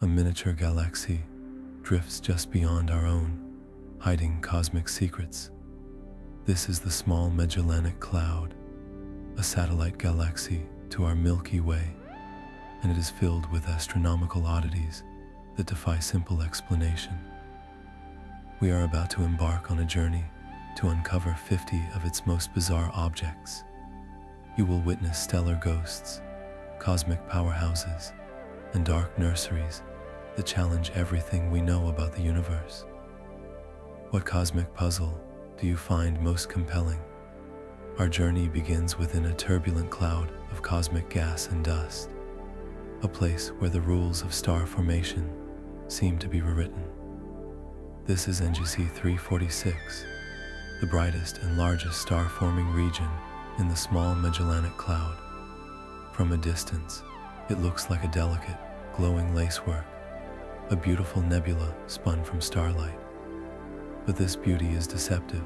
a miniature galaxy, drifts just beyond our own, hiding cosmic secrets. This is the Small Magellanic Cloud, a satellite galaxy to our Milky Way, and it is filled with astronomical oddities that defy simple explanation. We are about to embark on a journey to uncover 50 of its most bizarre objects. You will witness stellar ghosts, cosmic powerhouses, and dark nurseries that challenge everything we know about the universe. What cosmic puzzle do you find most compelling? Our journey begins within a turbulent cloud of cosmic gas and dust, a place where the rules of star formation seem to be rewritten. This is NGC 346, the brightest and largest star-forming region in the Small Magellanic Cloud. From a distance, it looks like a delicate, glowing lacework, a beautiful nebula spun from starlight. But this beauty is deceptive.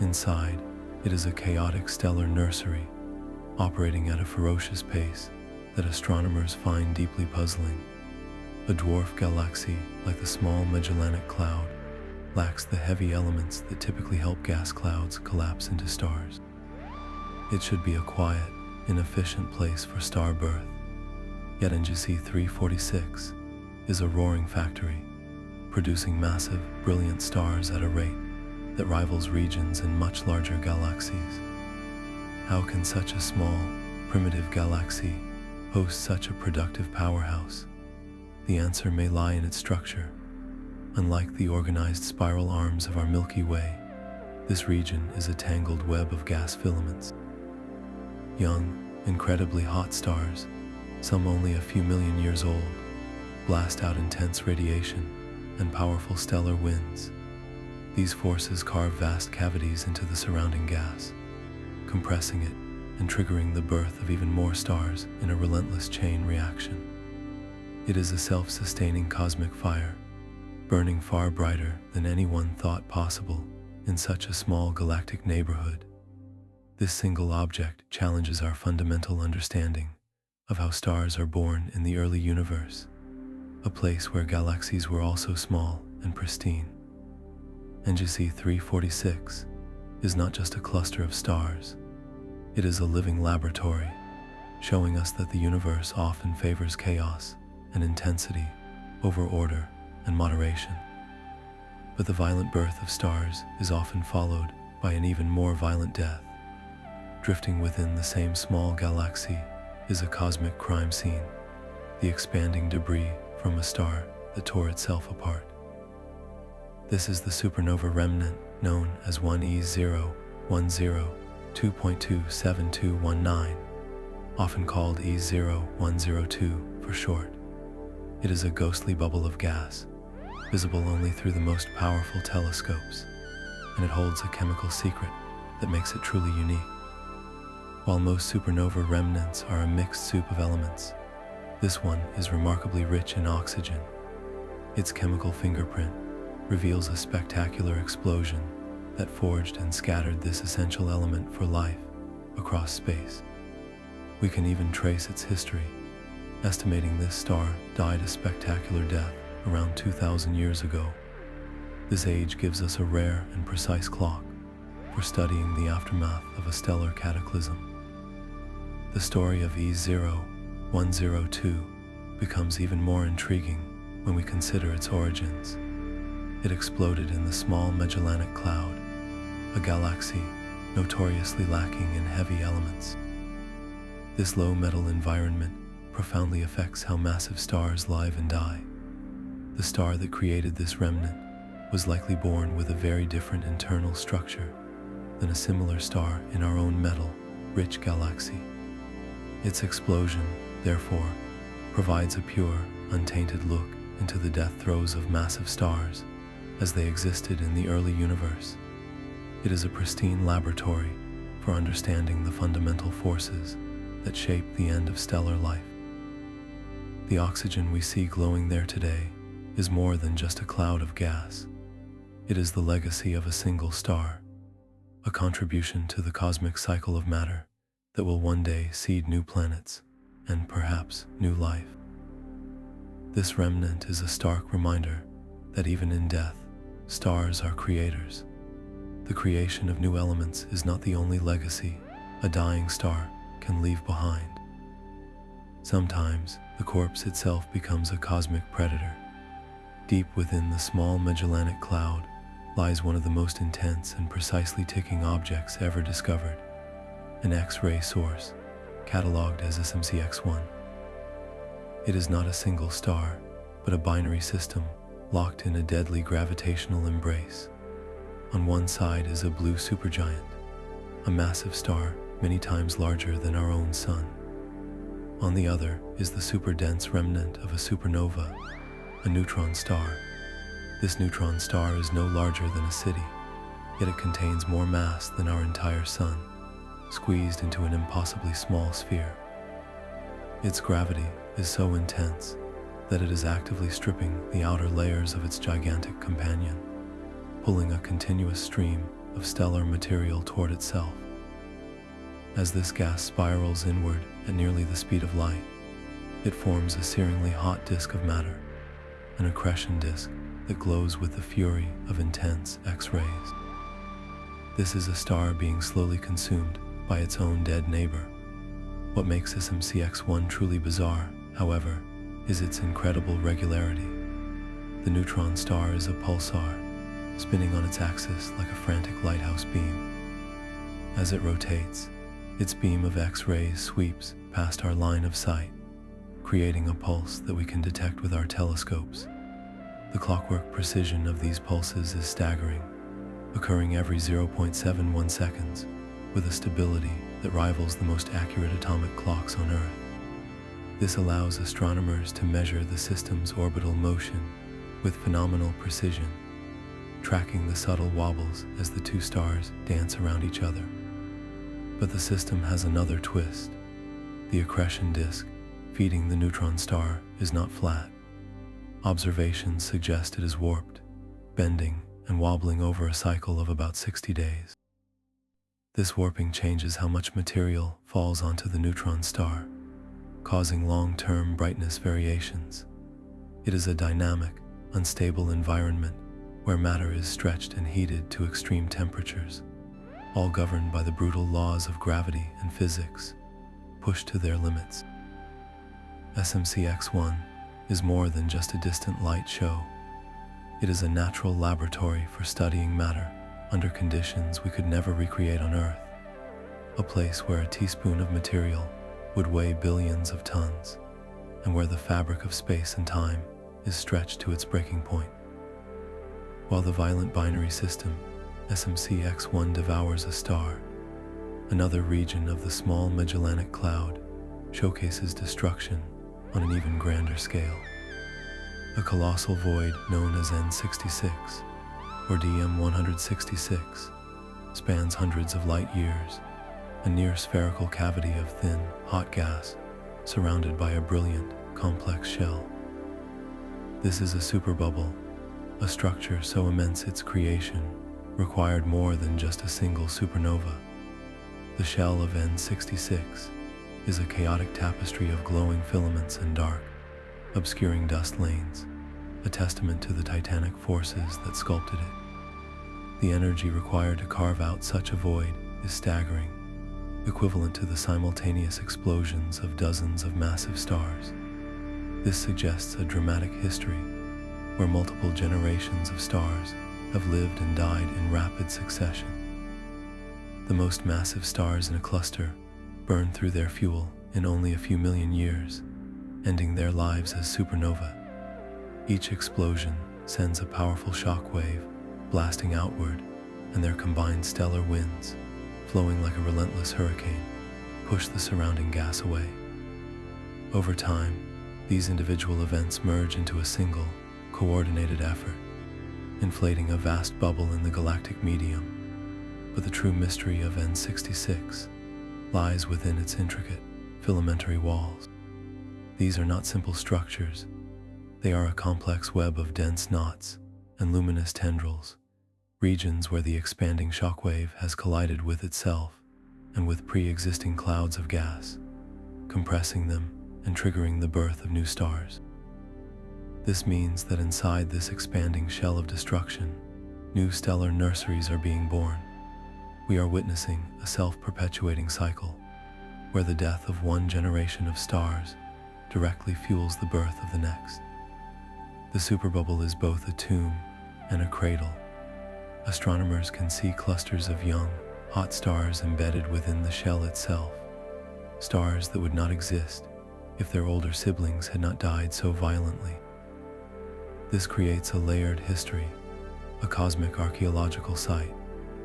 Inside, it is a chaotic stellar nursery, operating at a ferocious pace that astronomers find deeply puzzling. A dwarf galaxy like the Small Magellanic Cloud lacks the heavy elements that typically help gas clouds collapse into stars. It should be a quiet, inefficient place for star birth, yet NGC 346 is a roaring factory, producing massive, brilliant stars at a rate that rivals regions in much larger galaxies. How can such a small, primitive galaxy host such a productive powerhouse? The answer may lie in its structure. Unlike the organized spiral arms of our Milky Way, this region is a tangled web of gas filaments. Young, incredibly hot stars, some only a few million years old, blast out intense radiation and powerful stellar winds. These forces carve vast cavities into the surrounding gas, compressing it and triggering the birth of even more stars in a relentless chain reaction. It is a self-sustaining cosmic fire, burning far brighter than anyone thought possible in such a small galactic neighborhood. This single object challenges our fundamental understanding of how stars are born in the early universe, a place where galaxies were also small and pristine. NGC 346 is not just a cluster of stars, it is a living laboratory, showing us that the universe often favors chaos and intensity over order and moderation. But the violent birth of stars is often followed by an even more violent death. Drifting within the same small galaxy is a cosmic crime scene, the expanding debris from a star that tore itself apart. This is the supernova remnant known as 1E010-2.27219, often called E0102 for short. It is a ghostly bubble of gas, visible only through the most powerful telescopes, and it holds a chemical secret that makes it truly unique. While most supernova remnants are a mixed soup of elements, this one is remarkably rich in oxygen. Its chemical fingerprint reveals a spectacular explosion that forged and scattered this essential element for life across space. We can even trace its history, estimating this star died a spectacular death around 2,000 years ago. This age gives us a rare and precise clock for studying the aftermath of a stellar cataclysm. The story of E0102 becomes even more intriguing when we consider its origins. It exploded in the Small Magellanic Cloud, a galaxy notoriously lacking in heavy elements. This low metal environment profoundly affects how massive stars live and die. The star that created this remnant was likely born with a very different internal structure than a similar star in our own metal-rich galaxy. Its explosion, therefore, provides a pure, untainted look into the death throes of massive stars as they existed in the early universe. It is a pristine laboratory for understanding the fundamental forces that shape the end of stellar life. The oxygen we see glowing there today is more than just a cloud of gas. It is the legacy of a single star, a contribution to the cosmic cycle of matter that will one day seed new planets and perhaps new life. This remnant is a stark reminder that even in death, stars are creators. The creation of new elements is not the only legacy a dying star can leave behind. Sometimes, the corpse itself becomes a cosmic predator. Deep within the Small Magellanic Cloud lies one of the most intense and precisely ticking objects ever discovered, an X-ray source, catalogued as SMC X-1. It is not a single star, but a binary system locked in a deadly gravitational embrace. On one side is a blue supergiant, a massive star many times larger than our own sun. On the other is the super-dense remnant of a supernova, a neutron star. This neutron star is no larger than a city, yet it contains more mass than our entire sun, squeezed into an impossibly small sphere. Its gravity is so intense that it is actively stripping the outer layers of its gigantic companion, pulling a continuous stream of stellar material toward itself. As this gas spirals inward at nearly the speed of light, it forms a searingly hot disk of matter, an accretion disk that glows with the fury of intense X-rays. This is a star being slowly consumed by its own dead neighbor. What makes SMC X-1 truly bizarre, however, is its incredible regularity. The neutron star is a pulsar, spinning on its axis like a frantic lighthouse beam. As it rotates, its beam of X-rays sweeps past our line of sight, creating a pulse that we can detect with our telescopes. The clockwork precision of these pulses is staggering, occurring every 0.71 seconds, with a stability that rivals the most accurate atomic clocks on Earth. This allows astronomers to measure the system's orbital motion with phenomenal precision, tracking the subtle wobbles as the two stars dance around each other. But the system has another twist. The accretion disk feeding the neutron star is not flat. Observations suggest it is warped, bending and wobbling over a cycle of about 60 days. This warping changes how much material falls onto the neutron star, causing long-term brightness variations. It is a dynamic, unstable environment where matter is stretched and heated to extreme temperatures, all governed by the brutal laws of gravity and physics, pushed to their limits. SMC X-1 is more than just a distant light show. It is a natural laboratory for studying matter under conditions we could never recreate on Earth, a place where a teaspoon of material would weigh billions of tons, and where the fabric of space and time is stretched to its breaking point. While the violent binary system, SMC X-1, devours a star, another region of the Small Magellanic Cloud showcases destruction on an even grander scale. A colossal void known as N66, or DM166, spans hundreds of light years, a near-spherical cavity of thin, hot gas surrounded by a brilliant, complex shell. This is a superbubble, a structure so immense its creation required more than just a single supernova. The shell of N66 is a chaotic tapestry of glowing filaments and dark, obscuring dust lanes, a testament to the titanic forces that sculpted it. The energy required to carve out such a void is staggering, equivalent to the simultaneous explosions of dozens of massive stars. This suggests a dramatic history where multiple generations of stars have lived and died in rapid succession. The most massive stars in a cluster burn through their fuel in only a few million years, ending their lives as supernova. Each explosion sends a powerful shock wave blasting outward, and their combined stellar winds, flowing like a relentless hurricane, push the surrounding gas away. Over time, these individual events merge into a single, coordinated effort, inflating a vast bubble in the galactic medium. But the true mystery of N66 lies within its intricate, filamentary walls. These are not simple structures. They are a complex web of dense knots and luminous tendrils, regions where the expanding shockwave has collided with itself and with pre-existing clouds of gas, compressing them and triggering the birth of new stars. This means that inside this expanding shell of destruction, new stellar nurseries are being born. We are witnessing a self-perpetuating cycle, where the death of one generation of stars directly fuels the birth of the next. The superbubble is both a tomb and a cradle. Astronomers can see clusters of young, hot stars embedded within the shell itself, stars that would not exist if their older siblings had not died so violently. This creates a layered history, a cosmic archaeological site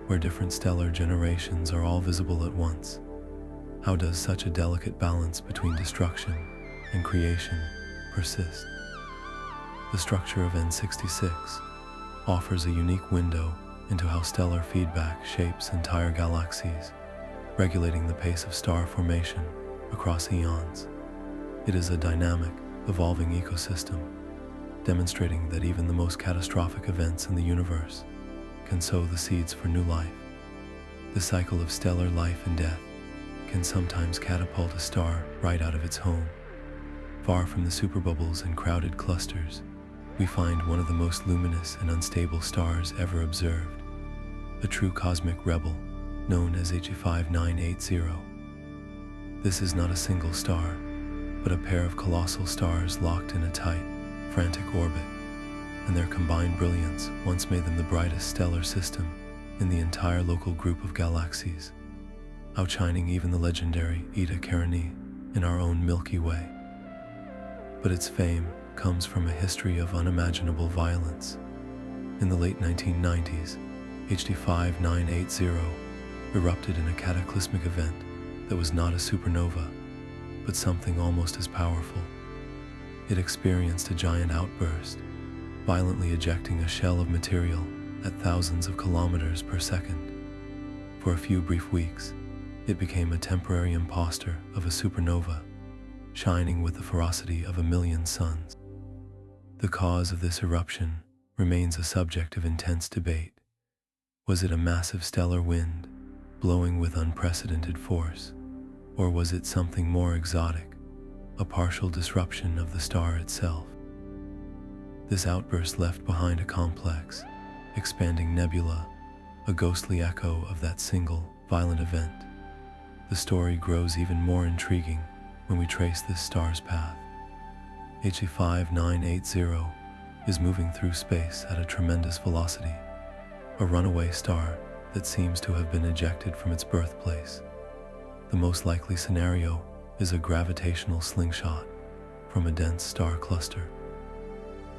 where different stellar generations are all visible at once. How does such a delicate balance between destruction and creation persist? The structure of N66 offers a unique window into how stellar feedback shapes entire galaxies, regulating the pace of star formation across eons. It is a dynamic, evolving ecosystem, demonstrating that even the most catastrophic events in the universe can sow the seeds for new life. The cycle of stellar life and death can sometimes catapult a star right out of its home. Far from the superbubbles and crowded clusters, we find one of the most luminous and unstable stars ever observed, a true cosmic rebel known as HE5980. This is not a single star, but a pair of colossal stars locked in a tight, frantic orbit, and their combined brilliance once made them the brightest stellar system in the entire local group of galaxies, outshining even the legendary Eta Carinae in our own Milky Way. But its fame comes from a history of unimaginable violence. In the late 1990s, HD5980 erupted in a cataclysmic event that was not a supernova, but something almost as powerful. It experienced a giant outburst, violently ejecting a shell of material at thousands of kilometers per second. For a few brief weeks, it became a temporary imposter of a supernova, shining with the ferocity of a million suns. The cause of this eruption remains a subject of intense debate. Was it a massive stellar wind, blowing with unprecedented force, or was it something more exotic, a partial disruption of the star itself? This outburst left behind a complex, expanding nebula, a ghostly echo of that single, violent event. The story grows even more intriguing when we trace this star's path. HE5980 is moving through space at a tremendous velocity, a runaway star that seems to have been ejected from its birthplace. The most likely scenario is a gravitational slingshot from a dense star cluster.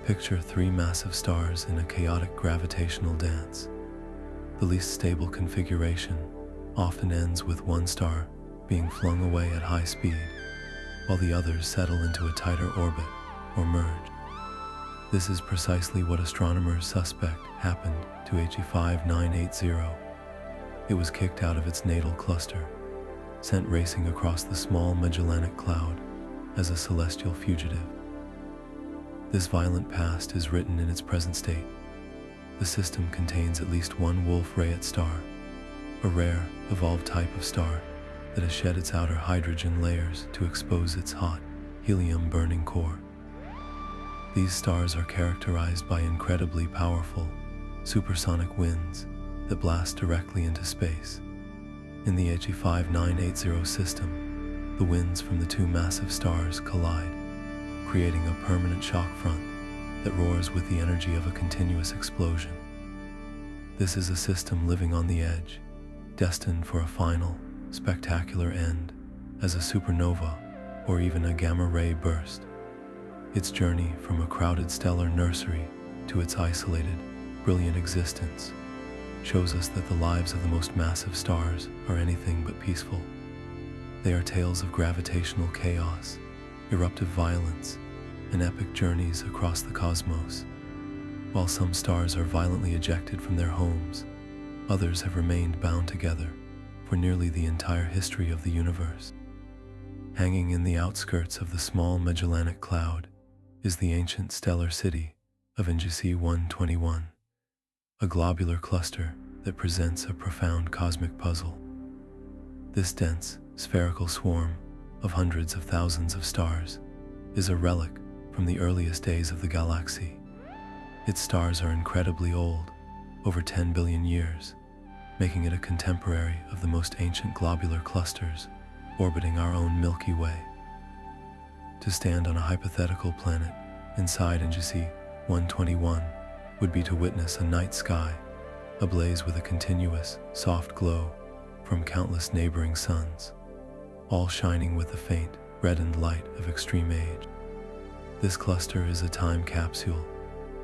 Picture three massive stars in a chaotic gravitational dance. The least stable configuration often ends with one star being flung away at high speed, while the others settle into a tighter orbit or merge. This is precisely what astronomers suspect happened to HE5980. It was kicked out of its natal cluster, sent racing across the Small Magellanic Cloud as a celestial fugitive. This violent past is written in its present state. The system contains at least one Wolf-Rayet star, a rare, evolved type of star that has shed its outer hydrogen layers to expose its hot, helium-burning core. These stars are characterized by incredibly powerful, supersonic winds that blast directly into space. In the HE5980 system, the winds from the two massive stars collide, creating a permanent shock front that roars with the energy of a continuous explosion. This is a system living on the edge, destined for a final, spectacular end as a supernova or even a gamma-ray burst. Its journey from a crowded stellar nursery to its isolated, brilliant existence shows us that the lives of the most massive stars are anything but peaceful. They are tales of gravitational chaos, eruptive violence, and epic journeys across the cosmos. While some stars are violently ejected from their homes, others have remained bound together for nearly the entire history of the universe. Hanging in the outskirts of the Small Magellanic Cloud is the ancient stellar city of NGC 121, a globular cluster that presents a profound cosmic puzzle. This dense, spherical swarm of hundreds of thousands of stars is a relic from the earliest days of the galaxy. Its stars are incredibly old, over 10 billion years, making it a contemporary of the most ancient globular clusters orbiting our own Milky Way. To stand on a hypothetical planet inside NGC 121 would be to witness a night sky ablaze with a continuous, soft glow from countless neighboring suns, all shining with the faint, reddened light of extreme age. This cluster is a time capsule,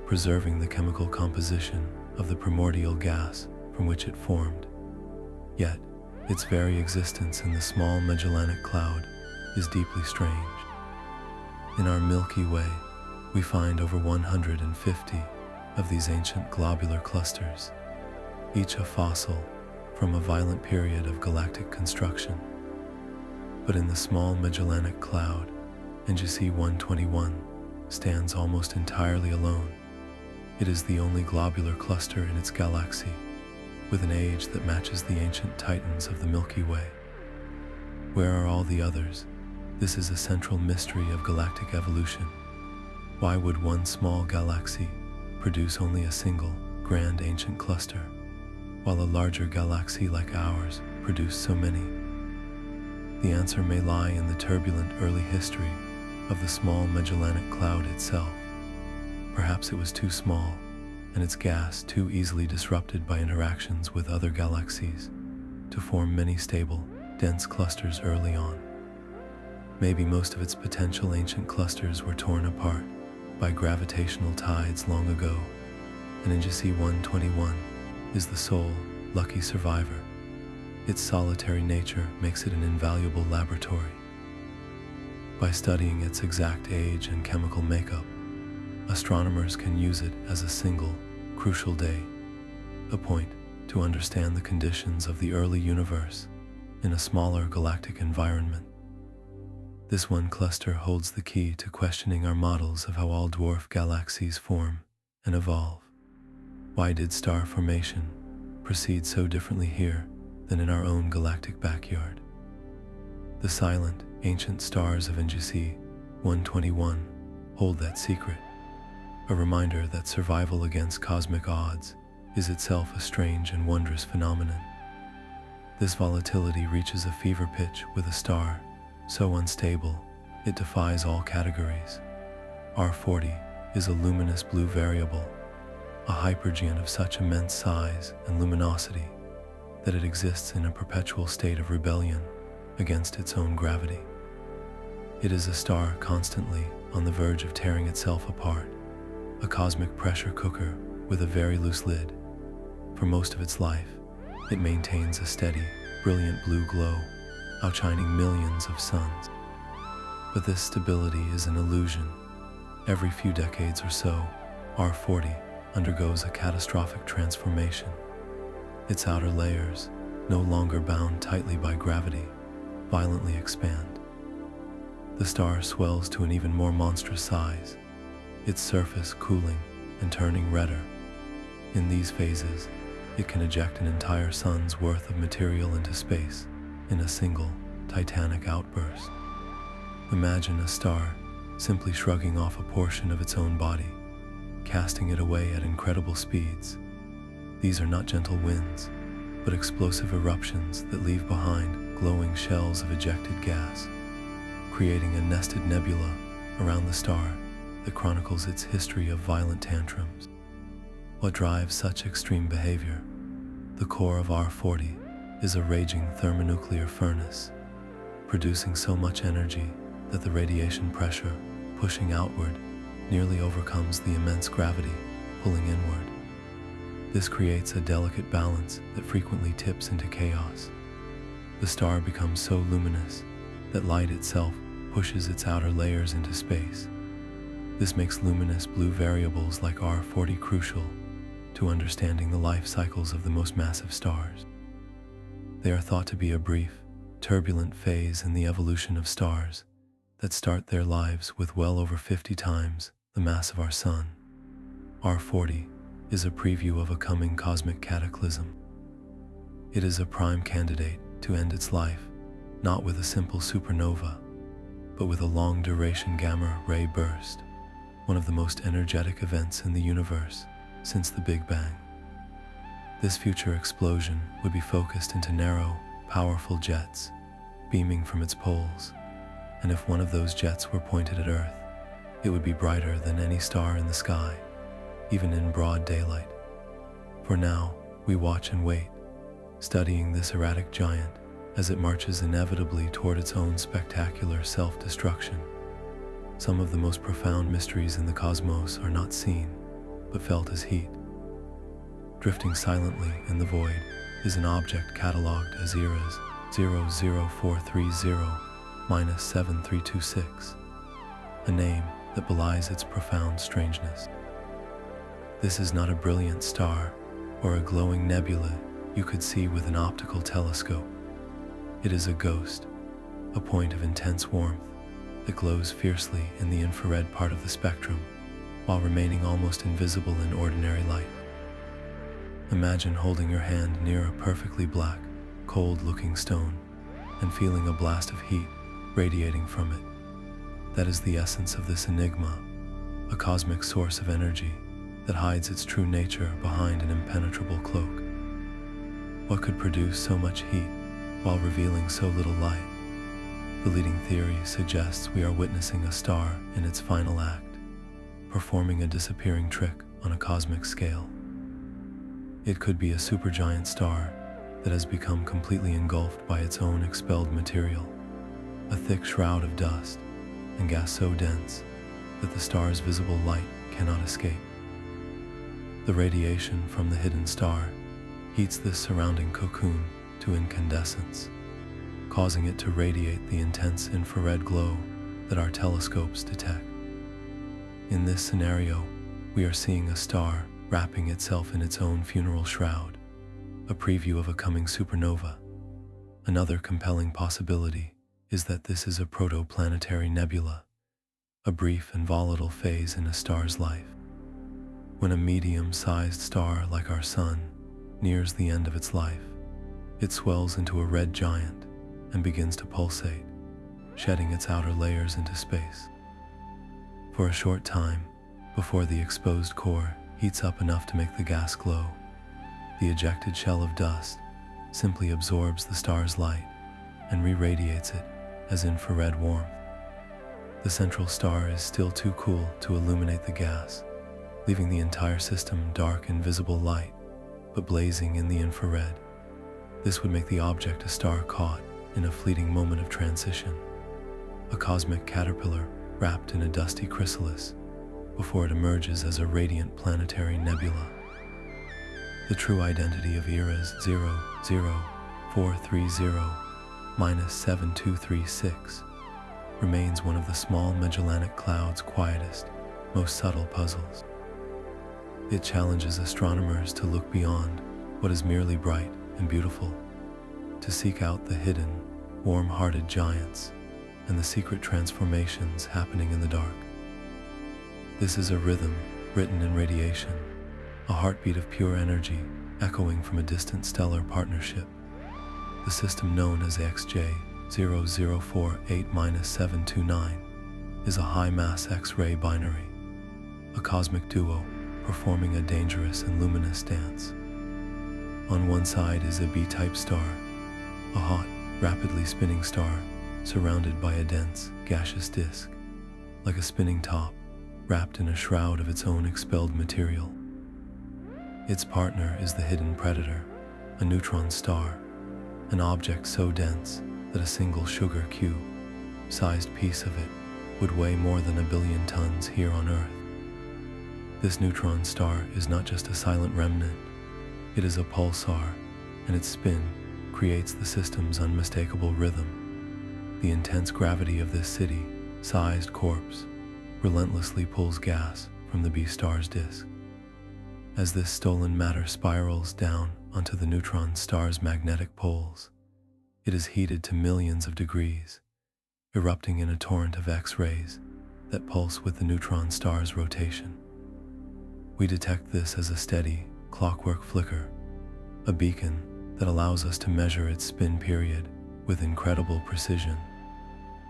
preserving the chemical composition of the primordial gas from which it formed. Yet, its very existence in the Small Magellanic Cloud is deeply strange. In our Milky Way, we find over 150 of these ancient globular clusters, each a fossil from a violent period of galactic construction. But in the Small Magellanic Cloud, NGC 121 stands almost entirely alone. It is the only globular cluster in its galaxy, with an age that matches the ancient titans of the Milky Way. Where are all the others? This is a central mystery of galactic evolution. Why would one small galaxy produce only a single, grand ancient cluster, while a larger galaxy like ours produced so many? The answer may lie in the turbulent early history of the Small Magellanic Cloud itself. Perhaps it was too small, and its gas too easily disrupted by interactions with other galaxies, to form many stable, dense clusters early on. Maybe most of its potential ancient clusters were torn apart by gravitational tides long ago, and NGC 121 is the sole, lucky survivor. Its solitary nature makes it an invaluable laboratory. By studying its exact age and chemical makeup, astronomers can use it as a single, crucial day, a point to understand the conditions of the early universe in a smaller galactic environment. This one cluster holds the key to questioning our models of how all dwarf galaxies form and evolve. Why did star formation proceed so differently here than in our own galactic backyard? The silent, ancient stars of NGC 121 hold that secret, a reminder that survival against cosmic odds is itself a strange and wondrous phenomenon. This volatility reaches a fever pitch with a star so unstable it defies all categories. R40 is a luminous blue variable, a hypergean of such immense size and luminosity that it exists in a perpetual state of rebellion against its own gravity. It is a star constantly on the verge of tearing itself apart, a cosmic pressure cooker with a very loose lid. For most of its life, it maintains a steady, brilliant blue glow, outshining millions of suns. But this stability is an illusion. Every few decades or so, R40 undergoes a catastrophic transformation. Its outer layers, no longer bound tightly by gravity, violently expand. The star swells to an even more monstrous size, its surface cooling and turning redder. In these phases, it can eject an entire sun's worth of material into space in a single, titanic outburst. Imagine a star simply shrugging off a portion of its own body, casting it away at incredible speeds. These are not gentle winds, but explosive eruptions that leave behind glowing shells of ejected gas, creating a nested nebula around the star that chronicles its history of violent tantrums. What drives such extreme behavior? The core of R40 is a raging thermonuclear furnace, producing so much energy that the radiation pressure pushing outward nearly overcomes the immense gravity pulling inward. This creates a delicate balance that frequently tips into chaos. The star becomes so luminous that light itself pushes its outer layers into space. This makes luminous blue variables like R40 crucial to understanding the life cycles of the most massive stars. They are thought to be a brief, turbulent phase in the evolution of stars that start their lives with well over 50 times the mass of our Sun. R40 is a preview of a coming cosmic cataclysm. It is a prime candidate to end its life, not with a simple supernova, but with a long-duration gamma ray burst, one of the most energetic events in the universe since the Big Bang. This future explosion would be focused into narrow, powerful jets beaming from its poles, and if one of those jets were pointed at Earth, it would be brighter than any star in the sky, even in broad daylight. For now, we watch and wait, studying this erratic giant as it marches inevitably toward its own spectacular self-destruction. Some of the most profound mysteries in the cosmos are not seen, but felt as heat. Drifting silently in the void is an object catalogued as ERAS 00430-7326, a name that belies its profound strangeness. This is not a brilliant star or a glowing nebula you could see with an optical telescope. It is a ghost, a point of intense warmth that glows fiercely in the infrared part of the spectrum while remaining almost invisible in ordinary light. Imagine holding your hand near a perfectly black, cold-looking stone and feeling a blast of heat radiating from it. That is the essence of this enigma, a cosmic source of energy that hides its true nature behind an impenetrable cloak. What could produce so much heat while revealing so little light? The leading theory suggests we are witnessing a star in its final act, performing a disappearing trick on a cosmic scale. It could be a supergiant star that has become completely engulfed by its own expelled material, a thick shroud of dust and gas so dense that the star's visible light cannot escape. The radiation from the hidden star heats this surrounding cocoon to incandescence, causing it to radiate the intense infrared glow that our telescopes detect. In this scenario, we are seeing a star wrapping itself in its own funeral shroud, a preview of a coming supernova. Another compelling possibility is that this is a protoplanetary nebula, a brief and volatile phase in a star's life. When a medium-sized star like our Sun nears the end of its life, it swells into a red giant and begins to pulsate, shedding its outer layers into space. For a short time, before the exposed core heats up enough to make the gas glow, the ejected shell of dust simply absorbs the star's light and re-radiates it as infrared warmth. The central star is still too cool to illuminate the gas, leaving the entire system dark in visible light, but blazing in the infrared. This would make the object a star caught in a fleeting moment of transition, a cosmic caterpillar wrapped in a dusty chrysalis before it emerges as a radiant planetary nebula. The true identity of ERAS 00430-7236 remains one of the Small Magellanic Cloud's quietest, most subtle puzzles. It challenges astronomers to look beyond what is merely bright and beautiful, to seek out the hidden, warm-hearted giants and the secret transformations happening in the dark. This is a rhythm written in radiation, a heartbeat of pure energy echoing from a distant stellar partnership. The system known as XJ0048-729 is a high-mass X-ray binary, a cosmic duo performing a dangerous and luminous dance. On one side is a B-type star, a hot, rapidly spinning star surrounded by a dense, gaseous disk, like a spinning top wrapped in a shroud of its own expelled material. Its partner is the hidden predator, a neutron star, an object so dense that a single sugar cube-sized piece of it would weigh more than 1 billion tons here on Earth. This neutron star is not just a silent remnant, it is a pulsar, and its spin creates the system's unmistakable rhythm. The intense gravity of this city-sized corpse relentlessly pulls gas from the B-star's disk. As this stolen matter spirals down onto the neutron star's magnetic poles, it is heated to millions of degrees, erupting in a torrent of X-rays that pulse with the neutron star's rotation. We detect this as a steady, clockwork flicker, a beacon that allows us to measure its spin period with incredible precision.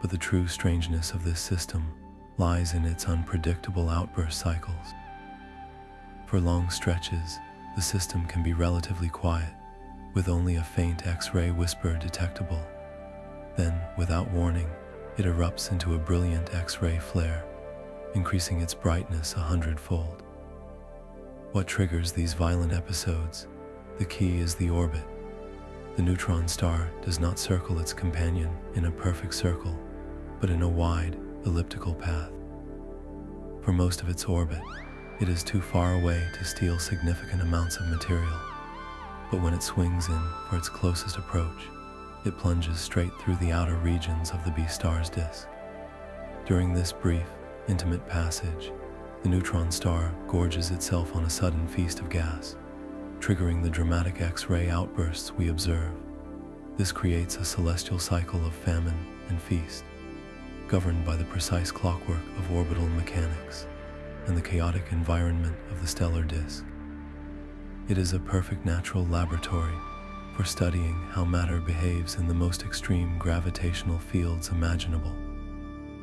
But the true strangeness of this system lies in its unpredictable outburst cycles. For long stretches, the system can be relatively quiet, with only a faint X-ray whisper detectable. Then, without warning, it erupts into a brilliant X-ray flare, increasing its brightness 100-fold. What triggers these violent episodes? The key is the orbit. The neutron star does not circle its companion in a perfect circle, but in a wide, elliptical path. For most of its orbit, it is too far away to steal significant amounts of material, but when it swings in for its closest approach, it plunges straight through the outer regions of the B star's disk. During this brief, intimate passage, the neutron star gorges itself on a sudden feast of gas, triggering the dramatic X-ray outbursts we observe. This creates a celestial cycle of famine and feast, governed by the precise clockwork of orbital mechanics and the chaotic environment of the stellar disk. It is a perfect natural laboratory for studying how matter behaves in the most extreme gravitational fields imaginable,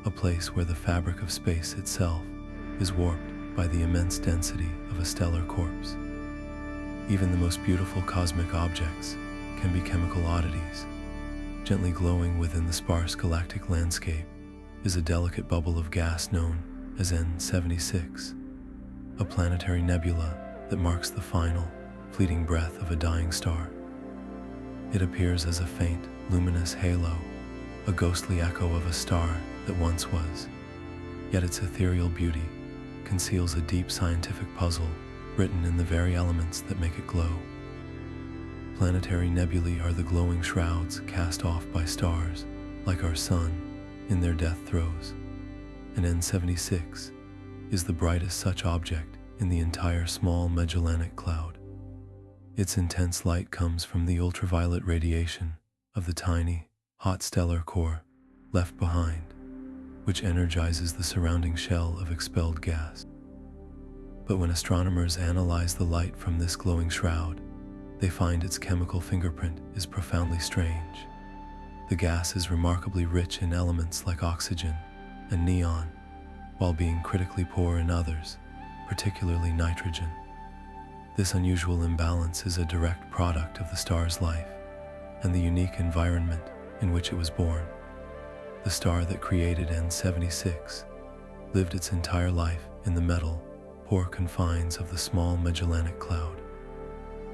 a place where the fabric of space itself is warped by the immense density of a stellar corpse. Even the most beautiful cosmic objects can be chemical oddities. Gently glowing within the sparse galactic landscape is a delicate bubble of gas known as N76, a planetary nebula that marks the final, fleeting breath of a dying star. It appears as a faint, luminous halo, a ghostly echo of a star that once was. Yet its ethereal beauty conceals a deep scientific puzzle written in the very elements that make it glow. Planetary nebulae are the glowing shrouds cast off by stars, like our Sun, in their death throes, and N76 is the brightest such object in the entire Small Magellanic Cloud. Its intense light comes from the ultraviolet radiation of the tiny, hot stellar core left behind, which energizes the surrounding shell of expelled gas. But when astronomers analyze the light from this glowing shroud, they find its chemical fingerprint is profoundly strange. The gas is remarkably rich in elements like oxygen and neon, while being critically poor in others, particularly nitrogen. This unusual imbalance is a direct product of the star's life and the unique environment in which it was born. The star that created N76 lived its entire life in the metal, poor confines of the Small Magellanic Cloud.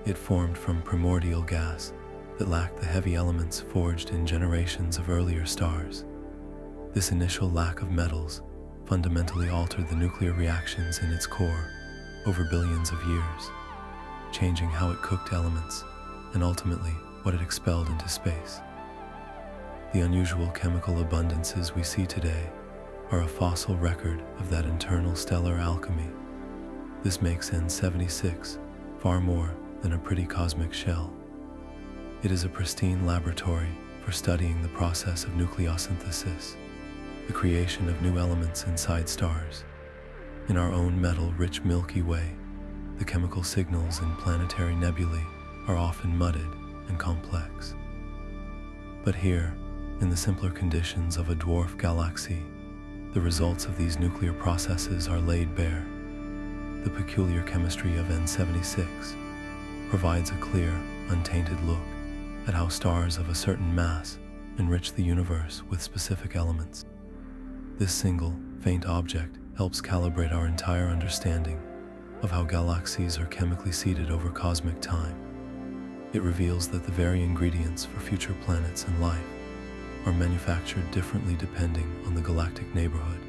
It formed from primordial gas that lacked the heavy elements forged in generations of earlier stars. This initial lack of metals fundamentally altered the nuclear reactions in its core over billions of years, changing how it cooked elements and ultimately what it expelled into space. The unusual chemical abundances we see today are a fossil record of that internal stellar alchemy. This makes N76 far more than a pretty cosmic shell. It is a pristine laboratory for studying the process of nucleosynthesis, the creation of new elements inside stars. In our own metal-rich Milky Way, the chemical signals in planetary nebulae are often mudded and complex. But here, in the simpler conditions of a dwarf galaxy, the results of these nuclear processes are laid bare. The peculiar chemistry of N76 provides a clear, untainted look at how stars of a certain mass enrich the universe with specific elements. This single, faint object helps calibrate our entire understanding of how galaxies are chemically seeded over cosmic time. It reveals that the very ingredients for future planets and life are manufactured differently depending on the galactic neighborhood.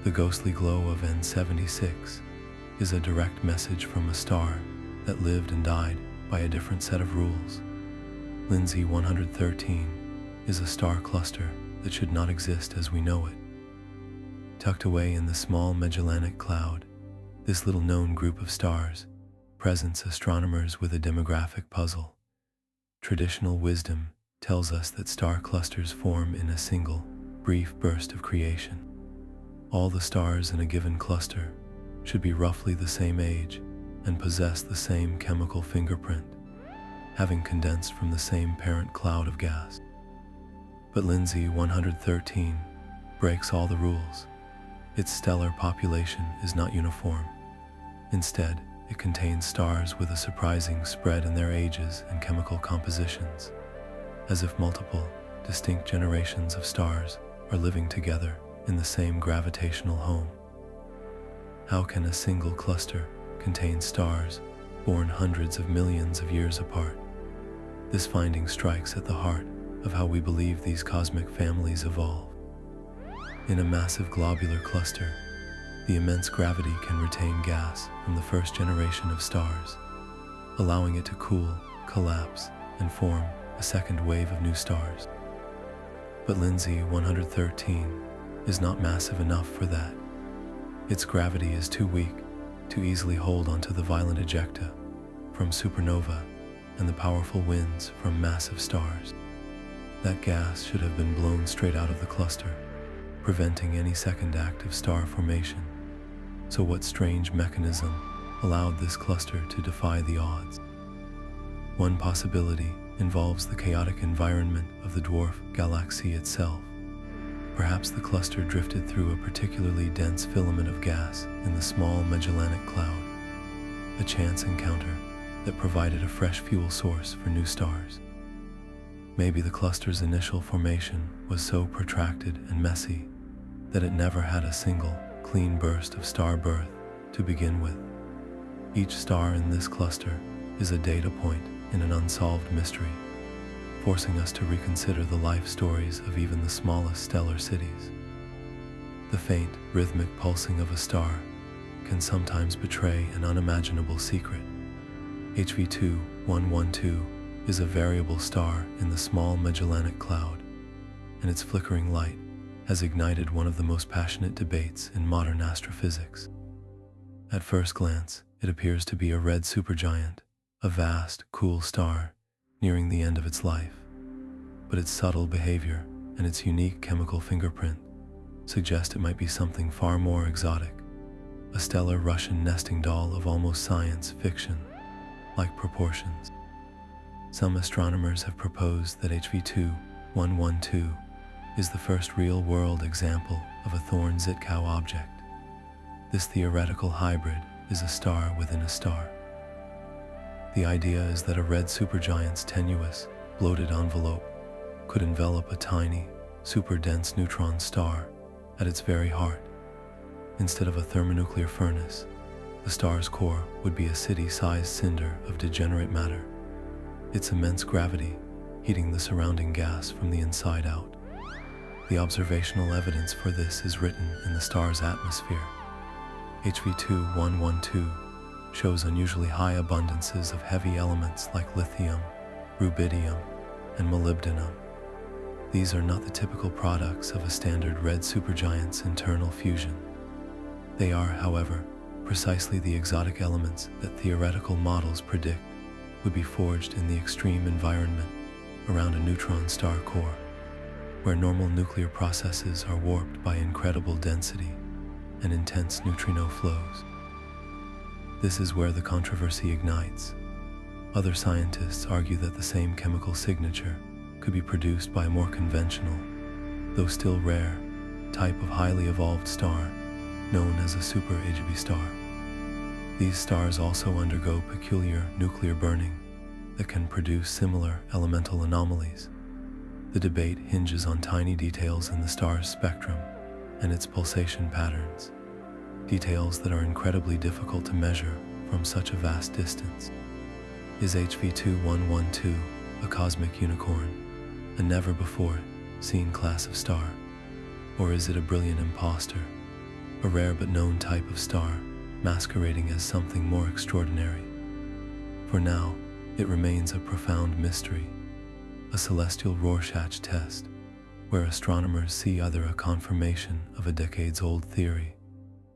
The ghostly glow of N76 is a direct message from a star that lived and died by a different set of rules. Lindsay 113 is a star cluster that should not exist as we know it. Tucked away in the Small Magellanic Cloud, this little known group of stars presents astronomers with a demographic puzzle. Traditional wisdom tells us that star clusters form in a single, brief burst of creation. All the stars in a given cluster should be roughly the same age and possess the same chemical fingerprint, having condensed from the same parent cloud of gas. But Lindsay 113 breaks all the rules. Its stellar population is not uniform. Instead, it contains stars with a surprising spread in their ages and chemical compositions, as if multiple, distinct generations of stars are living together in the same gravitational home. How can a single cluster contain stars born hundreds of millions of years apart? This finding strikes at the heart of how we believe these cosmic families evolve. In a massive globular cluster, the immense gravity can retain gas from the first generation of stars, allowing it to cool, collapse, and form a second wave of new stars. But Lindsay 113 is not massive enough for that. Its gravity is too weak to easily hold onto the violent ejecta from supernova and the powerful winds from massive stars. That gas should have been blown straight out of the cluster, preventing any second active star formation. So what strange mechanism allowed this cluster to defy the odds? One possibility involves the chaotic environment of the dwarf galaxy itself. Perhaps the cluster drifted through a particularly dense filament of gas in the Small Magellanic Cloud, a chance encounter that provided a fresh fuel source for new stars. Maybe the cluster's initial formation was so protracted and messy that it never had a single, clean burst of star birth to begin with. Each star in this cluster is a data point in an unsolved mystery, forcing us to reconsider the life stories of even the smallest stellar cities. The faint, rhythmic pulsing of a star can sometimes betray an unimaginable secret. HV2112 is a variable star in the Small Magellanic Cloud, and its flickering light has ignited one of the most passionate debates in modern astrophysics. At first glance, it appears to be a red supergiant, a vast, cool star nearing the end of its life. But its subtle behavior and its unique chemical fingerprint suggest it might be something far more exotic, a stellar Russian nesting doll of almost science fiction-like proportions. Some astronomers have proposed that HV2112 is the first real-world example of a Thorn-Zitkow object. This theoretical hybrid is a star within a star. The idea is that a red supergiant's tenuous, bloated envelope could envelop a tiny, super-dense neutron star at its very heart. Instead of a thermonuclear furnace, the star's core would be a city-sized cinder of degenerate matter, its immense gravity heating the surrounding gas from the inside out. The observational evidence for this is written in the star's atmosphere. HV2112 shows unusually high abundances of heavy elements like lithium, rubidium, and molybdenum. These are not the typical products of a standard red supergiant's internal fusion. They are, however, precisely the exotic elements that theoretical models predict would be forged in the extreme environment around a neutron star core, where normal nuclear processes are warped by incredible density and intense neutrino flows. This is where the controversy ignites. Other scientists argue that the same chemical signature could be produced by a more conventional, though still rare, type of highly evolved star known as a super-Agb star. These stars also undergo peculiar nuclear burning that can produce similar elemental anomalies. The debate hinges on tiny details in the star's spectrum and its pulsation patterns, details that are incredibly difficult to measure from such a vast distance. Is HV2112 a cosmic unicorn, a never-before-seen class of star? Or is it a brilliant imposter, a rare but known type of star masquerading as something more extraordinary? For now, it remains a profound mystery, a celestial Rorschach test, where astronomers see either a confirmation of a decades-old theory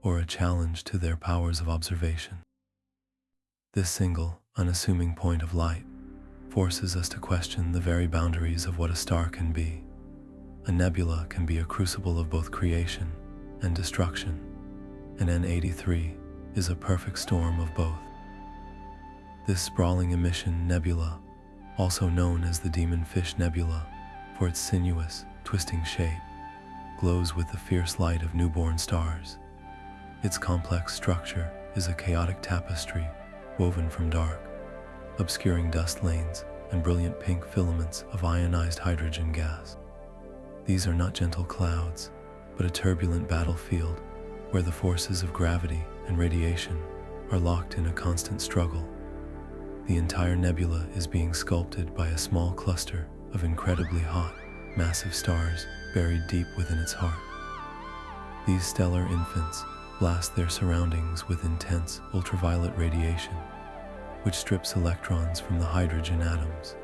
or a challenge to their powers of observation. This single, unassuming point of light forces us to question the very boundaries of what a star can be. A nebula can be a crucible of both creation and destruction, and N83 is a perfect storm of both. This sprawling emission nebula, also known as the Demon Fish Nebula for its sinuous, twisting shape, glows with the fierce light of newborn stars. Its complex structure is a chaotic tapestry woven from dark, obscuring dust lanes and brilliant pink filaments of ionized hydrogen gas. These are not gentle clouds, but a turbulent battlefield where the forces of gravity and radiation are locked in a constant struggle. The entire nebula is being sculpted by a small cluster of incredibly hot, massive stars buried deep within its heart. These stellar infants blast their surroundings with intense ultraviolet radiation, which strips electrons from the hydrogen atoms,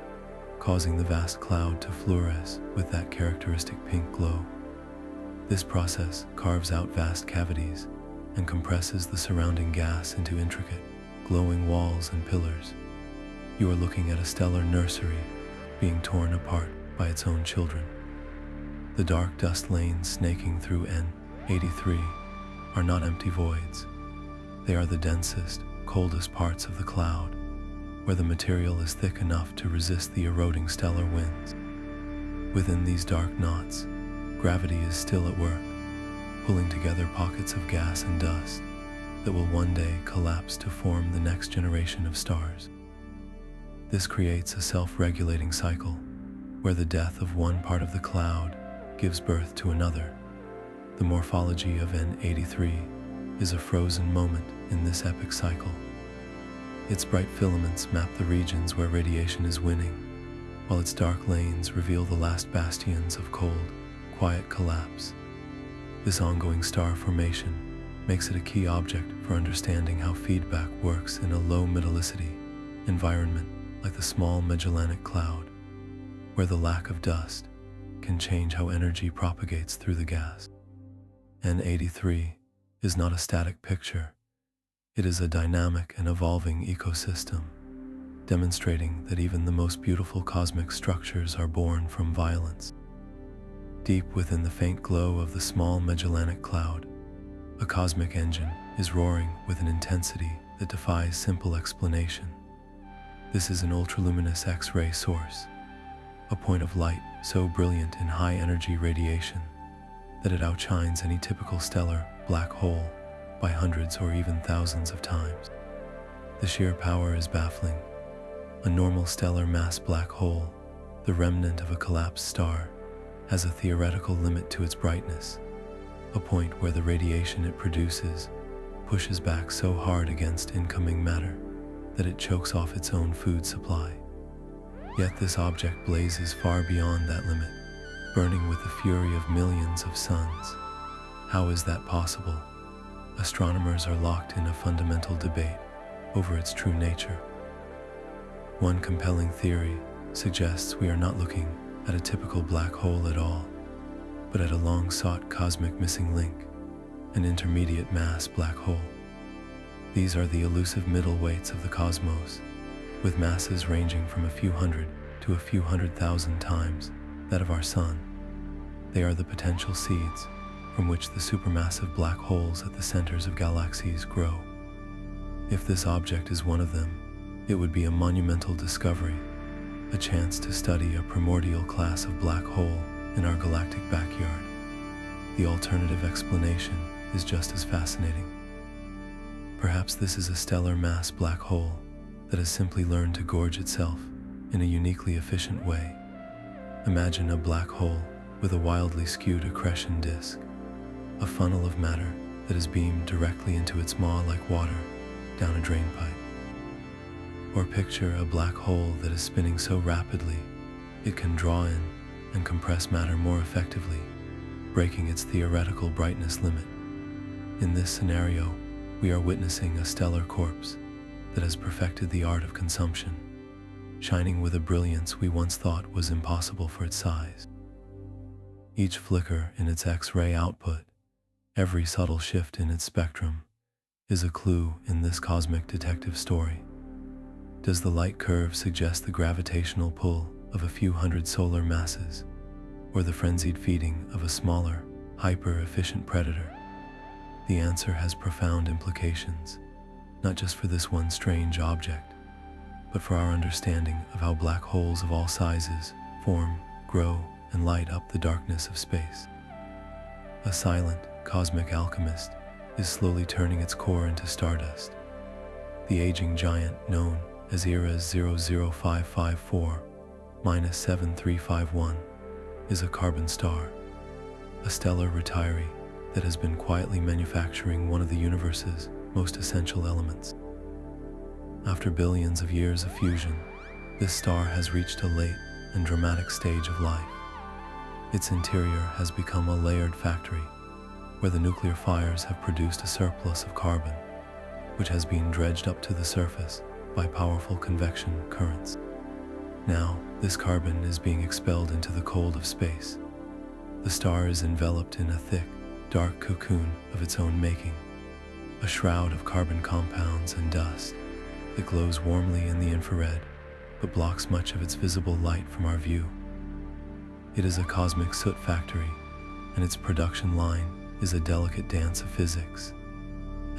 causing the vast cloud to fluoresce with that characteristic pink glow. This process carves out vast cavities and compresses the surrounding gas into intricate, glowing walls and pillars. You are looking at a stellar nursery being torn apart by its own children. The dark dust lanes snaking through N83 are not empty voids. They are the densest, coldest parts of the cloud, where the material is thick enough to resist the eroding stellar winds. Within these dark knots, gravity is still at work, pulling together pockets of gas and dust that will one day collapse to form the next generation of stars. This creates a self-regulating cycle, where the death of one part of the cloud gives birth to another. The morphology of N83 is a frozen moment in this epic cycle. Its bright filaments map the regions where radiation is winning, while its dark lanes reveal the last bastions of cold, quiet collapse. This ongoing star formation makes it a key object for understanding how feedback works in a low metallicity environment like the Small Magellanic Cloud, where the lack of dust can change how energy propagates through the gas. N83 is not a static picture. It is a dynamic and evolving ecosystem, demonstrating that even the most beautiful cosmic structures are born from violence. Deep within the faint glow of the Small Magellanic Cloud, a cosmic engine is roaring with an intensity that defies simple explanation. This is an ultraluminous X-ray source, a point of light so brilliant in high-energy radiation that it outshines any typical stellar black hole by hundreds or even thousands of times. The sheer power is baffling. A normal stellar mass black hole, the remnant of a collapsed star, has a theoretical limit to its brightness, a point where the radiation it produces pushes back so hard against incoming matter that it chokes off its own food supply. Yet this object blazes far beyond that limit, burning with the fury of millions of suns. How is that possible? Astronomers are locked in a fundamental debate over its true nature. One compelling theory suggests we are not looking at a typical black hole at all, but at a long-sought cosmic missing link, an intermediate mass black hole. These are the elusive middleweights of the cosmos, with masses ranging from a few hundred to a few 100,000 times that of our Sun. They are the potential seeds from which the supermassive black holes at the centers of galaxies grow. If this object is one of them, it would be a monumental discovery, a chance to study a primordial class of black hole in our galactic backyard. The alternative explanation is just as fascinating. Perhaps this is a stellar mass black hole that has simply learned to gorge itself in a uniquely efficient way. Imagine a black hole with a wildly skewed accretion disk, a funnel of matter that is beamed directly into its maw like water down a drain pipe. Or picture a black hole that is spinning so rapidly it can draw in and compress matter more effectively, breaking its theoretical brightness limit. In this scenario, we are witnessing a stellar corpse that has perfected the art of consumption, shining with a brilliance we once thought was impossible for its size. Each flicker in its X-ray output, every subtle shift in its spectrum, is a clue in this cosmic detective story. Does the light curve suggest the gravitational pull of a few hundred solar masses, or the frenzied feeding of a smaller, hyper-efficient predator? The answer has profound implications, not just for this one strange object, but for our understanding of how black holes of all sizes form, grow, and light up the darkness of space. a silent, cosmic alchemist, is slowly turning its core into stardust. The aging giant, known as ERAS 00554-7351, is a carbon star, a stellar retiree that has been quietly manufacturing one of the universe's most essential elements. After billions of years of fusion, this star has reached a late and dramatic stage of life. Its interior has become a layered factory, where the nuclear fires have produced a surplus of carbon, which has been dredged up to the surface by powerful convection currents. Now, this carbon is being expelled into the cold of space. The star is enveloped in a thick, dark cocoon of its own making, a shroud of carbon compounds and dust that glows warmly in the infrared but blocks much of its visible light from our view. It is a cosmic soot factory, and its production line is a delicate dance of physics.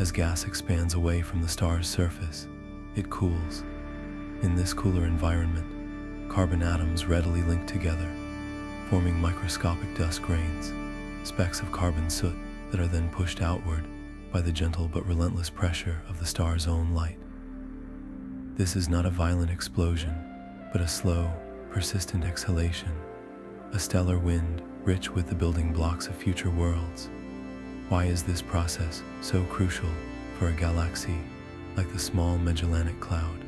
As gas expands away from the star's surface, it cools. In this cooler environment, carbon atoms readily link together, forming microscopic dust grains, specks of carbon soot that are then pushed outward by the gentle but relentless pressure of the star's own light. This is not a violent explosion, but a slow, persistent exhalation, a stellar wind rich with the building blocks of future worlds. Why is this process so crucial for a galaxy like the Small Magellanic Cloud?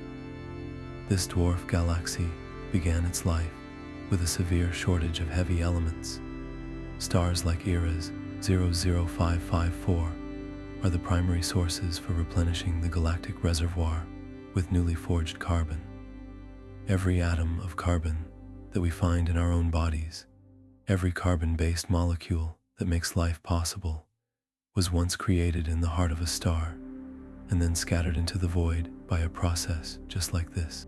This dwarf galaxy began its life with a severe shortage of heavy elements. Stars like ERAS 00554 are the primary sources for replenishing the galactic reservoir with newly forged carbon. Every atom of carbon that we find in our own bodies, every carbon-based molecule that makes life possible, was once created in the heart of a star and then scattered into the void by a process just like this.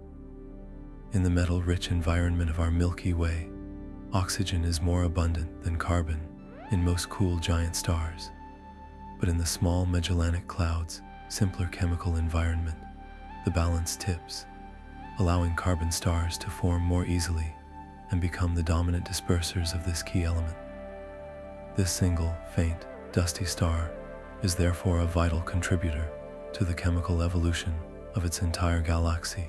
In the metal-rich environment of our Milky Way, oxygen is more abundant than carbon in most cool giant stars. But in the Small Magellanic Cloud's simpler chemical environment, the balance tips, allowing carbon stars to form more easily and become the dominant dispersers of this key element. This single, faint, dusty star is therefore a vital contributor to the chemical evolution of its entire galaxy.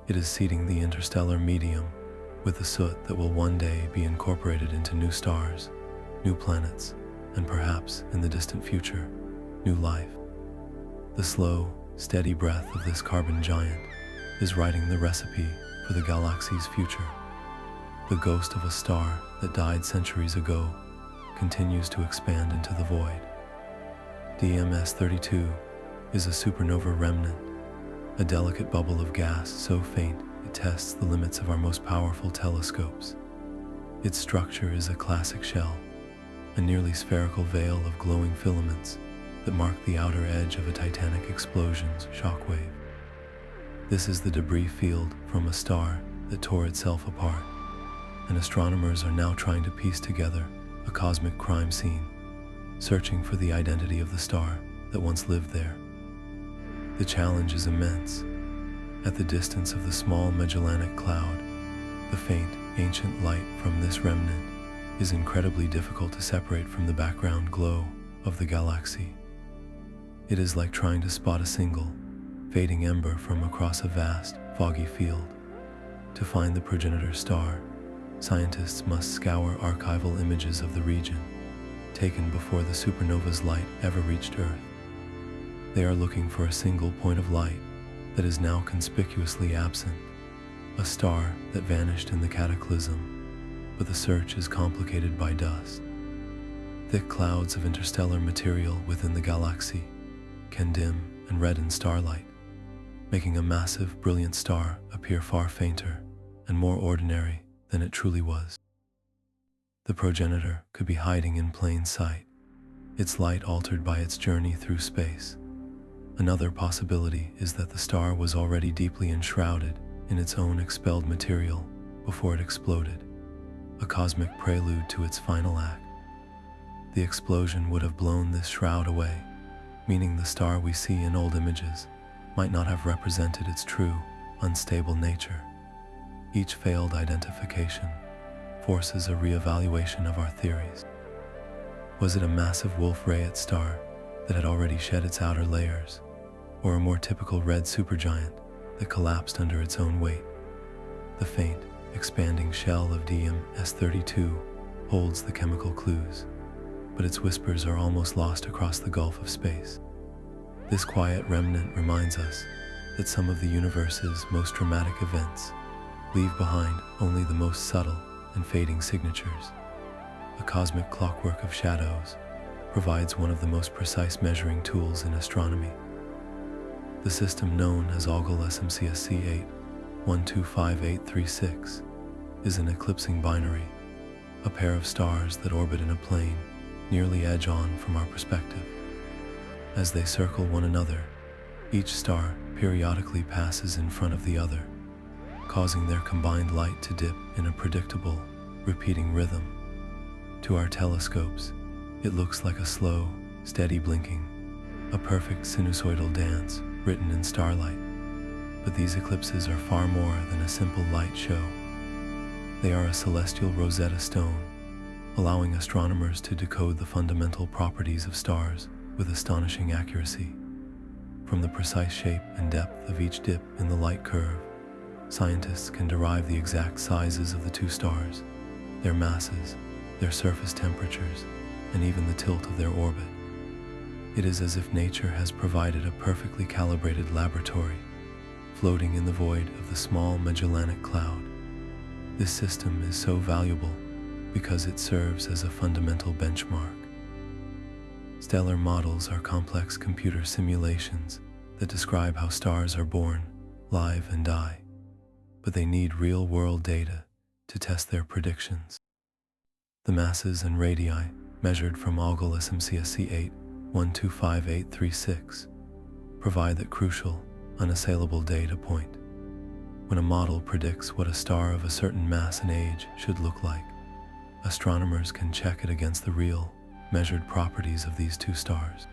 It is seeding the interstellar medium with the soot that will one day be incorporated into new stars, new planets, and perhaps, in the distant future, new life. The slow, steady breath of this carbon giant is writing the recipe for the galaxy's future. The ghost of a star that died centuries ago continues to expand into the void. DMS-32 is a supernova remnant, a delicate bubble of gas so faint it tests the limits of our most powerful telescopes. Its structure is a classic shell, a nearly spherical veil of glowing filaments that mark the outer edge of a titanic explosion's shockwave. This is the debris field from a star that tore itself apart, and astronomers are now trying to piece together a cosmic crime scene, searching for the identity of the star that once lived there. The challenge is immense. At the distance of the Small Magellanic Cloud, the faint, ancient light from this remnant is incredibly difficult to separate from the background glow of the galaxy. It is like trying to spot a single, fading ember from across a vast, foggy field. To find the progenitor star, scientists must scour archival images of the region, taken before the supernova's light ever reached Earth. They are looking for a single point of light that is now conspicuously absent, a star that vanished in the cataclysm, but the search is complicated by dust. Thick clouds of interstellar material within the galaxy can dim and redden starlight, making a massive, brilliant star appear far fainter and more ordinary than it truly was. The progenitor could be hiding in plain sight, its light altered by its journey through space. Another possibility is that the star was already deeply enshrouded in its own expelled material before it exploded, a cosmic prelude to its final act. The explosion would have blown this shroud away, meaning the star we see in old images might not have represented its true, unstable nature. Each failed identification forces a reevaluation of our theories. Was it a massive Wolf-Rayet star that had already shed its outer layers, or a more typical red supergiant that collapsed under its own weight? The faint, expanding shell of DM-S32 holds the chemical clues, but its whispers are almost lost across the gulf of space. This quiet remnant reminds us that some of the universe's most dramatic events leave behind only the most subtle and fading signatures. A cosmic clockwork of shadows provides one of the most precise measuring tools in astronomy. The system known as Algol SMC X-1 is an eclipsing binary, a pair of stars that orbit in a plane nearly edge-on from our perspective. As they circle one another, each star periodically passes in front of the other, causing their combined light to dip in a predictable, repeating rhythm. To our telescopes, it looks like a slow, steady blinking, a perfect sinusoidal dance written in starlight. But these eclipses are far more than a simple light show. They are a celestial Rosetta Stone, allowing astronomers to decode the fundamental properties of stars with astonishing accuracy. From the precise shape and depth of each dip in the light curve, scientists can derive the exact sizes of the two stars, their masses, their surface temperatures, and even the tilt of their orbit. It is as if nature has provided a perfectly calibrated laboratory, floating in the void of the Small Magellanic Cloud. This system is so valuable because it serves as a fundamental benchmark. Stellar models are complex computer simulations that describe how stars are born, live, and die, but they need real-world data to test their predictions. The masses and radii measured from Algol SMC X-1 provide that crucial, unassailable data point. When a model predicts what a star of a certain mass and age should look like, astronomers can check it against the real, measured properties of these two stars.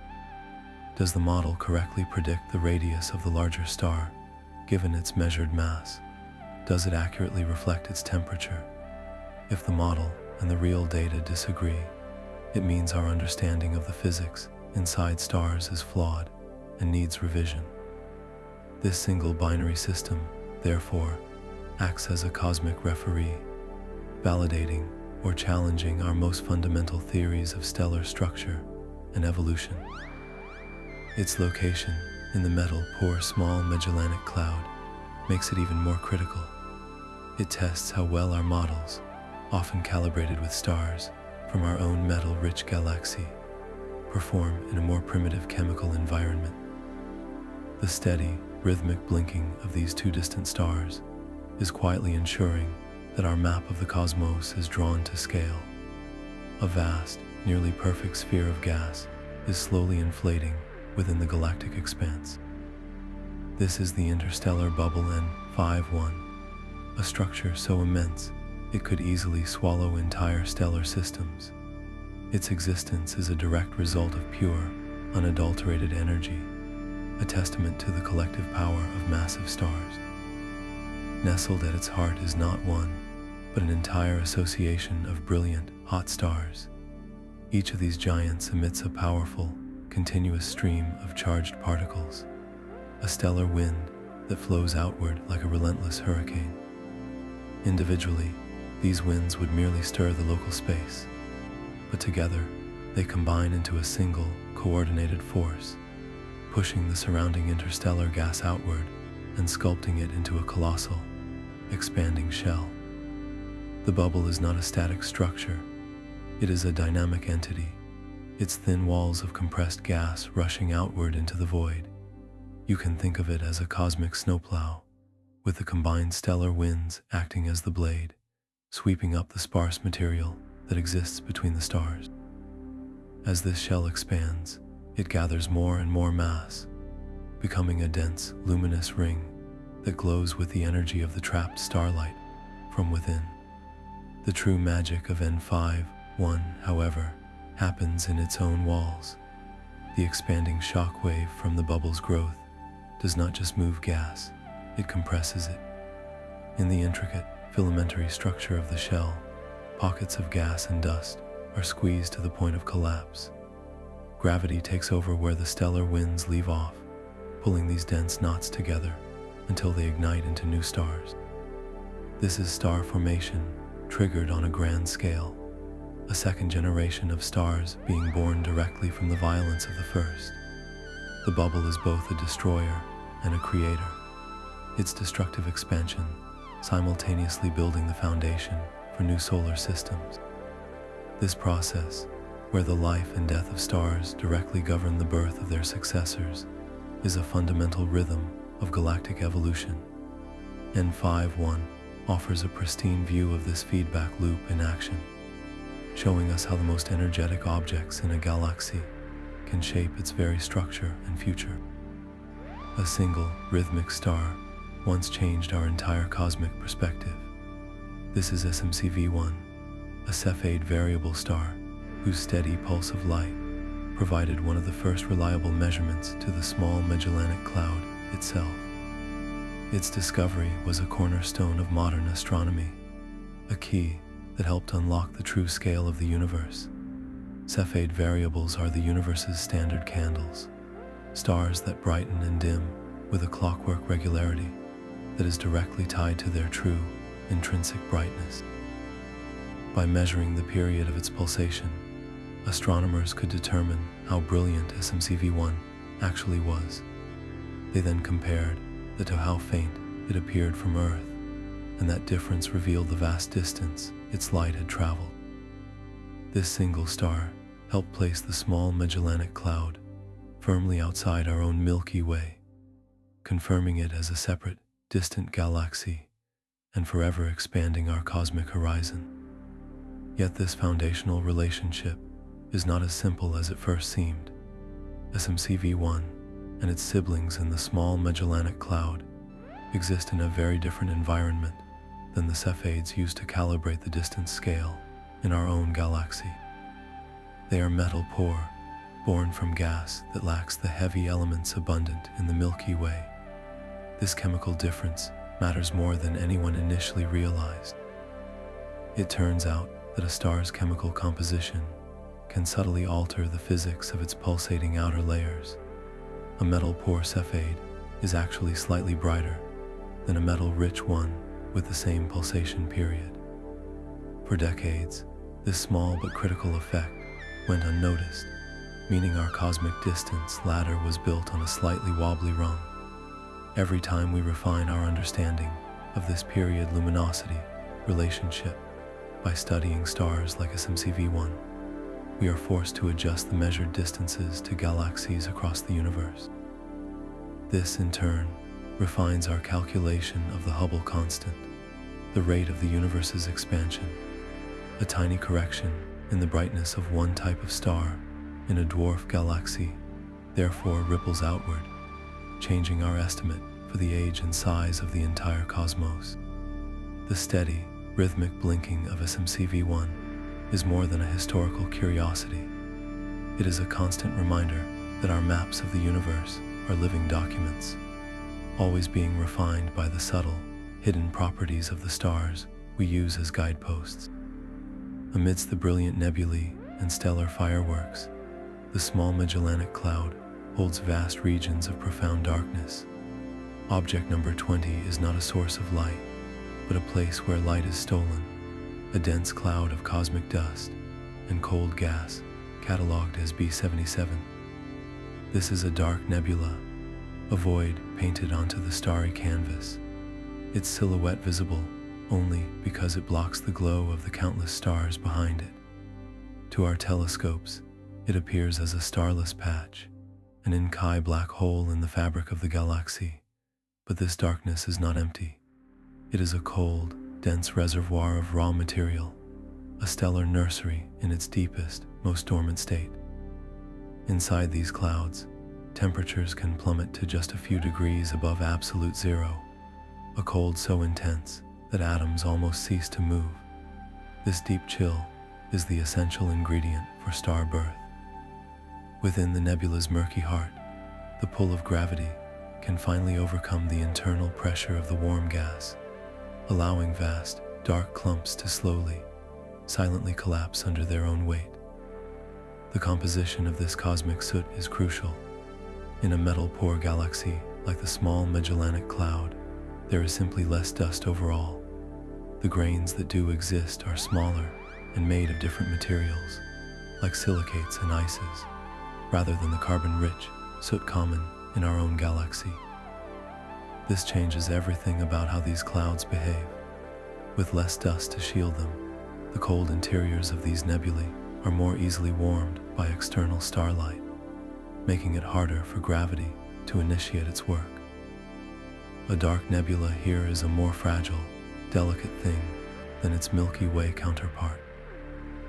Does the model correctly predict the radius of the larger star, given its measured mass? Does it accurately reflect its temperature? If the model and the real data disagree, it means our understanding of the physics inside stars is flawed and needs revision. This single binary system, therefore, acts as a cosmic referee, validating or challenging our most fundamental theories of stellar structure and evolution. Its location in the metal-poor Small Magellanic Cloud makes it even more critical. It tests how well our models, often calibrated with stars from our own metal-rich galaxy, perform in a more primitive chemical environment. The steady, rhythmic blinking of these two distant stars is quietly ensuring that our map of the cosmos is drawn to scale. A vast, nearly perfect sphere of gas is slowly inflating within the galactic expanse. This is the interstellar bubble N51, a structure so immense it could easily swallow entire stellar systems. Its existence is a direct result of pure, unadulterated energy, a testament to the collective power of massive stars. Nestled at its heart is not one, but an entire association of brilliant, hot stars. Each of these giants emits a powerful, continuous stream of charged particles, a stellar wind that flows outward like a relentless hurricane. Individually, these winds would merely stir the local space, but together, they combine into a single, coordinated force, pushing the surrounding interstellar gas outward and sculpting it into a colossal, expanding shell. The bubble is not a static structure, it is a dynamic entity, its thin walls of compressed gas rushing outward into the void. You can think of it as a cosmic snowplow, with the combined stellar winds acting as the blade, sweeping up the sparse material that exists between the stars. As this shell expands, it gathers more and more mass, becoming a dense, luminous ring that glows with the energy of the trapped starlight from within. The true magic of N51, however, happens in its own walls. The expanding shock wave from the bubble's growth does not just move gas, it compresses it. In the intricate, filamentary structure of the shell, pockets of gas and dust are squeezed to the point of collapse. Gravity takes over where the stellar winds leave off, pulling these dense knots together until they ignite into new stars. This is star formation, triggered on a grand scale, a second generation of stars being born directly from the violence of the first. The bubble is both a destroyer and a creator, its destructive expansion simultaneously building the foundation for new solar systems. This process, where the life and death of stars directly govern the birth of their successors, is a fundamental rhythm of galactic evolution. N51 offers a pristine view of this feedback loop in action, showing us how the most energetic objects in a galaxy can shape its very structure and future. A single rhythmic star once changed our entire cosmic perspective. This is SMC V1, a Cepheid variable star whose steady pulse of light provided one of the first reliable measurements to the Small Magellanic Cloud itself. Its discovery was a cornerstone of modern astronomy, a key that helped unlock the true scale of the universe. Cepheid variables are the universe's standard candles, stars that brighten and dim with a clockwork regularity that is directly tied to their true, intrinsic brightness. By measuring the period of its pulsation, astronomers could determine how brilliant SMC V1 actually was. They then compared that to how faint it appeared from Earth, and that difference revealed the vast distance its light had traveled. This single star helped place the Small Magellanic Cloud firmly outside our own Milky Way, confirming it as a separate, distant galaxy and forever expanding our cosmic horizon. Yet this foundational relationship is not as simple as it first seemed. SMC V1 and its siblings in the Small Magellanic Cloud exist in a very different environment than the Cepheids used to calibrate the distance scale in our own galaxy. They are metal poor, born from gas that lacks the heavy elements abundant in the Milky Way. This chemical difference matters more than anyone initially realized. It turns out that a star's chemical composition can subtly alter the physics of its pulsating outer layers. A metal-poor Cepheid is actually slightly brighter than a metal-rich one with the same pulsation period. For decades, this small but critical effect went unnoticed, meaning our cosmic distance ladder was built on a slightly wobbly rung. Every time we refine our understanding of this period luminosity relationship by studying stars like SMC V1, we are forced to adjust the measured distances to galaxies across the universe. This, in turn, refines our calculation of the Hubble constant, the rate of the universe's expansion. A tiny correction in the brightness of one type of star in a dwarf galaxy therefore ripples outward, changing our estimate for the age and size of the entire cosmos. The steady, rhythmic blinking of SMC V1 is more than a historical curiosity. It is a constant reminder that our maps of the universe are living documents, always being refined by the subtle, hidden properties of the stars we use as guideposts. Amidst the brilliant nebulae and stellar fireworks, the Small Magellanic Cloud holds vast regions of profound darkness. Object number 20 is not a source of light, but a place where light is stolen, a dense cloud of cosmic dust and cold gas, catalogued as B77. This is a dark nebula, a void painted onto the starry canvas, its silhouette visible only because it blocks the glow of the countless stars behind it. To our telescopes, it appears as a starless patch, an inky black hole in the fabric of the galaxy. But this darkness is not empty. It is a cold, dense reservoir of raw material, a stellar nursery in its deepest, most dormant state. Inside these clouds, temperatures can plummet to just a few degrees above absolute zero, a cold so intense that atoms almost cease to move. This deep chill is the essential ingredient for star birth. Within the nebula's murky heart, the pull of gravity can finally overcome the internal pressure of the warm gas, allowing vast, dark clumps to slowly, silently collapse under their own weight. The composition of this cosmic soot is crucial. In a metal-poor galaxy like the Small Magellanic Cloud, there is simply less dust overall. The grains that do exist are smaller and made of different materials, like silicates and ices, rather than the carbon-rich soot common in our own galaxy. This changes everything about how these clouds behave. With less dust to shield them, the cold interiors of these nebulae are more easily warmed by external starlight, making it harder for gravity to initiate its work. A dark nebula here is a more fragile, delicate thing than its Milky Way counterpart.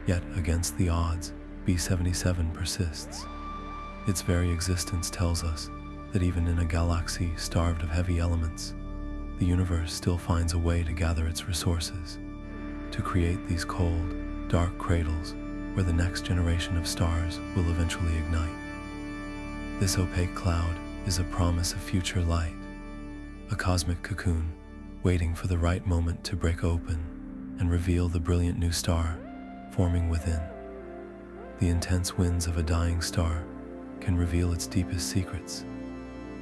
Yet against the odds, B77 persists. Its very existence tells us that even in a galaxy starved of heavy elements, the universe still finds a way to gather its resources, to create these cold, dark cradles where the next generation of stars will eventually ignite. This opaque cloud is a promise of future light, a cosmic cocoon waiting for the right moment to break open and reveal the brilliant new star forming within. The intense winds of a dying star can reveal its deepest secrets.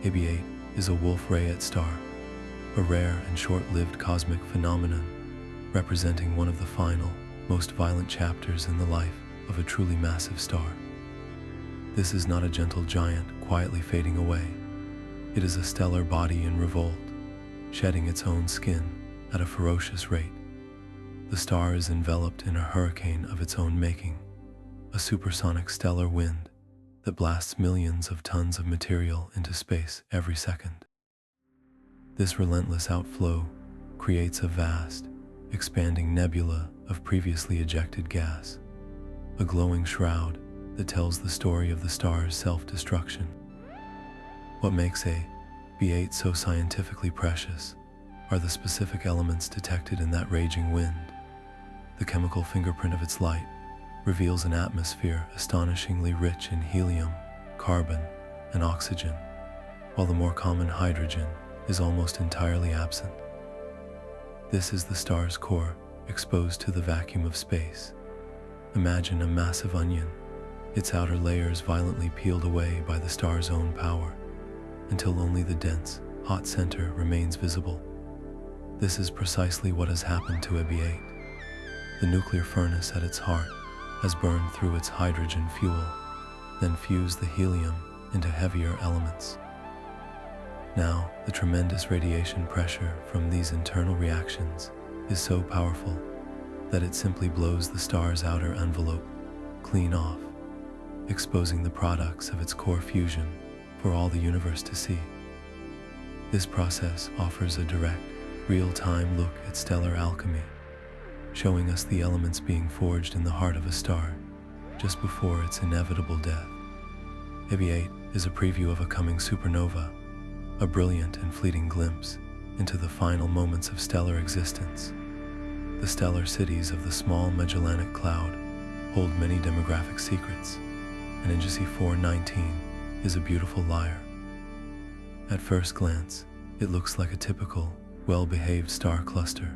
AB8 is a Wolf-Rayet star, a rare and short-lived cosmic phenomenon representing one of the final, most violent chapters in the life of a truly massive star. This is not a gentle giant quietly fading away. It is a stellar body in revolt, shedding its own skin at a ferocious rate. The star is enveloped in a hurricane of its own making, a supersonic stellar wind that blasts millions of tons of material into space every second. This relentless outflow creates a vast, expanding nebula of previously ejected gas, a glowing shroud that tells the story of the star's self-destruction. What makes AB8 so scientifically precious are the specific elements detected in that raging wind. The chemical fingerprint of its light reveals an atmosphere astonishingly rich in helium, carbon, and oxygen, while the more common hydrogen is almost entirely absent. This is the star's core, exposed to the vacuum of space. Imagine a massive onion, its outer layers violently peeled away by the star's own power, until only the dense, hot center remains visible. This is precisely what has happened to AB8. The nuclear furnace at its heart has burned through its hydrogen fuel, then fused the helium into heavier elements. Now, the tremendous radiation pressure from these internal reactions is so powerful that it simply blows the star's outer envelope clean off, exposing the products of its core fusion for all the universe to see. This process offers a direct, real-time look at stellar alchemy, showing us the elements being forged in the heart of a star just before its inevitable death. AB8 is a preview of a coming supernova, a brilliant and fleeting glimpse into the final moments of stellar existence. The stellar cities of the Small Magellanic Cloud hold many demographic secrets, and NGC 419 is a beautiful liar. At first glance, it looks like a typical, well-behaved star cluster,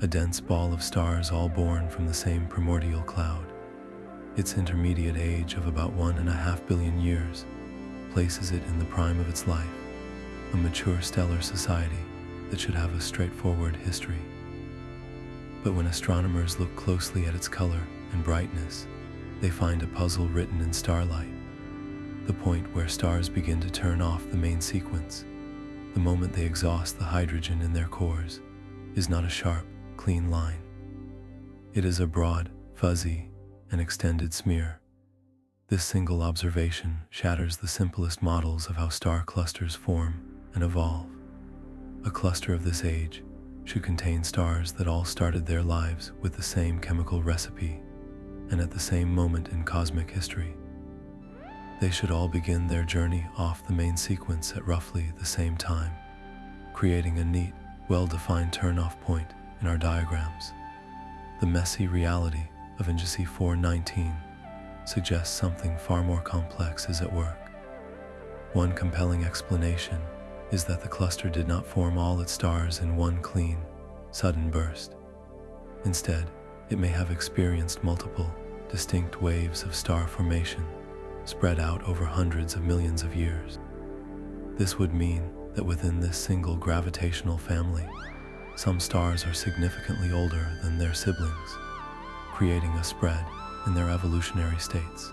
a dense ball of stars all born from the same primordial cloud. Its intermediate age of about 1.5 billion years places it in the prime of its life, a mature stellar society that should have a straightforward history. But when astronomers look closely at its color and brightness, they find a puzzle written in starlight. The point where stars begin to turn off the main sequence, the moment they exhaust the hydrogen in their cores, is not a sharp, clean line. It is a broad, fuzzy, and extended smear. This single observation shatters the simplest models of how star clusters form and evolve. A cluster of this age should contain stars that all started their lives with the same chemical recipe and at the same moment in cosmic history. They should all begin their journey off the main sequence at roughly the same time, creating a neat, well-defined turn-off point in our diagrams. The messy reality of NGC 419 suggests something far more complex is at work. One compelling explanation is that the cluster did not form all its stars in one clean, sudden burst. Instead, it may have experienced multiple, distinct waves of star formation spread out over hundreds of millions of years. This would mean that within this single gravitational family, some stars are significantly older than their siblings, creating a spread in their evolutionary states.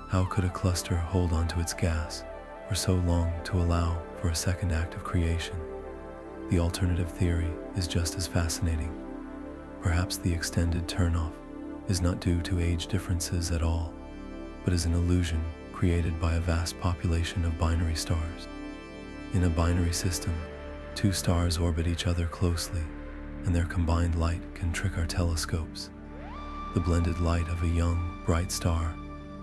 How could a cluster hold onto its gas for so long to allow for a second act of creation? The alternative theory is just as fascinating. Perhaps the extended turnoff is not due to age differences at all, but is an illusion created by a vast population of binary stars. In a binary system, two stars orbit each other closely, and their combined light can trick our telescopes. The blended light of a young, bright star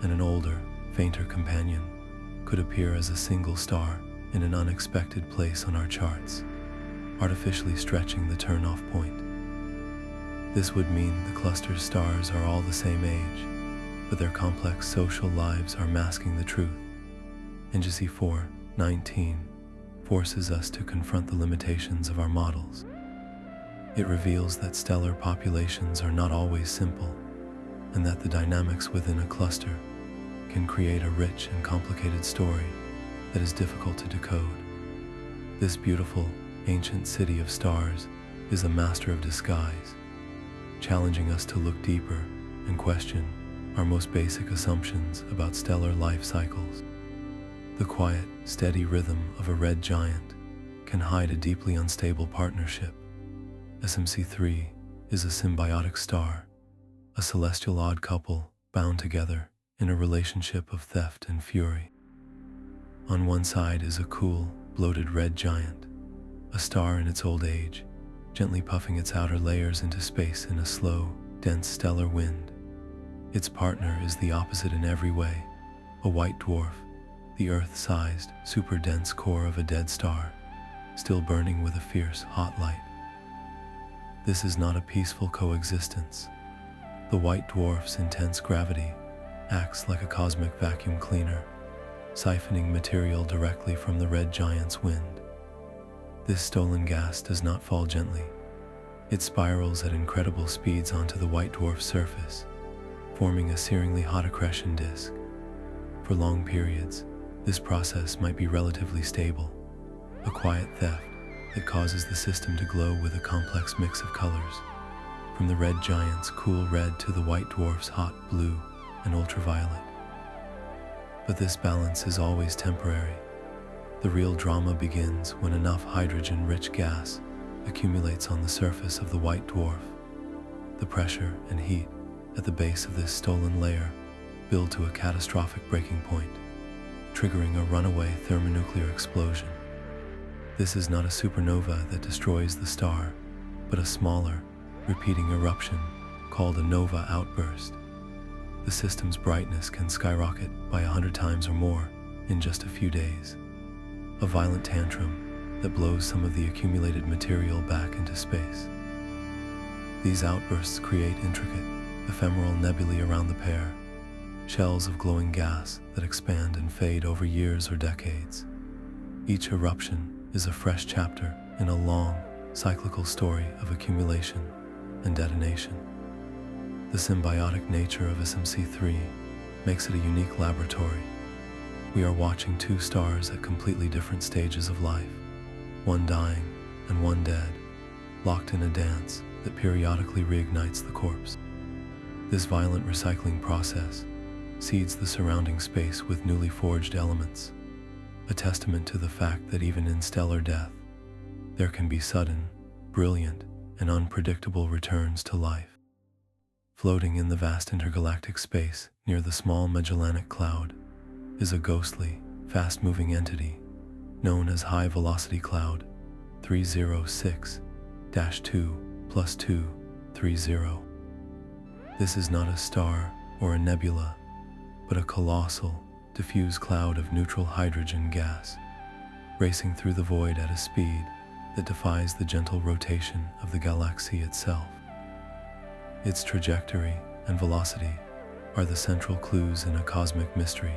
and an older, fainter companion could appear as a single star in an unexpected place on our charts, artificially stretching the turn-off point. This would mean the cluster's stars are all the same age, but their complex social lives are masking the truth. NGC 419 forces us to confront the limitations of our models. It reveals that stellar populations are not always simple, and that the dynamics within a cluster can create a rich and complicated story that is difficult to decode. This beautiful, ancient city of stars is a master of disguise, challenging us to look deeper and question our most basic assumptions about stellar life cycles. The quiet, steady rhythm of a red giant can hide a deeply unstable partnership. SMC 3 is a symbiotic star, a celestial odd couple bound together in a relationship of theft and fury. On one side is a cool, bloated red giant, a star in its old age, gently puffing its outer layers into space in a slow, dense stellar wind. Its partner is the opposite in every way, a white dwarf, the Earth-sized, super-dense core of a dead star, still burning with a fierce, hot light. This is not a peaceful coexistence. The white dwarf's intense gravity acts like a cosmic vacuum cleaner, siphoning material directly from the red giant's wind. This stolen gas does not fall gently. It spirals at incredible speeds onto the white dwarf's surface, forming a searingly hot accretion disk. For long periods, this process might be relatively stable, a quiet theft that causes the system to glow with a complex mix of colors, from the red giant's cool red to the white dwarf's hot blue and ultraviolet. But this balance is always temporary. The real drama begins when enough hydrogen-rich gas accumulates on the surface of the white dwarf. The pressure and heat at the base of this stolen layer build to a catastrophic breaking point, triggering a runaway thermonuclear explosion. This is not a supernova that destroys the star, but a smaller, repeating eruption called a nova outburst. The system's brightness can skyrocket by 100 times or more in just a few days. A violent tantrum that blows some of the accumulated material back into space. These outbursts create intricate, ephemeral nebulae around the pair, shells of glowing gas that expand and fade over years or decades. Each eruption is a fresh chapter in a long, cyclical story of accumulation and detonation. The symbiotic nature of SMC3 makes it a unique laboratory. We are watching two stars at completely different stages of life, one dying and one dead, locked in a dance that periodically reignites the corpse. This violent recycling process seeds the surrounding space with newly forged elements, a testament to the fact that even in stellar death, there can be sudden, brilliant, and unpredictable returns to life. Floating in the vast intergalactic space near the Small Magellanic Cloud is a ghostly, fast-moving entity known as High Velocity Cloud 306-2+230. This is not a star or a nebula, but a colossal, diffuse cloud of neutral hydrogen gas, racing through the void at a speed that defies the gentle rotation of the galaxy itself. Its trajectory and velocity are the central clues in a cosmic mystery.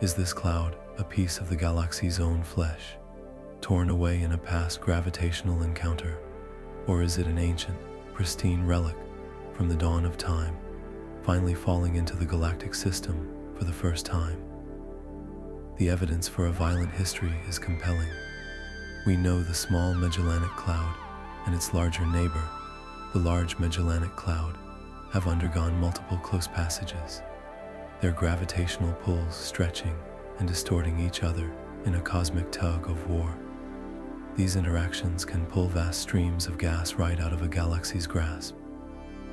Is this cloud a piece of the galaxy's own flesh, torn away in a past gravitational encounter, or is it an ancient, pristine relic from the dawn of time, finally falling into the galactic system for the first time. The evidence for a violent history is compelling. We know the Small Magellanic Cloud and its larger neighbor, the Large Magellanic Cloud, have undergone multiple close passages, their gravitational pulls stretching and distorting each other in a cosmic tug of war. These interactions can pull vast streams of gas right out of a galaxy's grasp,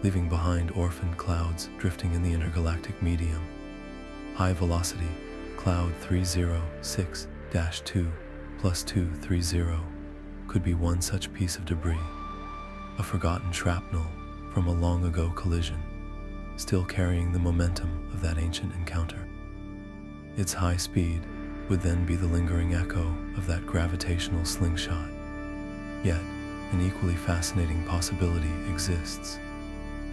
leaving behind orphaned clouds drifting in the intergalactic medium. High velocity Cloud 306-2 plus 230 could be one such piece of debris, a forgotten shrapnel from a long ago collision, still carrying the momentum of that ancient encounter. Its high speed would then be the lingering echo of that gravitational slingshot. Yet, an equally fascinating possibility exists.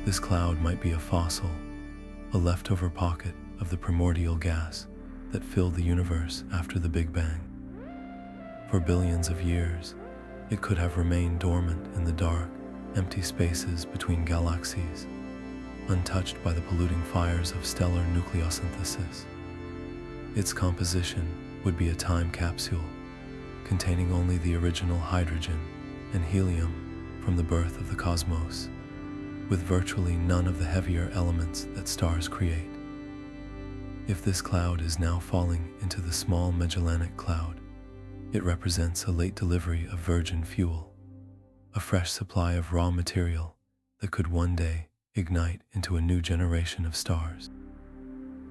This cloud might be a fossil, a leftover pocket of the primordial gas that filled the universe after the Big Bang. For billions of years, it could have remained dormant in the dark, empty spaces between galaxies, untouched by the polluting fires of stellar nucleosynthesis. Its composition would be a time capsule, containing only the original hydrogen and helium from the birth of the cosmos, with virtually none of the heavier elements that stars create. If this cloud is now falling into the Small Magellanic Cloud, it represents a late delivery of virgin fuel, a fresh supply of raw material that could one day ignite into a new generation of stars.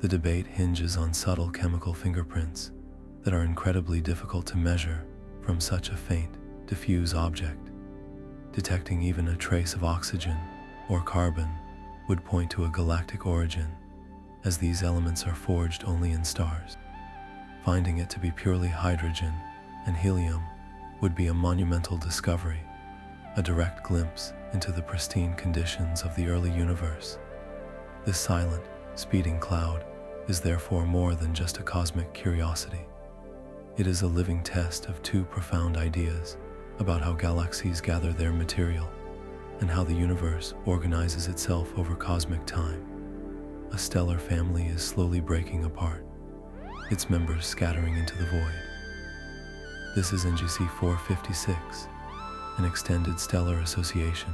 The debate hinges on subtle chemical fingerprints that are incredibly difficult to measure from such a faint, diffuse object. Detecting even a trace of oxygen or carbon would point to a galactic origin, as these elements are forged only in stars. Finding it to be purely hydrogen and helium would be a monumental discovery, a direct glimpse into the pristine conditions of the early universe. This silent, speeding cloud is therefore more than just a cosmic curiosity. It is a living test of two profound ideas about how galaxies gather their material and how the universe organizes itself over cosmic time. A stellar family is slowly breaking apart, its members scattering into the void. This is NGC 456, an extended stellar association,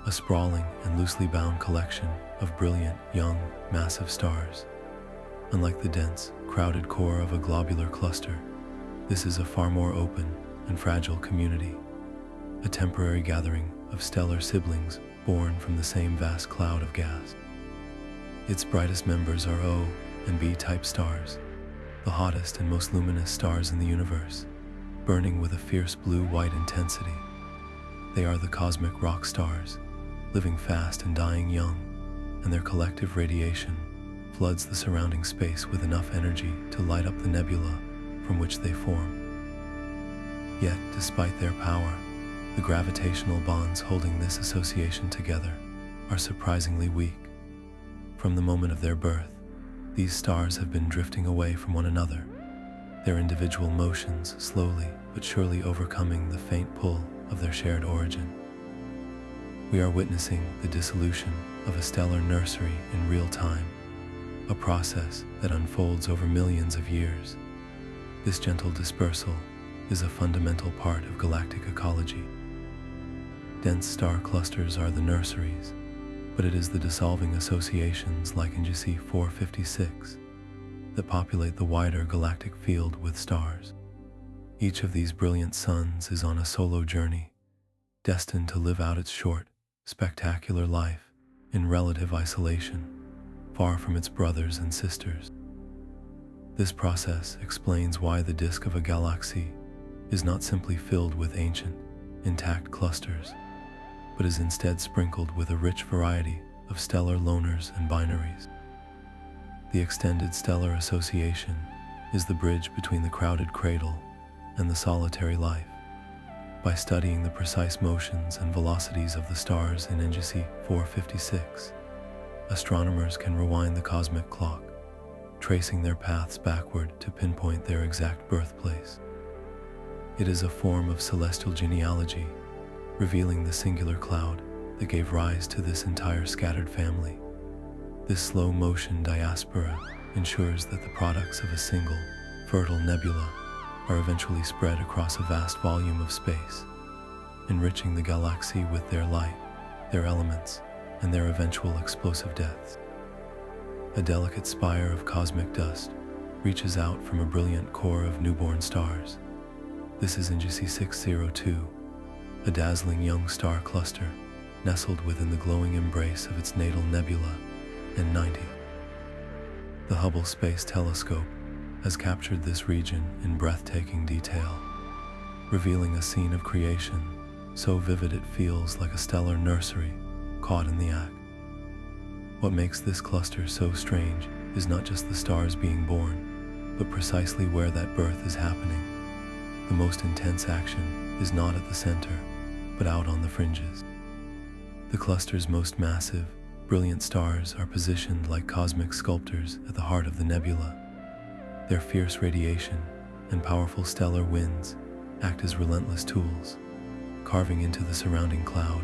a sprawling and loosely bound collection of brilliant, young, massive stars. Unlike the dense, crowded core of a globular cluster, this is a far more open and fragile community, a temporary gathering of stellar siblings born from the same vast cloud of gas. Its brightest members are O and B-type stars, the hottest and most luminous stars in the universe, burning with a fierce blue-white intensity. They are the cosmic rock stars, living fast and dying young, and their collective radiation floods the surrounding space with enough energy to light up the nebula from which they form. Yet, despite their power, the gravitational bonds holding this association together are surprisingly weak. From the moment of their birth, these stars have been drifting away from one another, their individual motions slowly but surely overcoming the faint pull of their shared origin. We are witnessing the dissolution of a stellar nursery in real time, a process that unfolds over millions of years. This gentle dispersal is a fundamental part of galactic ecology. Dense star clusters are the nurseries, but it is the dissolving associations like NGC 456 that populate the wider galactic field with stars. Each of these brilliant suns is on a solo journey, destined to live out its short, spectacular life in relative isolation, far from its brothers and sisters. This process explains why the disk of a galaxy is not simply filled with ancient, intact clusters, but is instead sprinkled with a rich variety of stellar loners and binaries. The extended stellar association is the bridge between the crowded cradle and the solitary life. By studying the precise motions and velocities of the stars in NGC 456, astronomers can rewind the cosmic clock, tracing their paths backward to pinpoint their exact birthplace. It is a form of celestial genealogy, revealing the singular cloud that gave rise to this entire scattered family. This slow-motion diaspora ensures that the products of a single, fertile nebula are eventually spread across a vast volume of space, enriching the galaxy with their light, their elements, and their eventual explosive deaths. A delicate spire of cosmic dust reaches out from a brilliant core of newborn stars. This is SMC X-1, a dazzling young star cluster nestled within the glowing embrace of its natal nebula, N90. The Hubble Space Telescope has captured this region in breathtaking detail, revealing a scene of creation so vivid it feels like a stellar nursery caught in the act. What makes this cluster so strange is not just the stars being born, but precisely where that birth is happening. The most intense action is not at the center, but out on the fringes. The cluster's most massive, brilliant stars are positioned like cosmic sculptors at the heart of the nebula. Their fierce radiation and powerful stellar winds act as relentless tools, carving into the surrounding cloud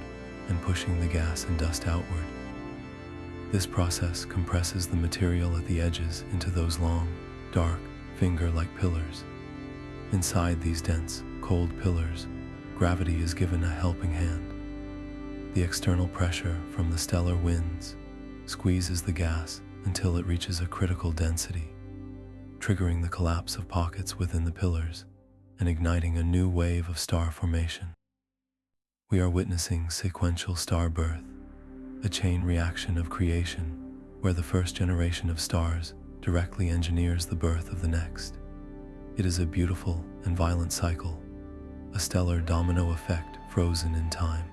and pushing the gas and dust outward. This process compresses the material at the edges into those long, dark, finger-like pillars. Inside these dense, cold pillars, gravity is given a helping hand. The external pressure from the stellar winds squeezes the gas until it reaches a critical density, triggering the collapse of pockets within the pillars and igniting a new wave of star formation. We are witnessing sequential star birth, a chain reaction of creation where the first generation of stars directly engineers the birth of the next. It is a beautiful and violent cycle, a stellar domino effect frozen in time.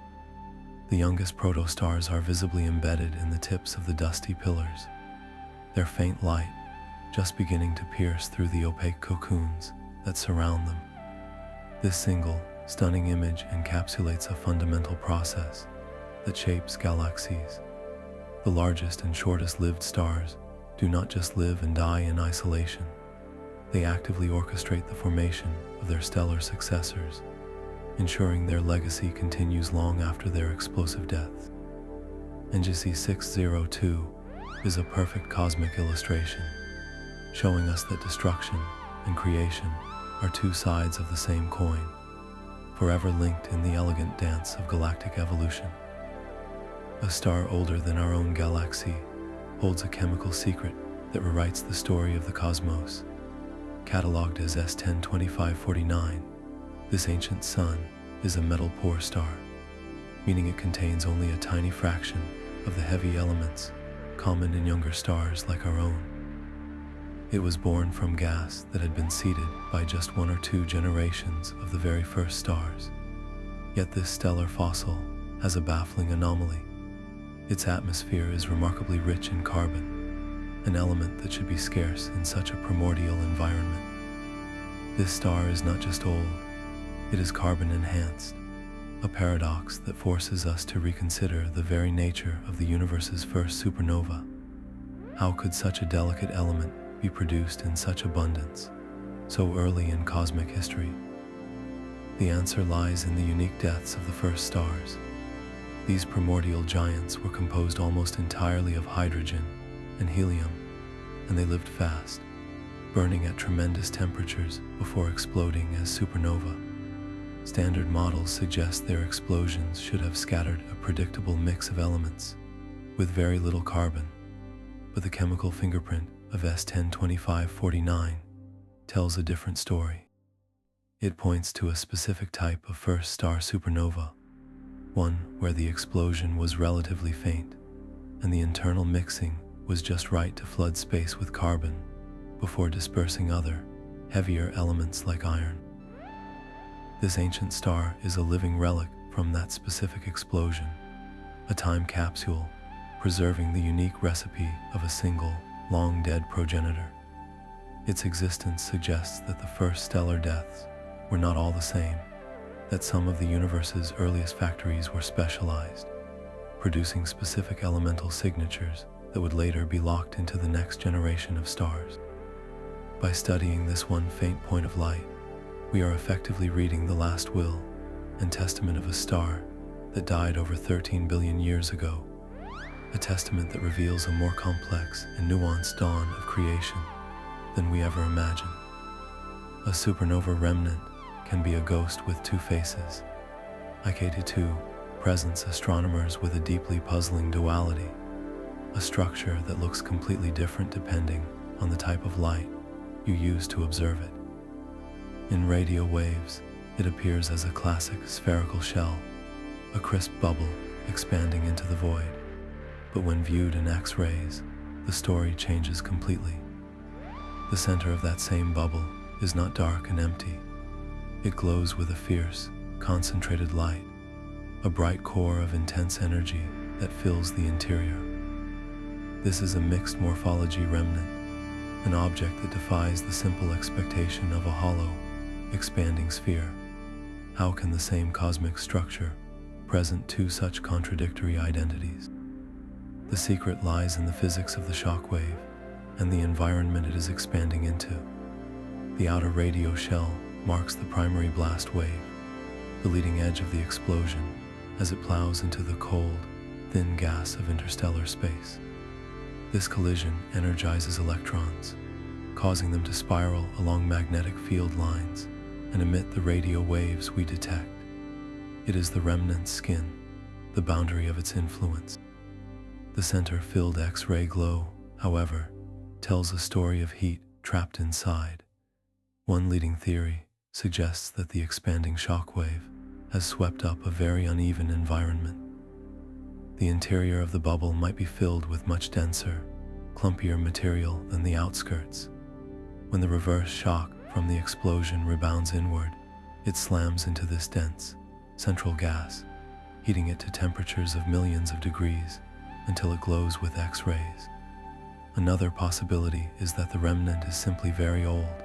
The youngest protostars are visibly embedded in the tips of the dusty pillars, their faint light just beginning to pierce through the opaque cocoons that surround them. This single, stunning image encapsulates a fundamental process that shapes galaxies. The largest and shortest-lived stars do not just live and die in isolation. They actively orchestrate the formation of their stellar successors, ensuring their legacy continues long after their explosive deaths. SMC X-1 is a perfect cosmic illustration, showing us that destruction and creation are two sides of the same coin, forever linked in the elegant dance of galactic evolution. A star older than our own galaxy holds a chemical secret that rewrites the story of the cosmos. Catalogued as S102549, this ancient sun is a metal-poor star, meaning it contains only a tiny fraction of the heavy elements common in younger stars like our own. It was born from gas that had been seeded by just one or two generations of the very first stars. Yet this stellar fossil has a baffling anomaly. Its atmosphere is remarkably rich in carbon, an element that should be scarce in such a primordial environment. This star is not just old, it is carbon-enhanced, a paradox that forces us to reconsider the very nature of the universe's first supernova. How could such a delicate element be produced in such abundance, so early in cosmic history? The answer lies in the unique deaths of the first stars. These primordial giants were composed almost entirely of hydrogen and helium, and they lived fast, burning at tremendous temperatures before exploding as supernova. Standard models suggest their explosions should have scattered a predictable mix of elements, with very little carbon, but the chemical fingerprint of S102549 tells a different story. It points to a specific type of first star supernova, one where the explosion was relatively faint, and the internal mixing was just right to flood space with carbon before dispersing other, heavier elements like iron. This ancient star is a living relic from that specific explosion, a time capsule preserving the unique recipe of a single, long-dead progenitor. Its existence suggests that the first stellar deaths were not all the same, that some of the universe's earliest factories were specialized, producing specific elemental signatures that would later be locked into the next generation of stars. By studying this one faint point of light, we are effectively reading the last will and testament of a star that died over 13 billion years ago, a testament that reveals a more complex and nuanced dawn of creation than we ever imagined. A supernova remnant can be a ghost with two faces. IK22 presents astronomers with a deeply puzzling duality, a structure that looks completely different depending on the type of light you use to observe it. In radio waves, it appears as a classic spherical shell, a crisp bubble expanding into the void. But when viewed in X-rays, the story changes completely. The center of that same bubble is not dark and empty. It glows with a fierce, concentrated light, a bright core of intense energy that fills the interior. This is a mixed morphology remnant, an object that defies the simple expectation of a hollow, expanding sphere. How can the same cosmic structure present two such contradictory identities? The secret lies in the physics of the shockwave and the environment it is expanding into. The outer radio shell marks the primary blast wave, the leading edge of the explosion as it plows into the cold, thin gas of interstellar space. This collision energizes electrons, causing them to spiral along magnetic field lines and emit the radio waves we detect. It is the remnant skin, the boundary of its influence. The center-filled X-ray glow, however, tells a story of heat trapped inside. One leading theory suggests that the expanding shockwave has swept up a very uneven environment. The interior of the bubble might be filled with much denser, clumpier material than the outskirts. When the reverse shock from the explosion rebounds inward, it slams into this dense, central gas, heating it to temperatures of millions of degrees until it glows with X-rays. Another possibility is that the remnant is simply very old.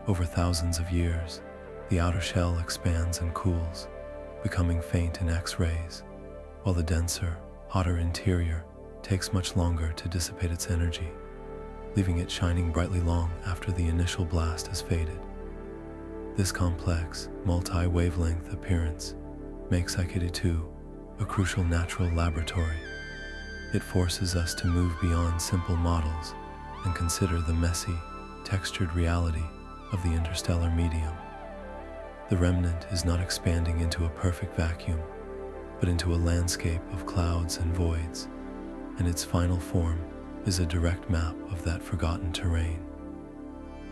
Over thousands of years, the outer shell expands and cools, becoming faint in X-rays, while the denser, hotter interior takes much longer to dissipate its energy, leaving it shining brightly long after the initial blast has faded. This complex, multi-wavelength appearance makes IK22 a crucial natural laboratory. It forces us to move beyond simple models and consider the messy, textured reality of the interstellar medium. The remnant is not expanding into a perfect vacuum, but into a landscape of clouds and voids, and its final form is a direct map of that forgotten terrain.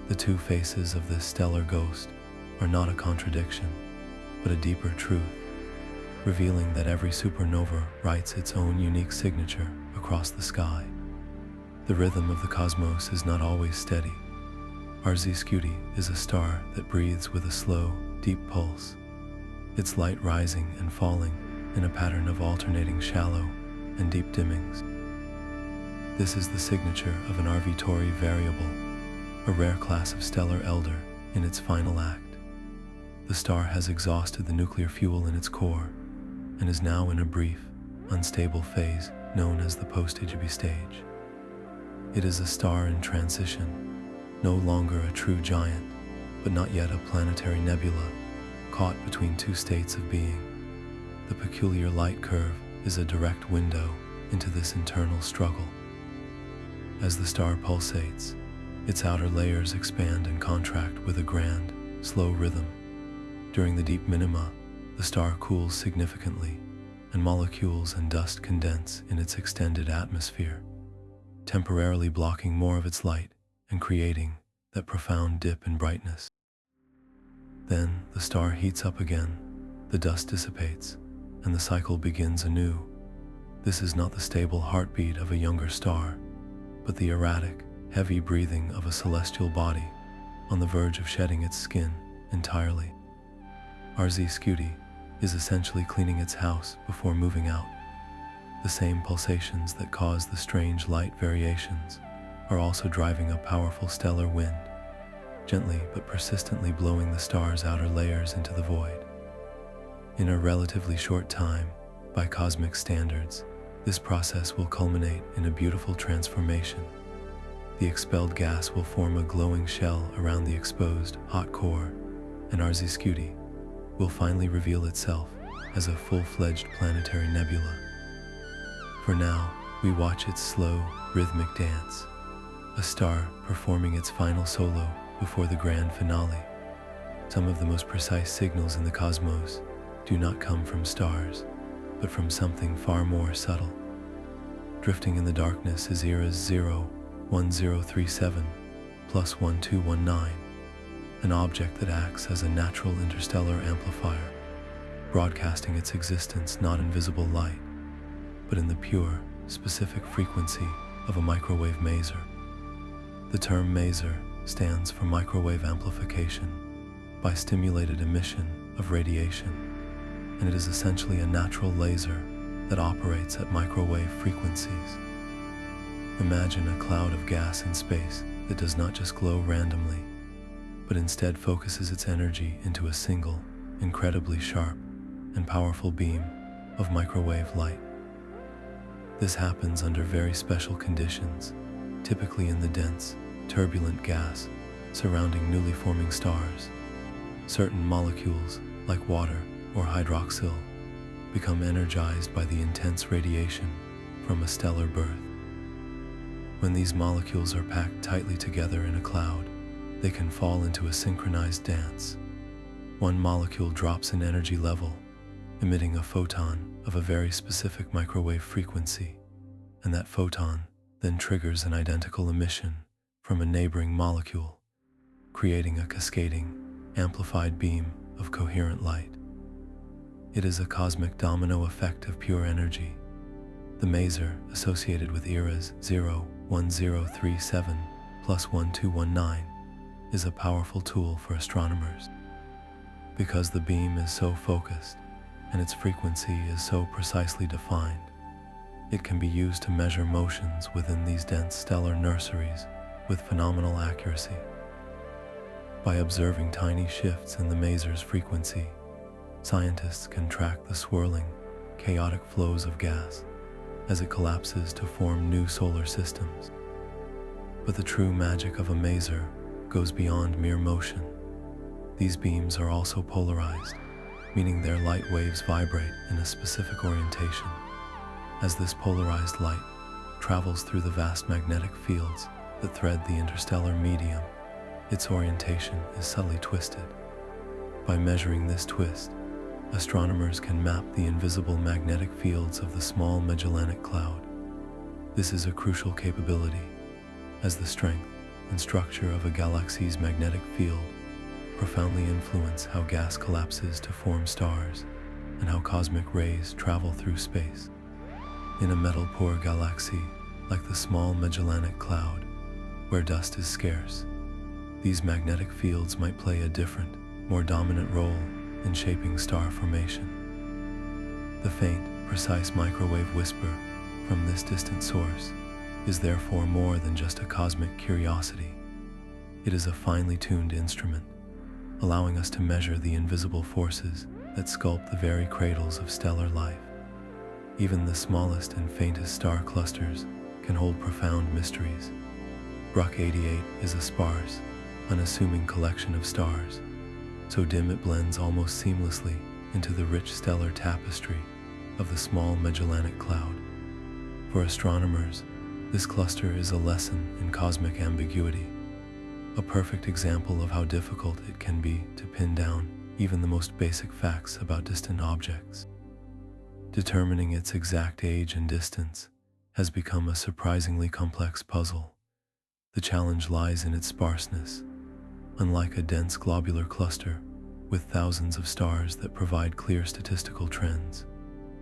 The two faces of this stellar ghost are not a contradiction, but a deeper truth, revealing that every supernova writes its own unique signature across the sky. The rhythm of the cosmos is not always steady. RZ Scuti is a star that breathes with a slow, deep pulse, its light rising and falling in a pattern of alternating shallow and deep dimmings. This is the signature of an RV Tauri variable, a rare class of stellar elder in its final act. The star has exhausted the nuclear fuel in its core and is now in a brief, unstable phase known as the post-Higby stage. It is a star in transition, no longer a true giant, but not yet a planetary nebula, caught between two states of being. The peculiar light curve is a direct window into this internal struggle. As the star pulsates, its outer layers expand and contract with a grand, slow rhythm. During the deep minima, the star cools significantly, and molecules and dust condense in its extended atmosphere, temporarily blocking more of its light and creating that profound dip in brightness. Then the star heats up again, the dust dissipates, and the cycle begins anew. This is not the stable heartbeat of a younger star, but the erratic, heavy breathing of a celestial body on the verge of shedding its skin entirely. RZ Scuti is essentially cleaning its house before moving out. The same pulsations that cause the strange light variations are also driving a powerful stellar wind, gently but persistently blowing the star's outer layers into the void. In a relatively short time, by cosmic standards, this process will culminate in a beautiful transformation. The expelled gas will form a glowing shell around the exposed, hot core, and RZ Scuti will finally reveal itself as a full-fledged planetary nebula. For now, we watch its slow, rhythmic dance, a star performing its final solo before the grand finale. Some of the most precise signals in the cosmos do not come from stars, but from something far more subtle. Drifting in the darkness is ERA's 01037 plus 1219, an object that acts as a natural interstellar amplifier, broadcasting its existence not in visible light, but in the pure, specific frequency of a microwave maser. The term maser stands for microwave amplification by stimulated emission of radiation, and it is essentially a natural laser that operates at microwave frequencies. Imagine a cloud of gas in space that does not just glow randomly, but instead focuses its energy into a single, incredibly sharp and powerful beam of microwave light. This happens under very special conditions, typically in the dense, turbulent gas surrounding newly forming stars. Certain molecules, like water or hydroxyl, become energized by the intense radiation from a stellar birth. When these molecules are packed tightly together in a cloud, they can fall into a synchronized dance. One molecule drops in energy level, emitting a photon of a very specific microwave frequency, and that photon then triggers an identical emission from a neighboring molecule, creating a cascading, amplified beam of coherent light. It is a cosmic domino effect of pure energy. The maser associated with ERA's 01037 plus 1219 is a powerful tool for astronomers. Because the beam is so focused and its frequency is so precisely defined, it can be used to measure motions within these dense stellar nurseries with phenomenal accuracy. By observing tiny shifts in the maser's frequency, scientists can track the swirling, chaotic flows of gas as it collapses to form new solar systems. But the true magic of a maser goes beyond mere motion. These beams are also polarized, meaning their light waves vibrate in a specific orientation. As this polarized light travels through the vast magnetic fields that thread the interstellar medium, its orientation is subtly twisted. By measuring this twist, astronomers can map the invisible magnetic fields of the Small Magellanic Cloud. This is a crucial capability, as the strength and structure of a galaxy's magnetic field profoundly influence how gas collapses to form stars and how cosmic rays travel through space. In a metal-poor galaxy like the Small Magellanic Cloud, where dust is scarce, these magnetic fields might play a different, more dominant role in shaping star formation. The faint, precise microwave whisper from this distant source is therefore more than just a cosmic curiosity. It is a finely tuned instrument, allowing us to measure the invisible forces that sculpt the very cradles of stellar life. Even the smallest and faintest star clusters can hold profound mysteries. Bruch 88 is a sparse, unassuming collection of stars, so dim it blends almost seamlessly into the rich stellar tapestry of the Small Magellanic Cloud. For astronomers, this cluster is a lesson in cosmic ambiguity, a perfect example of how difficult it can be to pin down even the most basic facts about distant objects. Determining its exact age and distance has become a surprisingly complex puzzle. The challenge lies in its sparseness. Unlike a dense globular cluster with thousands of stars that provide clear statistical trends,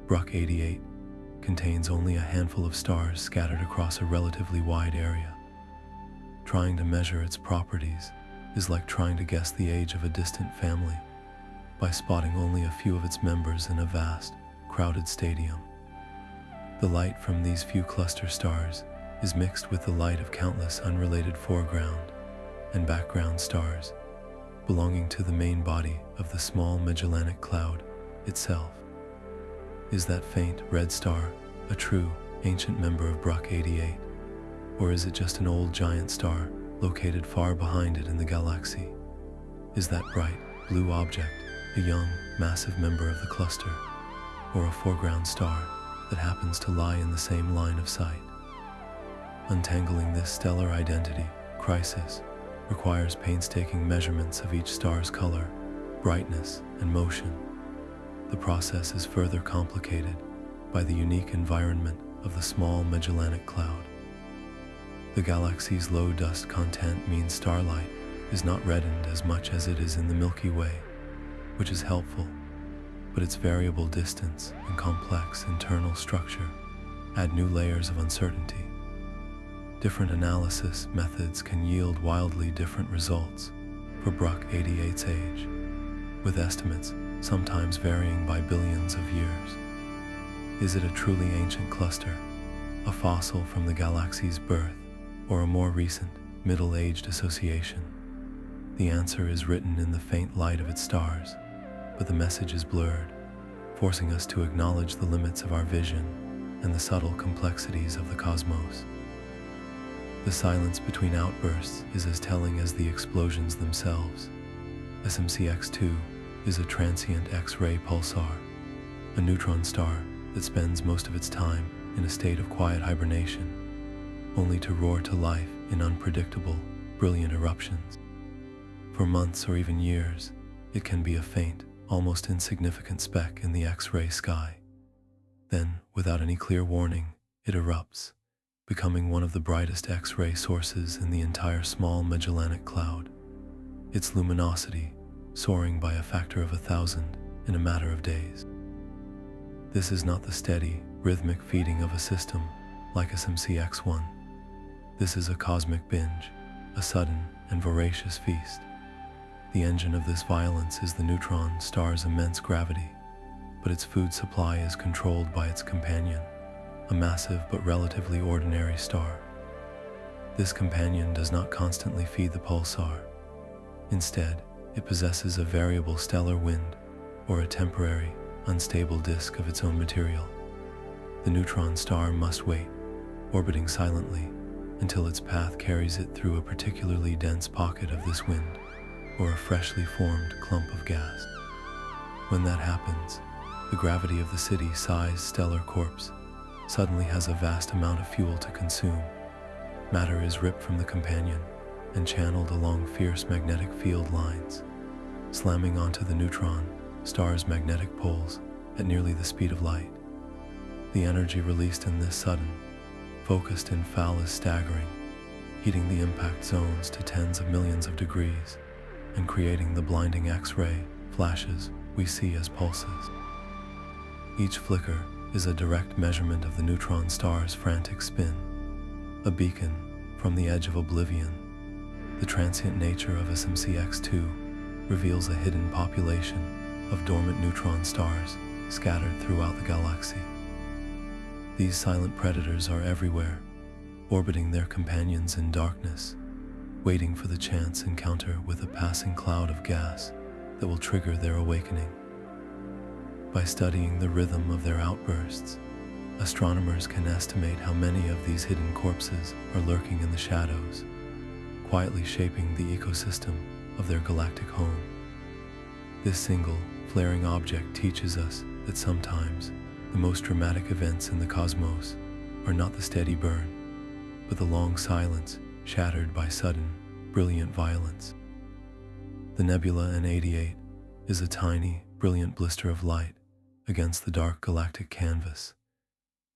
Bruch 88 contains only a handful of stars scattered across a relatively wide area. Trying to measure its properties is like trying to guess the age of a distant family by spotting only a few of its members in a vast, crowded stadium. The light from these few cluster stars is mixed with the light of countless unrelated foreground and background stars belonging to the main body of the Small Magellanic Cloud itself. Is that faint red star a true, ancient member of Bruch 88? Or is it just an old giant star located far behind it in the galaxy? Is that bright, blue object a young, massive member of the cluster, or a foreground star that happens to lie in the same line of sight. Untangling this stellar identity crisis requires painstaking measurements of each star's color, brightness, and motion. The process is further complicated by the unique environment of the Small Magellanic Cloud. The galaxy's low dust content means starlight is not reddened as much as it is in the Milky Way, which is helpful, but its variable distance and complex internal structure add new layers of uncertainty. Different analysis methods can yield wildly different results for Bruck 88's age, with estimates sometimes varying by billions of years. Is it a truly ancient cluster, a fossil from the galaxy's birth, or a more recent, middle-aged association? The answer is written in the faint light of its stars, but the message is blurred, forcing us to acknowledge the limits of our vision and the subtle complexities of the cosmos. The silence between outbursts is as telling as the explosions themselves. SMC X-2 is a transient X-ray pulsar, a neutron star that spends most of its time in a state of quiet hibernation, only to roar to life in unpredictable, brilliant eruptions. For months or even years, it can be a faint, almost insignificant speck in the X-ray sky. Then, without any clear warning, it erupts, becoming one of the brightest X-ray sources in the entire Small Magellanic Cloud, its luminosity soaring by a factor of 1,000 in a matter of days. This is not the steady, rhythmic feeding of a system like SMC X-1. This is a cosmic binge, a sudden and voracious feast. The engine of this violence is the neutron star's immense gravity, but its food supply is controlled by its companion, a massive but relatively ordinary star. This companion does not constantly feed the pulsar. Instead, it possesses a variable stellar wind, or a temporary, unstable disk of its own material. The neutron star must wait, orbiting silently, until its path carries it through a particularly dense pocket of this wind, or a freshly formed clump of gas. When that happens, the gravity of the city-sized stellar corpse suddenly has a vast amount of fuel to consume. Matter is ripped from the companion and channeled along fierce magnetic field lines, slamming onto the neutron star's magnetic poles at nearly the speed of light. The energy released in this sudden, focused infall is staggering, heating the impact zones to tens of millions of degrees and creating the blinding X-ray flashes we see as pulses. Each flicker is a direct measurement of the neutron star's frantic spin, a beacon from the edge of oblivion. The transient nature of SMC X-2 reveals a hidden population of dormant neutron stars scattered throughout the galaxy. These silent predators are everywhere, orbiting their companions in darkness, waiting for the chance encounter with a passing cloud of gas that will trigger their awakening. By studying the rhythm of their outbursts, astronomers can estimate how many of these hidden corpses are lurking in the shadows, quietly shaping the ecosystem of their galactic home. This single, flaring object teaches us that sometimes the most dramatic events in the cosmos are not the steady burn, but the long silence shattered by sudden, brilliant violence. The nebula N88 is a tiny, brilliant blister of light against the dark galactic canvas.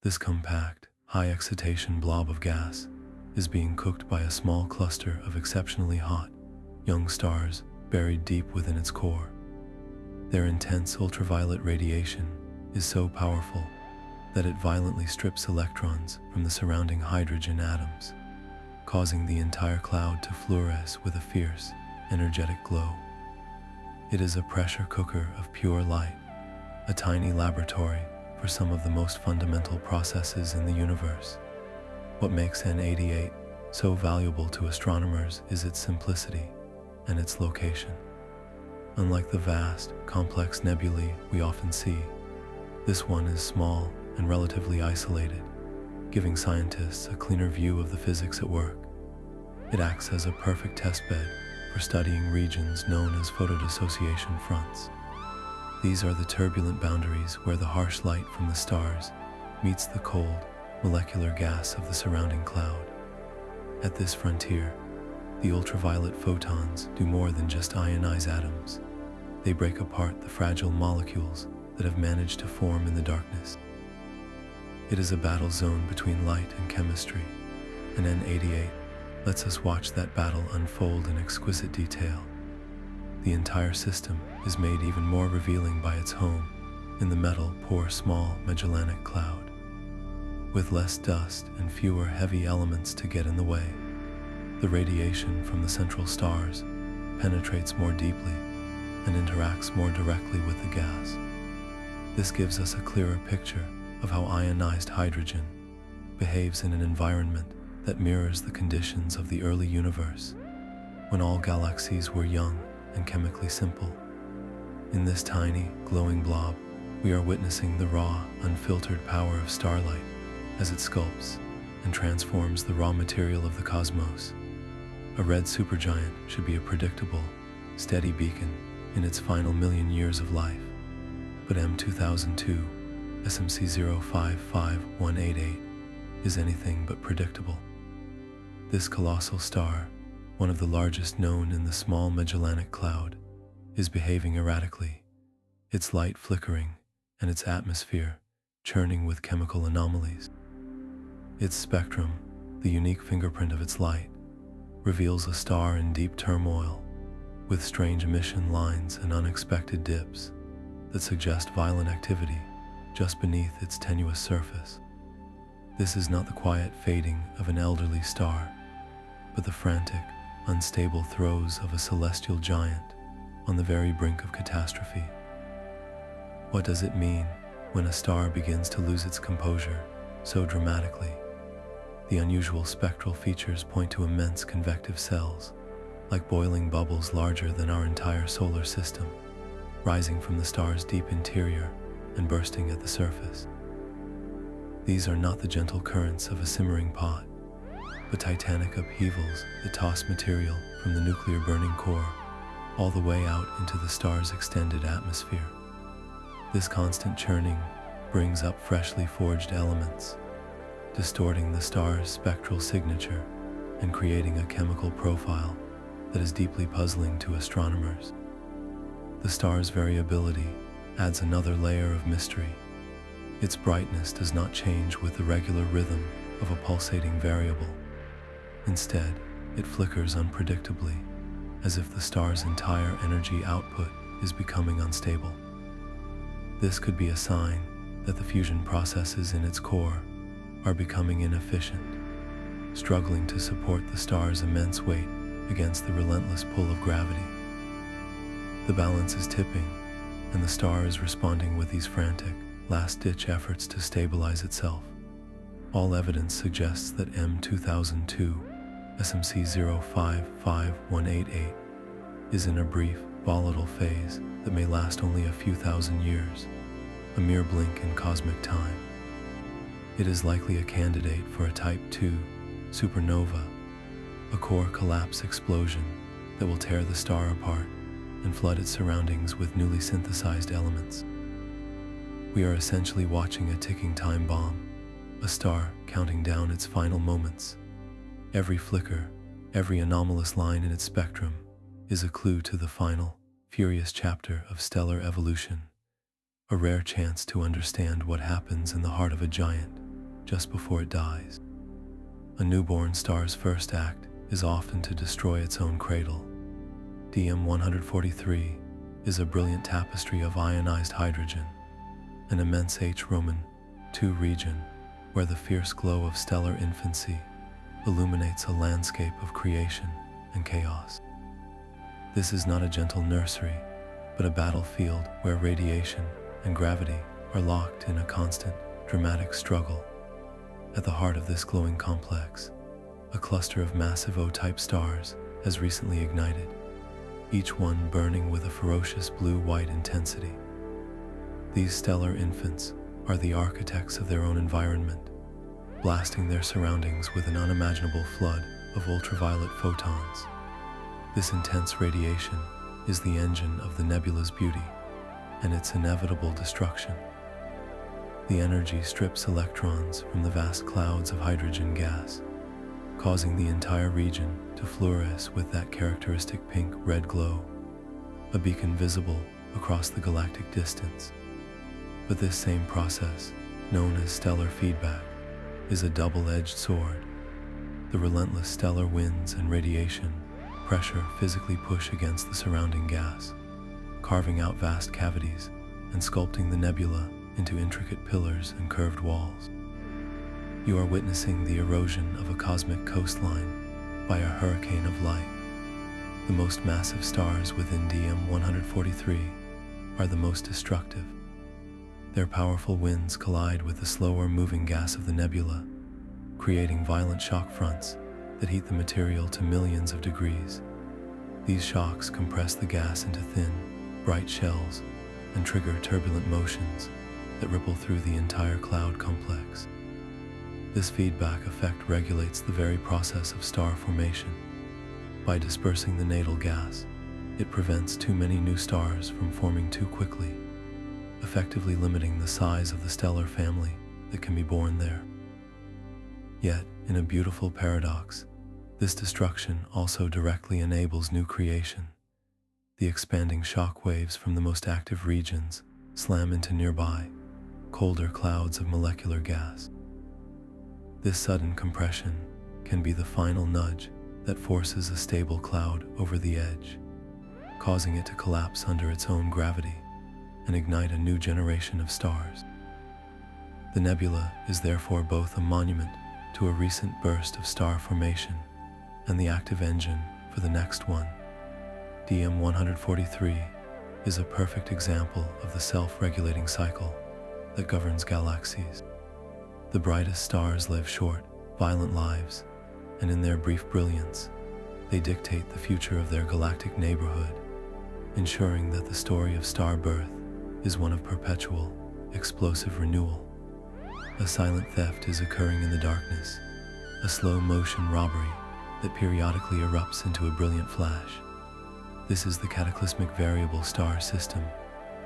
This compact, high-excitation blob of gas is being cooked by a small cluster of exceptionally hot, young stars buried deep within its core. Their intense ultraviolet radiation is so powerful that it violently strips electrons from the surrounding hydrogen atoms, causing the entire cloud to fluoresce with a fierce, energetic glow. It is a pressure cooker of pure light, a tiny laboratory for some of the most fundamental processes in the universe. What makes N88 so valuable to astronomers is its simplicity and its location. Unlike the vast, complex nebulae we often see, this one is small and relatively isolated, giving scientists a cleaner view of the physics at work. It acts as a perfect testbed for studying regions known as photodissociation fronts. These are the turbulent boundaries where the harsh light from the stars meets the cold, molecular gas of the surrounding cloud. At this frontier, the ultraviolet photons do more than just ionize atoms. They break apart the fragile molecules that have managed to form in the darkness. It is a battle zone between light and chemistry, and N88 lets us watch that battle unfold in exquisite detail. The entire system is made even more revealing by its home in the metal-poor Small Magellanic Cloud. With less dust and fewer heavy elements to get in the way, the radiation from the central stars penetrates more deeply and interacts more directly with the gas. This gives us a clearer picture of how ionized hydrogen behaves in an environment that mirrors the conditions of the early universe, when all galaxies were young and chemically simple. In this tiny, glowing blob, we are witnessing the raw, unfiltered power of starlight as it sculpts and transforms the raw material of the cosmos. A red supergiant should be a predictable, steady beacon in its final million years of life, but M2002, SMC 055188, is anything but predictable. This colossal star, one of the largest known in the Small Magellanic Cloud, is behaving erratically, its light flickering and its atmosphere churning with chemical anomalies. Its spectrum, the unique fingerprint of its light, reveals a star in deep turmoil, with strange emission lines and unexpected dips that suggest violent activity just beneath its tenuous surface. This is not the quiet fading of an elderly star, but the frantic, unstable throes of a celestial giant on the very brink of catastrophe. What does it mean when a star begins to lose its composure so dramatically? The unusual spectral features point to immense convective cells, like boiling bubbles larger than our entire solar system, rising from the star's deep interior and bursting at the surface. These are not the gentle currents of a simmering pot, but titanic upheavals that toss material from the nuclear burning core all the way out into the star's extended atmosphere. This constant churning brings up freshly forged elements, distorting the star's spectral signature and creating a chemical profile that is deeply puzzling to astronomers. The star's variability adds another layer of mystery. Its brightness does not change with the regular rhythm of a pulsating variable. Instead, it flickers unpredictably, as if the star's entire energy output is becoming unstable. This could be a sign that the fusion processes in its core are becoming inefficient, struggling to support the star's immense weight against the relentless pull of gravity. The balance is tipping, and the star is responding with these frantic, last-ditch efforts to stabilize itself. All evidence suggests that M2002, SMC 055188, is in a brief, volatile phase that may last only a few thousand years, a mere blink in cosmic time. It is likely a candidate for a Type II supernova, a core collapse explosion that will tear the star apart and flood its surroundings with newly synthesized elements. We are essentially watching a ticking time bomb, a star counting down its final moments. Every flicker, every anomalous line in its spectrum is a clue to the final, furious chapter of stellar evolution, a rare chance to understand what happens in the heart of a giant just before it dies. A newborn star's first act is often to destroy its own cradle. DM143 is a brilliant tapestry of ionized hydrogen, an immense H-Roman II region where the fierce glow of stellar infancy illuminates a landscape of creation and chaos. This is not a gentle nursery, but a battlefield where radiation and gravity are locked in a constant, dramatic struggle. At the heart of this glowing complex, a cluster of massive O-type stars has recently ignited, each one burning with a ferocious blue-white intensity. These stellar infants are the architects of their own environment, blasting their surroundings with an unimaginable flood of ultraviolet photons. This intense radiation is the engine of the nebula's beauty, and its inevitable destruction. The energy strips electrons from the vast clouds of hydrogen gas, causing the entire region to fluoresce with that characteristic pink-red glow, a beacon visible across the galactic distance. But this same process, known as stellar feedback, is a double-edged sword. The relentless stellar winds and radiation pressure physically push against the surrounding gas, carving out vast cavities and sculpting the nebula into intricate pillars and curved walls. You are witnessing the erosion of a cosmic coastline by a hurricane of light. The most massive stars within DM-143 are the most destructive. Their powerful winds collide with the slower moving gas of the nebula, creating violent shock fronts that heat the material to millions of degrees. These shocks compress the gas into thin, bright shells and trigger turbulent motions that ripple through the entire cloud complex. This feedback effect regulates the very process of star formation. By dispersing the natal gas, it prevents too many new stars from forming too quickly, effectively limiting the size of the stellar family that can be born there. Yet, in a beautiful paradox, this destruction also directly enables new creation. The expanding shock waves from the most active regions slam into nearby, colder clouds of molecular gas. This sudden compression can be the final nudge that forces a stable cloud over the edge, causing it to collapse under its own gravity and ignite a new generation of stars. The nebula is therefore both a monument to a recent burst of star formation and the active engine for the next one. DM-143 is a perfect example of the self-regulating cycle that governs galaxies. The brightest stars live short, violent lives, and in their brief brilliance, they dictate the future of their galactic neighborhood, ensuring that the story of star birth is one of perpetual, explosive renewal. A silent theft is occurring in the darkness, a slow-motion robbery that periodically erupts into a brilliant flash. This is the cataclysmic variable star system,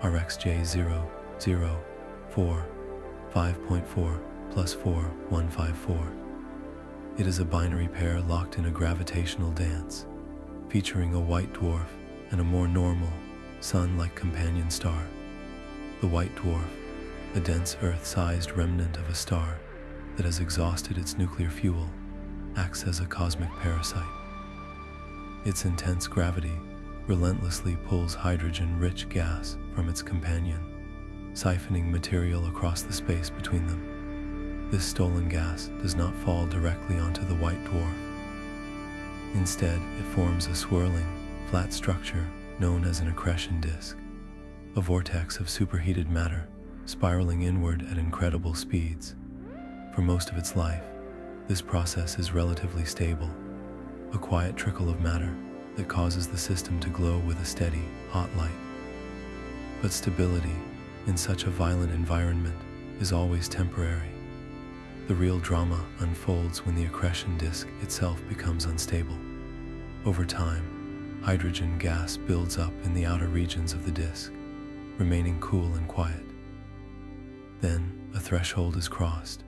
RxJ0045.4 plus 4154. It is a binary pair locked in a gravitational dance, featuring a white dwarf and a more normal, sun-like companion star. The white dwarf, a dense Earth-sized remnant of a star that has exhausted its nuclear fuel, acts as a cosmic parasite. Its intense gravity relentlessly pulls hydrogen-rich gas from its companion, siphoning material across the space between them. This stolen gas does not fall directly onto the white dwarf. Instead, it forms a swirling, flat structure known as an accretion disk, a vortex of superheated matter spiraling inward at incredible speeds. For most of its life, this process is relatively stable, a quiet trickle of matter that causes the system to glow with a steady, hot light. But stability in such a violent environment is always temporary. The real drama unfolds when the accretion disk itself becomes unstable. Over time, hydrogen gas builds up in the outer regions of the disk, remaining cool and quiet. Then, a threshold is crossed.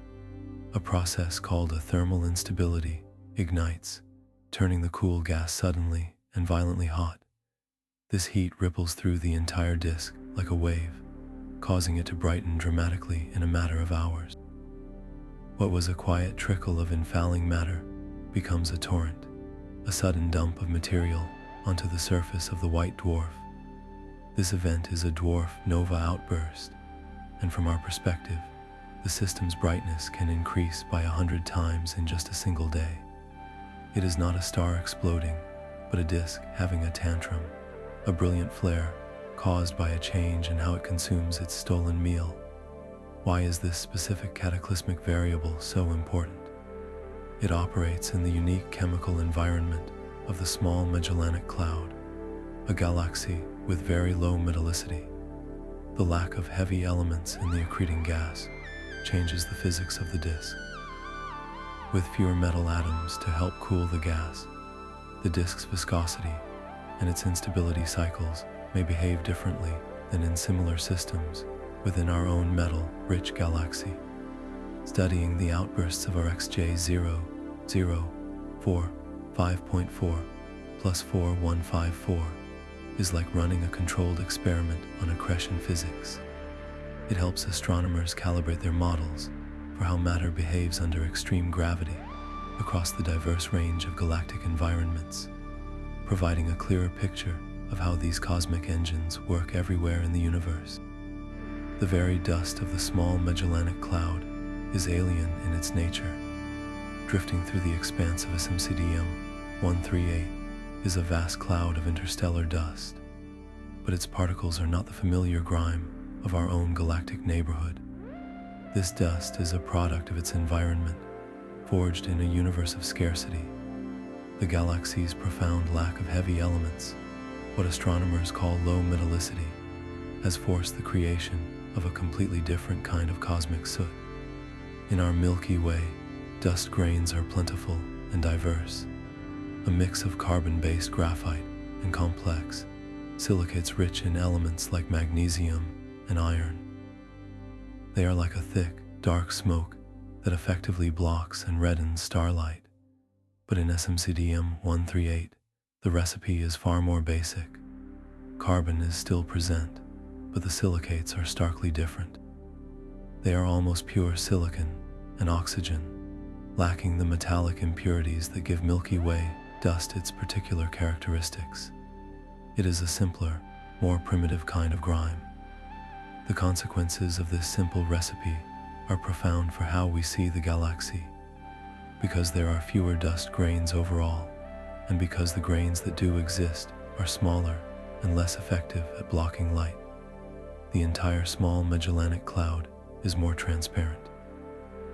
A process called a thermal instability ignites, turning the cool gas suddenly and violently hot. This heat ripples through the entire disk like a wave, causing it to brighten dramatically in a matter of hours. What was a quiet trickle of infalling matter becomes a torrent, a sudden dump of material onto the surface of the white dwarf. This event is a dwarf nova outburst, and from our perspective, the system's brightness can increase by 100 times in just a single day. It is not a star exploding, but a disk having a tantrum, a brilliant flare caused by a change in how it consumes its stolen meal. Why is this specific cataclysmic variable so important? It operates in the unique chemical environment of the Small Magellanic Cloud, a galaxy with very low metallicity. The lack of heavy elements in the accreting gas changes the physics of the disk. With fewer metal atoms to help cool the gas, the disk's viscosity and its instability cycles may behave differently than in similar systems within our own metal-rich galaxy. Studying the outbursts of our XJ0045.4 plus 4154 is like running a controlled experiment on accretion physics. It helps astronomers calibrate their models for how matter behaves under extreme gravity across the diverse range of galactic environments, providing a clearer picture of how these cosmic engines work everywhere in the universe. The very dust of the Small Magellanic Cloud is alien in its nature. Drifting through the expanse of SMC X-1 is a vast cloud of interstellar dust, but its particles are not the familiar grime of our own galactic neighborhood. This dust is a product of its environment, forged in a universe of scarcity. The galaxy's profound lack of heavy elements, what astronomers call low metallicity, has forced the creation of a completely different kind of cosmic soot. In our Milky Way, dust grains are plentiful and diverse, a mix of carbon-based graphite and complex silicates rich in elements like magnesium and iron. They are like a thick, dark smoke that effectively blocks and reddens starlight. But in SMC X-1 the recipe is far more basic. Carbon is still present, but the silicates are starkly different. They are almost pure silicon and oxygen, lacking the metallic impurities that give Milky Way dust its particular characteristics. It is a simpler, more primitive kind of grime. The consequences of this simple recipe are profound for how we see the galaxy, because there are fewer dust grains overall, and because the grains that do exist are smaller and less effective at blocking light. The entire Small Magellanic Cloud is more transparent.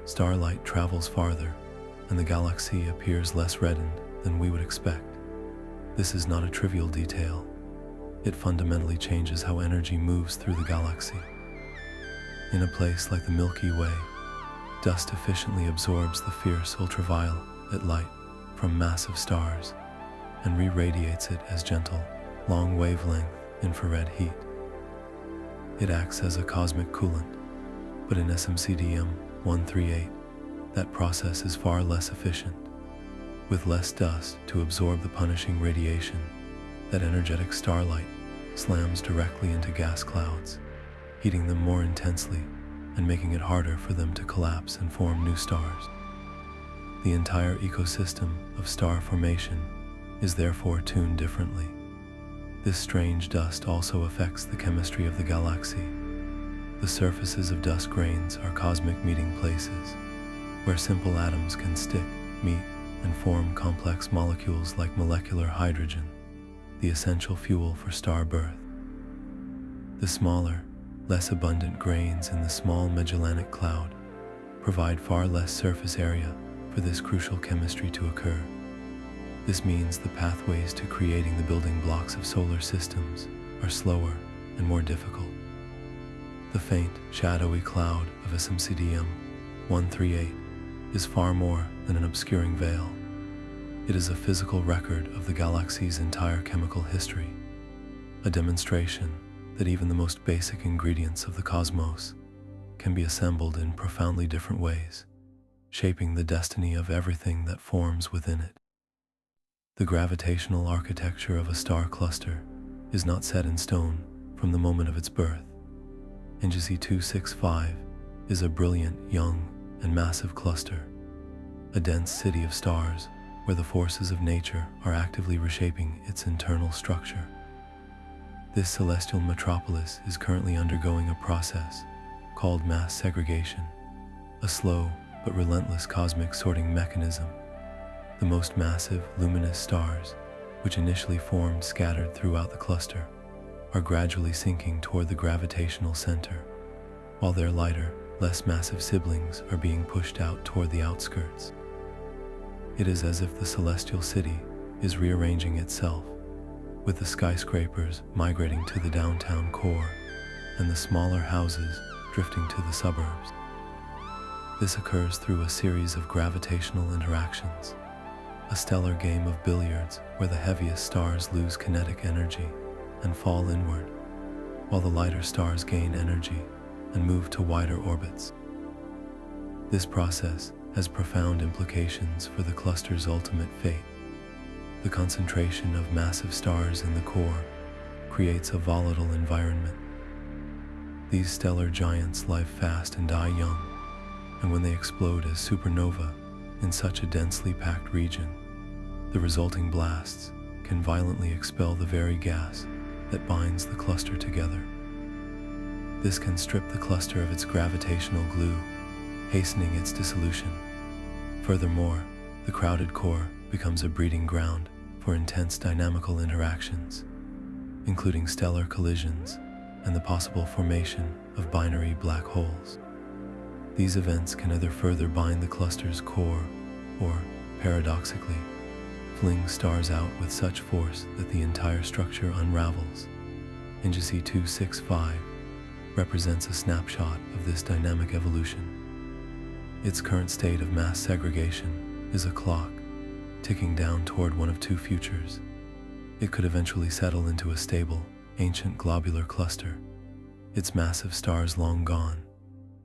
Starlight travels farther, and the galaxy appears less reddened than we would expect. This is not a trivial detail. It fundamentally changes how energy moves through the galaxy. In a place like the Milky Way, dust efficiently absorbs the fierce ultraviolet light from massive stars and re-radiates it as gentle, long-wavelength infrared heat. It acts as a cosmic coolant, but in SMC X-1 that process is far less efficient. With less dust to absorb the punishing radiation, that energetic starlight slams directly into gas clouds, heating them more intensely and making it harder for them to collapse and form new stars. The entire ecosystem of star formation is therefore tuned differently. This strange dust also affects the chemistry of the galaxy. The surfaces of dust grains are cosmic meeting places, where simple atoms can stick, meet, and form complex molecules like molecular hydrogen, the essential fuel for star birth. The smaller, less abundant grains in the Small Magellanic Cloud provide far less surface area for this crucial chemistry to occur. This means the pathways to creating the building blocks of solar systems are slower and more difficult. The faint, shadowy cloud of SMC X-1 is far more than an obscuring veil. It is a physical record of the galaxy's entire chemical history, a demonstration that even the most basic ingredients of the cosmos can be assembled in profoundly different ways, shaping the destiny of everything that forms within it. The gravitational architecture of a star cluster is not set in stone from the moment of its birth. NGC 265 is a brilliant, young, and massive cluster, a dense city of stars where the forces of nature are actively reshaping its internal structure. This celestial metropolis is currently undergoing a process called mass segregation, a slow but relentless cosmic sorting mechanism. The most massive, luminous stars, which initially formed scattered throughout the cluster, are gradually sinking toward the gravitational center, while their lighter, less massive siblings are being pushed out toward the outskirts. It is as if the celestial city is rearranging itself, with the skyscrapers migrating to the downtown core and the smaller houses drifting to the suburbs. This occurs through a series of gravitational interactions, a stellar game of billiards where the heaviest stars lose kinetic energy and fall inward, while the lighter stars gain energy and move to wider orbits. This process has profound implications for the cluster's ultimate fate. The concentration of massive stars in the core creates a volatile environment. These stellar giants live fast and die young, and when they explode as supernova in such a densely packed region, the resulting blasts can violently expel the very gas that binds the cluster together. This can strip the cluster of its gravitational glue, hastening its dissolution. Furthermore, the crowded core becomes a breeding ground for intense dynamical interactions, including stellar collisions and the possible formation of binary black holes. These events can either further bind the cluster's core or, paradoxically, fling stars out with such force that the entire structure unravels. NGC 265 represents a snapshot of this dynamic evolution. Its current state of mass segregation is a clock ticking down toward one of two futures. It could eventually settle into a stable, ancient globular cluster, its massive stars long gone,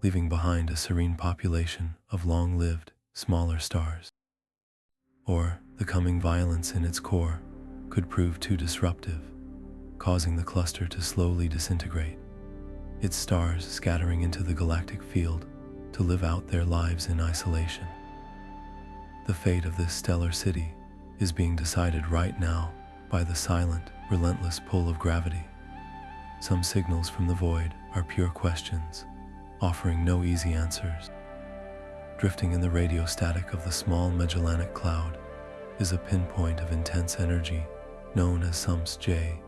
leaving behind a serene population of long-lived, smaller stars. Or the coming violence in its core could prove too disruptive, causing the cluster to slowly disintegrate, its stars scattering into the galactic field to live out their lives in isolation. The fate of this stellar city is being decided right now by the silent, relentless pull of gravity. Some signals from the void are pure questions, offering no easy answers. Drifting in the radiostatic of the Small Magellanic Cloud is a pinpoint of intense energy known as SMC J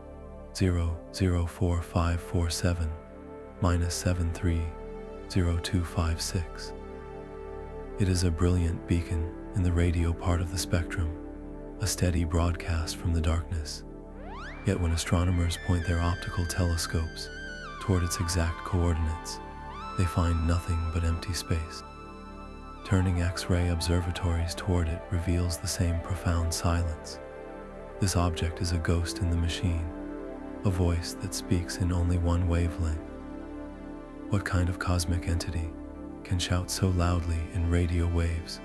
004547-730256. It is a brilliant beacon in the radio part of the spectrum, a steady broadcast from the darkness. Yet when astronomers point their optical telescopes toward its exact coordinates, they find nothing but empty space. Turning X-ray observatories toward it reveals the same profound silence. This object is a ghost in the machine, a voice that speaks in only one wavelength. What kind of cosmic entity can shout so loudly in radio waves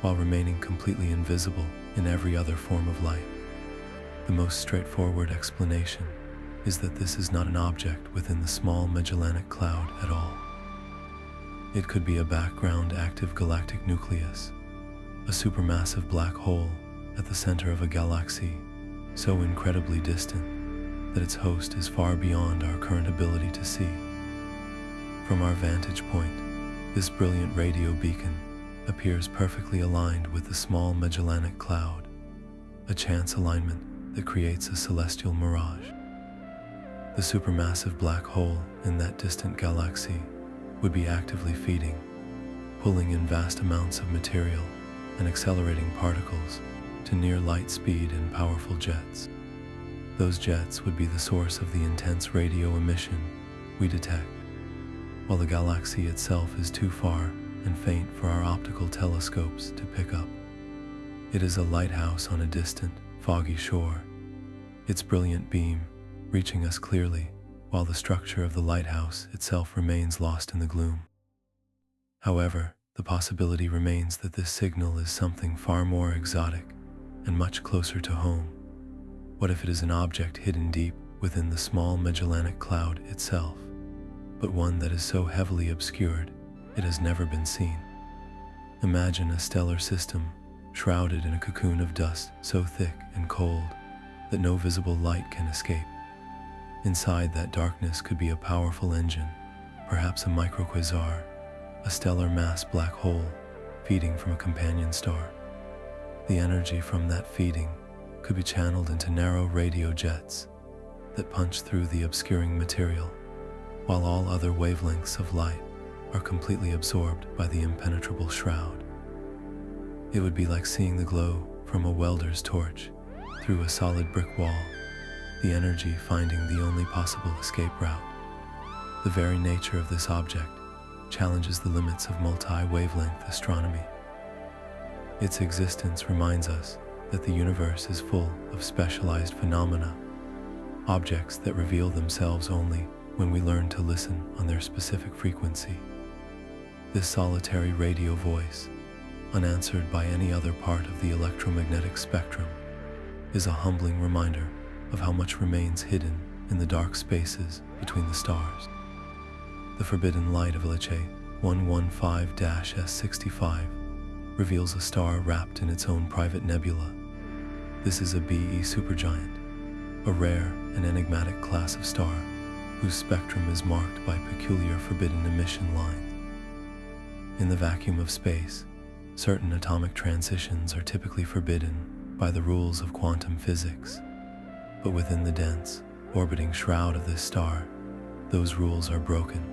while remaining completely invisible in every other form of light? The most straightforward explanation is that this is not an object within the Small Magellanic Cloud at all. It could be a background active galactic nucleus, a supermassive black hole at the center of a galaxy so incredibly distant that its host is far beyond our current ability to see. From our vantage point, this brilliant radio beacon appears perfectly aligned with the Small Magellanic Cloud, a chance alignment that creates a celestial mirage. The supermassive black hole in that distant galaxy would be actively feeding, pulling in vast amounts of material and accelerating particles to near light speed in powerful jets. Those jets would be the source of the intense radio emission we detect, while the galaxy itself is too far and faint for our optical telescopes to pick up. It is a lighthouse on a distant, foggy shore, its brilliant beam reaching us clearly, while the structure of the lighthouse itself remains lost in the gloom. However, the possibility remains that this signal is something far more exotic and much closer to home. What if it is an object hidden deep within the Small Magellanic Cloud itself, but one that is so heavily obscured it has never been seen? Imagine a stellar system shrouded in a cocoon of dust so thick and cold that no visible light can escape. Inside that darkness could be a powerful engine, perhaps a microquasar, a stellar mass black hole feeding from a companion star. The energy from that feeding could be channeled into narrow radio jets that punch through the obscuring material, while all other wavelengths of light are completely absorbed by the impenetrable shroud. It would be like seeing the glow from a welder's torch through a solid brick wall, the energy finding the only possible escape route. The very nature of this object challenges the limits of multi-wavelength astronomy. Its existence reminds us that the universe is full of specialized phenomena, objects that reveal themselves only when we learn to listen on their specific frequency. This solitary radio voice, unanswered by any other part of the electromagnetic spectrum, is a humbling reminder of how much remains hidden in the dark spaces between the stars. The forbidden light of LHA 115-S65 reveals a star wrapped in its own private nebula. This is a BE supergiant, a rare and enigmatic class of star whose spectrum is marked by peculiar forbidden emission lines. In the vacuum of space, certain atomic transitions are typically forbidden by the rules of quantum physics, but within the dense, orbiting shroud of this star, those rules are broken.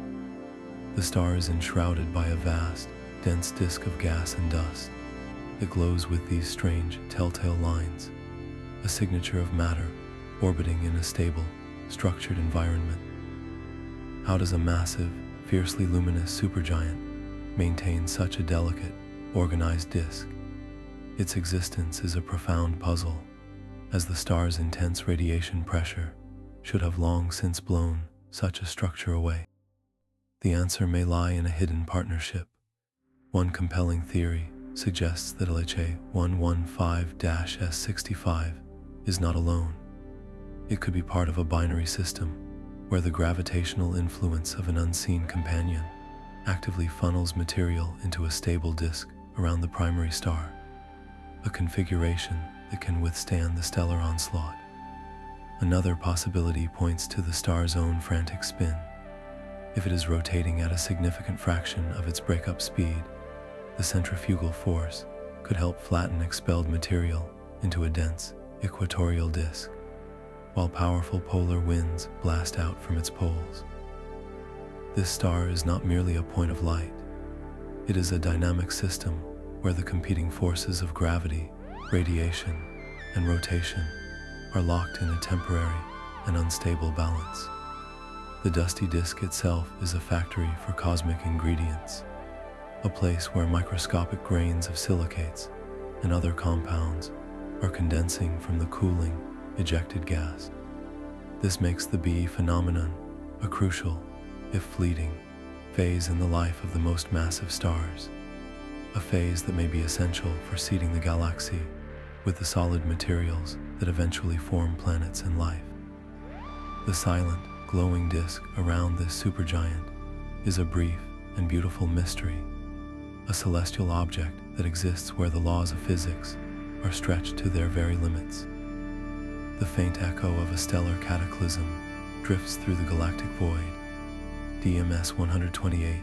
The star is enshrouded by a vast, dense disk of gas and dust that glows with these strange, telltale lines, a signature of matter orbiting in a stable, structured environment. How does a massive, fiercely luminous supergiant maintain such a delicate, organized disk? Its existence is a profound puzzle, as the star's intense radiation pressure should have long since blown such a structure away. The answer may lie in a hidden partnership. One compelling theory suggests that LHA 115-S65 is not alone. It could be part of a binary system where the gravitational influence of an unseen companion actively funnels material into a stable disk around the primary star, a configuration that can withstand the stellar onslaught. Another possibility points to the star's own frantic spin. If it is rotating at a significant fraction of its breakup speed, the centrifugal force could help flatten expelled material into a dense, equatorial disk, while powerful polar winds blast out from its poles. This star is not merely a point of light. It is a dynamic system where the competing forces of gravity, radiation, and rotation are locked in a temporary and unstable balance. The dusty disk itself is a factory for cosmic ingredients, a place where microscopic grains of silicates and other compounds are condensing from the cooling, ejected gas. This makes the BE phenomenon a crucial, if fleeting, phase in the life of the most massive stars, a phase that may be essential for seeding the galaxy with the solid materials that eventually form planets and life. The silent, glowing disk around this supergiant is a brief and beautiful mystery, a celestial object that exists where the laws of physics are stretched to their very limits. The faint echo of a stellar cataclysm drifts through the galactic void. DMS 128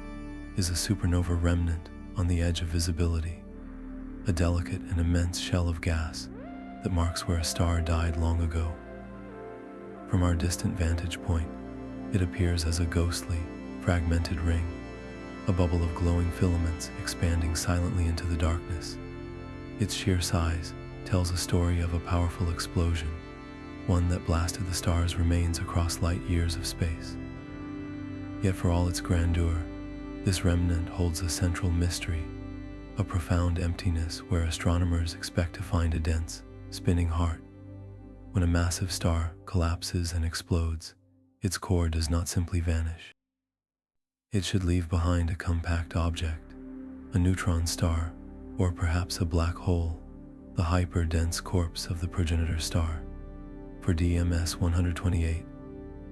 is a supernova remnant on the edge of visibility, a delicate and immense shell of gas that marks where a star died long ago. From our distant vantage point, it appears as a ghostly, fragmented ring, a bubble of glowing filaments expanding silently into the darkness. Its sheer size tells a story of a powerful explosion, one that blasted the star's remains across light years of space. Yet for all its grandeur, this remnant holds a central mystery, a profound emptiness where astronomers expect to find a dense, spinning heart. When a massive star collapses and explodes, its core does not simply vanish. It should leave behind a compact object, a neutron star, or perhaps a black hole, the hyper-dense corpse of the progenitor star. For DMS 128,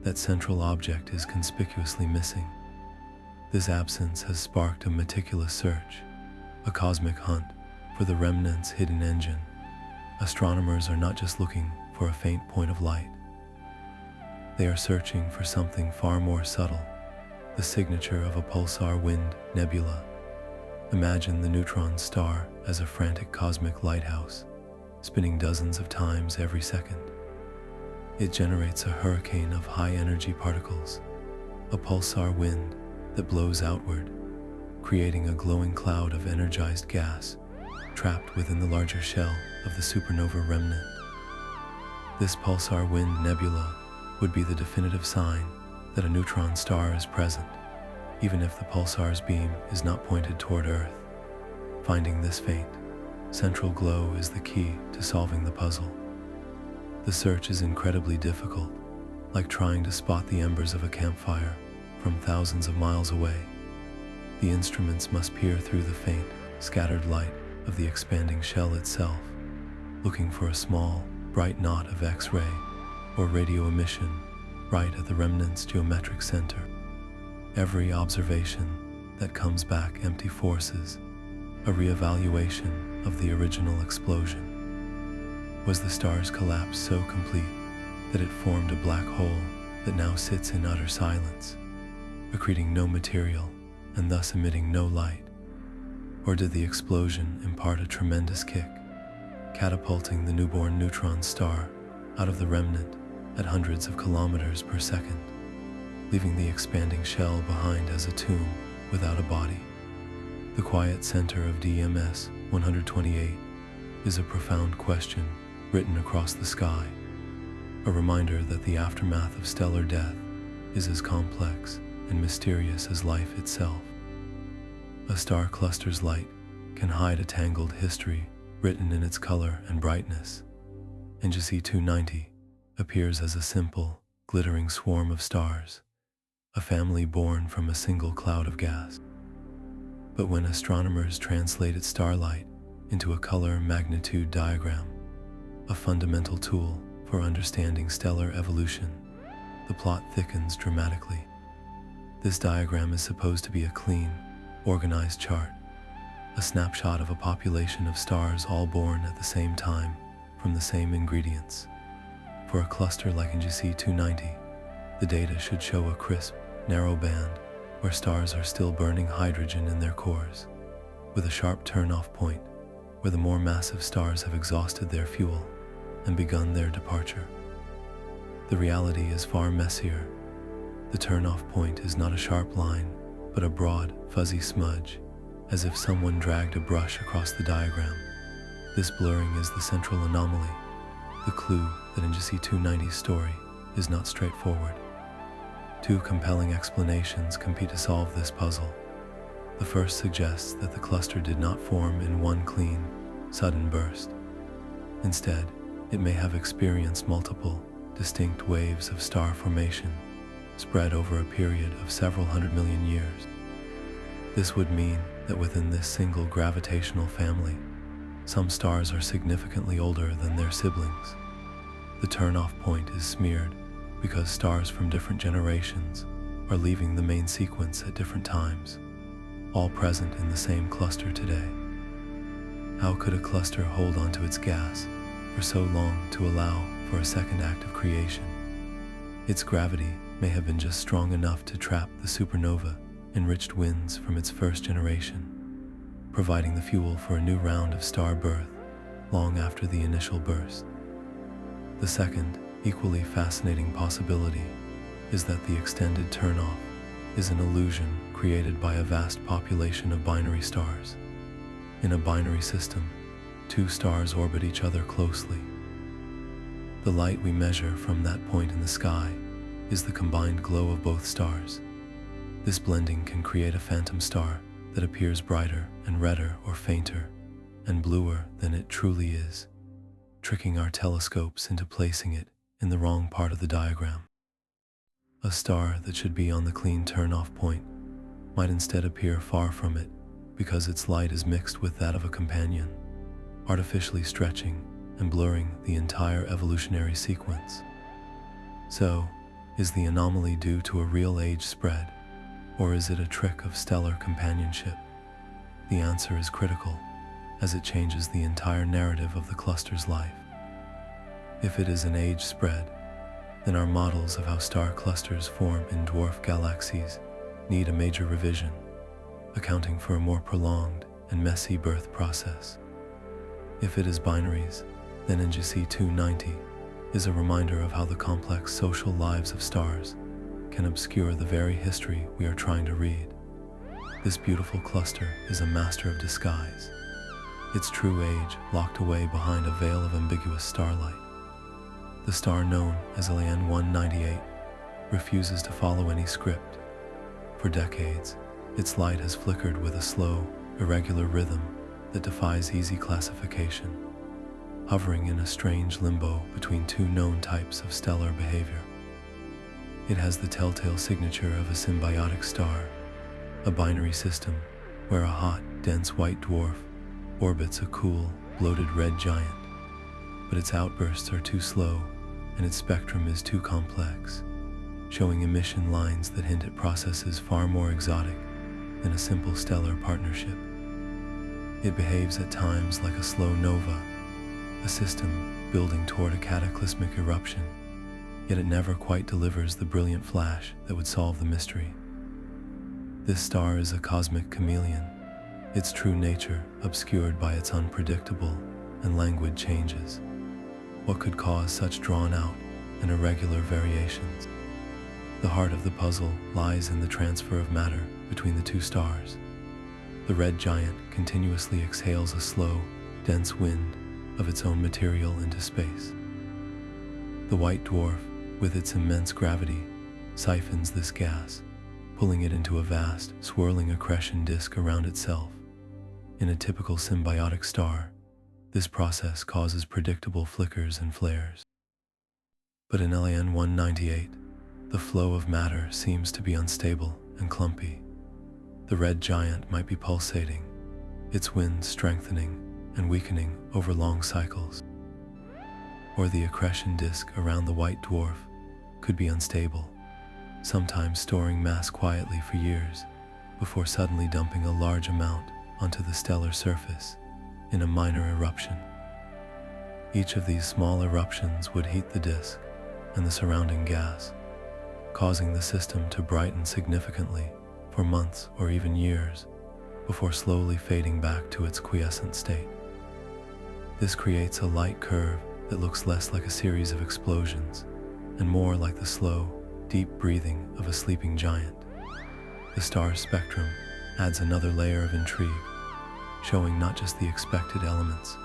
that central object is conspicuously missing. This absence has sparked a meticulous search, a cosmic hunt for the remnant's hidden engine. Astronomers are not just looking for a faint point of light. They are searching for something far more subtle, the signature of a pulsar wind nebula. Imagine the neutron star as a frantic cosmic lighthouse, spinning dozens of times every second. It generates a hurricane of high-energy particles, a pulsar wind that blows outward, creating a glowing cloud of energized gas trapped within the larger shell of the supernova remnant. This pulsar wind nebula would be the definitive sign that a neutron star is present, even if the pulsar's beam is not pointed toward Earth. Finding this faint, central glow is the key to solving the puzzle. The search is incredibly difficult, like trying to spot the embers of a campfire from thousands of miles away. The instruments must peer through the faint, scattered light of the expanding shell itself, looking for a small, bright knot of X-ray or radio emission right at the remnant's geometric center. Every observation that comes back empty forces a reevaluation of the original explosion. Was the star's collapse so complete that it formed a black hole that now sits in utter silence, accreting no material and thus emitting no light? Or did the explosion impart a tremendous kick, catapulting the newborn neutron star out of the remnant at hundreds of kilometers per second, leaving the expanding shell behind as a tomb without a body? The quiet center of DMS 128 is a profound question written across the sky, a reminder that the aftermath of stellar death is as complex and mysterious as life itself. A star cluster's light can hide a tangled history written in its color and brightness. NGC 290 appears as a simple, glittering swarm of stars, a family born from a single cloud of gas. But when astronomers translate its starlight into a color magnitude diagram, a fundamental tool for understanding stellar evolution, the plot thickens dramatically. This diagram is supposed to be a clean, organized chart, a snapshot of a population of stars all born at the same time from the same ingredients. For a cluster like NGC 290, the data should show a crisp, narrow band where stars are still burning hydrogen in their cores, with a sharp turn-off point where the more massive stars have exhausted their fuel and begun their departure. The reality is far messier. The turn-off point is not a sharp line, but a broad, fuzzy smudge, as if someone dragged a brush across the diagram. This blurring is the central anomaly, the clue that NGC 290's story is not straightforward. Two compelling explanations compete to solve this puzzle. The first suggests that the cluster did not form in one clean, sudden burst. Instead, it may have experienced multiple, distinct waves of star formation, spread over a period of several 100 million years. This would mean that within this single gravitational family, some stars are significantly older than their siblings. The turn-off point is smeared because stars from different generations are leaving the main sequence at different times, all present in the same cluster today. How could a cluster hold onto its gas for so long to allow for a second act of creation? Its gravity may have been just strong enough to trap the supernova-enriched winds from its first generation, providing the fuel for a new round of star birth long after the initial burst. The second, equally fascinating possibility is that the extended turn-off is an illusion created by a vast population of binary stars. In a binary system, two stars orbit each other closely. The light we measure from that point in the sky is the combined glow of both stars. This blending can create a phantom star that appears brighter and redder or fainter and bluer than it truly is, tricking our telescopes into placing it in the wrong part of the diagram. A star that should be on the clean turn-off point might instead appear far from it because its light is mixed with that of a companion, artificially stretching and blurring the entire evolutionary sequence. So, is the anomaly due to a real age spread, or is it a trick of stellar companionship? The answer is critical, as it changes the entire narrative of the cluster's life. If it is an age spread, then our models of how star clusters form in dwarf galaxies need a major revision, accounting for a more prolonged and messy birth process. If it is binaries, then NGC 290 is a reminder of how the complex social lives of stars can obscure the very history we are trying to read. This beautiful cluster is a master of disguise, its true age locked away behind a veil of ambiguous starlight. The star known as LAN 198 refuses to follow any script. For decades, its light has flickered with a slow, irregular rhythm that defies easy classification, hovering in a strange limbo between two known types of stellar behavior. It has the telltale signature of a symbiotic star, a binary system where a hot, dense white dwarf orbits a cool, bloated red giant. But its outbursts are too slow and its spectrum is too complex, showing emission lines that hint at processes far more exotic than a simple stellar partnership. It behaves at times like a slow nova, a system building toward a cataclysmic eruption, yet it never quite delivers the brilliant flash that would solve the mystery. This star is a cosmic chameleon, its true nature obscured by its unpredictable and languid changes. What could cause such drawn-out and irregular variations? The heart of the puzzle lies in the transfer of matter between the two stars. The red giant continuously exhales a slow, dense wind of its own material into space. The white dwarf, with its immense gravity, siphons this gas, pulling it into a vast, swirling accretion disk around itself. In a typical symbiotic star, this process causes predictable flickers and flares. But in LAN 198, the flow of matter seems to be unstable and clumpy. The red giant might be pulsating, its winds strengthening and weakening over long cycles. Or the accretion disk around the white dwarf could be unstable, sometimes storing mass quietly for years before suddenly dumping a large amount onto the stellar surface in a minor eruption. Each of these small eruptions would heat the disk and the surrounding gas, causing the system to brighten significantly for months or even years before slowly fading back to its quiescent state. This creates a light curve that looks less like a series of explosions and more like the slow, deep breathing of a sleeping giant. The star's spectrum adds another layer of intrigue, showing not just the expected elements,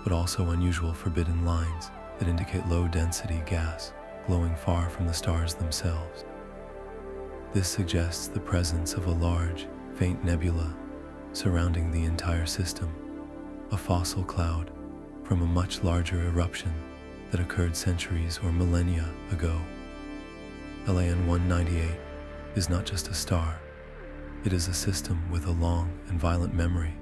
but also unusual forbidden lines that indicate low-density gas glowing far from the stars themselves. This suggests the presence of a large, faint nebula surrounding the entire system, a fossil cloud from a much larger eruption that occurred centuries or millennia ago. LAN 198 is not just a star, it is a system with a long and violent memory,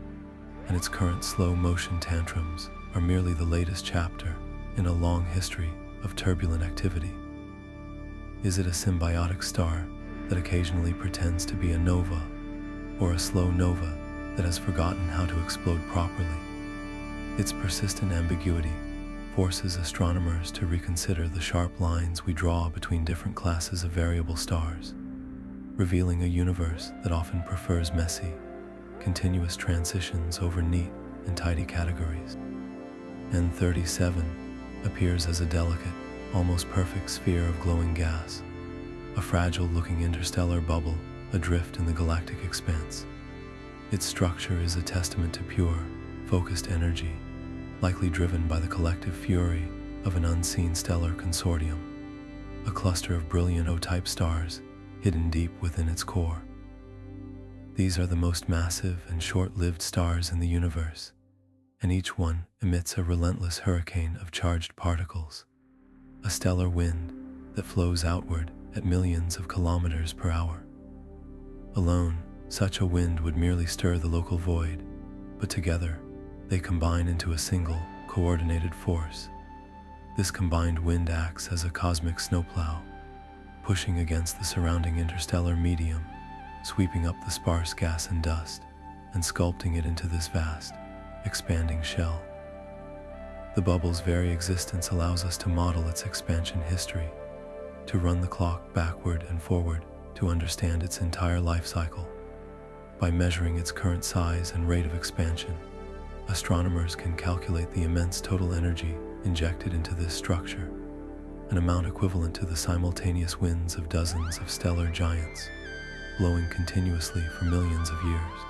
and its current slow-motion tantrums are merely the latest chapter in a long history of turbulent activity. Is it a symbiotic star that occasionally pretends to be a nova, or a slow nova that has forgotten how to explode properly? Its persistent ambiguity forces astronomers to reconsider the sharp lines we draw between different classes of variable stars, revealing a universe that often prefers messy, continuous transitions over neat and tidy categories. N37 appears as a delicate, almost perfect sphere of glowing gas, a fragile-looking interstellar bubble adrift in the galactic expanse. Its structure is a testament to pure, focused energy, likely driven by the collective fury of an unseen stellar consortium, a cluster of brilliant O-type stars hidden deep within its core. These are the most massive and short-lived stars in the universe, and each one emits a relentless hurricane of charged particles, a stellar wind that flows outward at millions of kilometers per hour. Alone, such a wind would merely stir the local void, but together, they combine into a single, coordinated force. This combined wind acts as a cosmic snowplow, pushing against the surrounding interstellar medium, sweeping up the sparse gas and dust, and sculpting it into this vast, expanding shell. The bubble's very existence allows us to model its expansion history, to run the clock backward and forward to understand its entire life cycle. By measuring its current size and rate of expansion, astronomers can calculate the immense total energy injected into this structure, an amount equivalent to the simultaneous winds of dozens of stellar giants, blowing continuously for millions of years.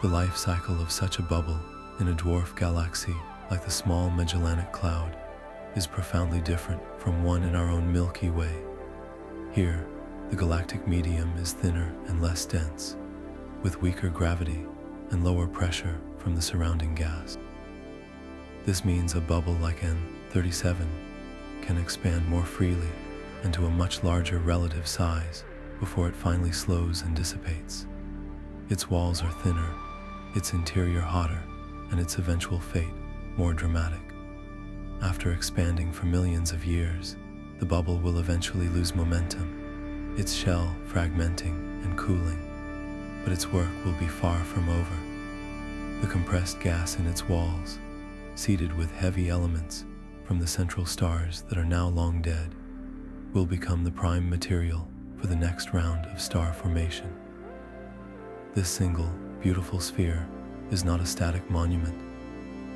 The life cycle of such a bubble in a dwarf galaxy like the Small Magellanic Cloud is profoundly different from one in our own Milky Way. Here, the galactic medium is thinner and less dense, with weaker gravity and lower pressure from the surrounding gas. This means a bubble like N37 can expand more freely and to a much larger relative size before it finally slows and dissipates. Its walls are thinner, its interior hotter, and its eventual fate more dramatic. After expanding for millions of years, the bubble will eventually lose momentum, its shell fragmenting and cooling, but its work will be far from over. The compressed gas in its walls, seeded with heavy elements from the central stars that are now long dead, will become the prime material for the next round of star formation. This single, beautiful sphere is not a static monument.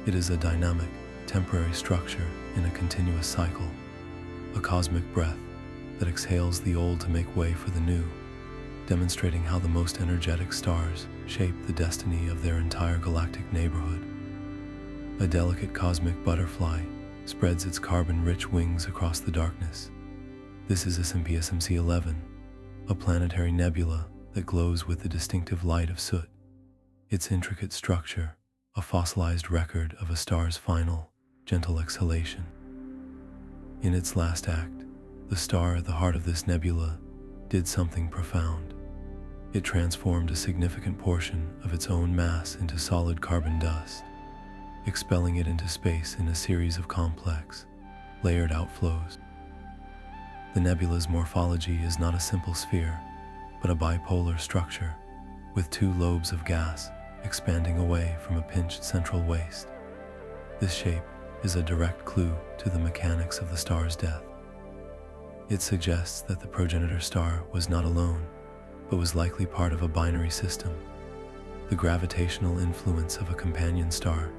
It is a dynamic, temporary structure in a continuous cycle, a cosmic breath that exhales the old to make way for the new, demonstrating how the most energetic stars shape the destiny of their entire galactic neighborhood. A delicate cosmic butterfly spreads its carbon-rich wings across the darkness. This is SMC X-1, a planetary nebula that glows with the distinctive light of soot. Its intricate structure, a fossilized record of a star's final, gentle exhalation. In its last act, the star at the heart of this nebula did something profound. It transformed a significant portion of its own mass into solid carbon dust, expelling it into space in a series of complex, layered outflows. The nebula's morphology is not a simple sphere, but a bipolar structure, with two lobes of gas expanding away from a pinched central waist. This shape is a direct clue to the mechanics of the star's death. It suggests that the progenitor star was not alone, but was likely part of a binary system. The gravitational influence of a companion star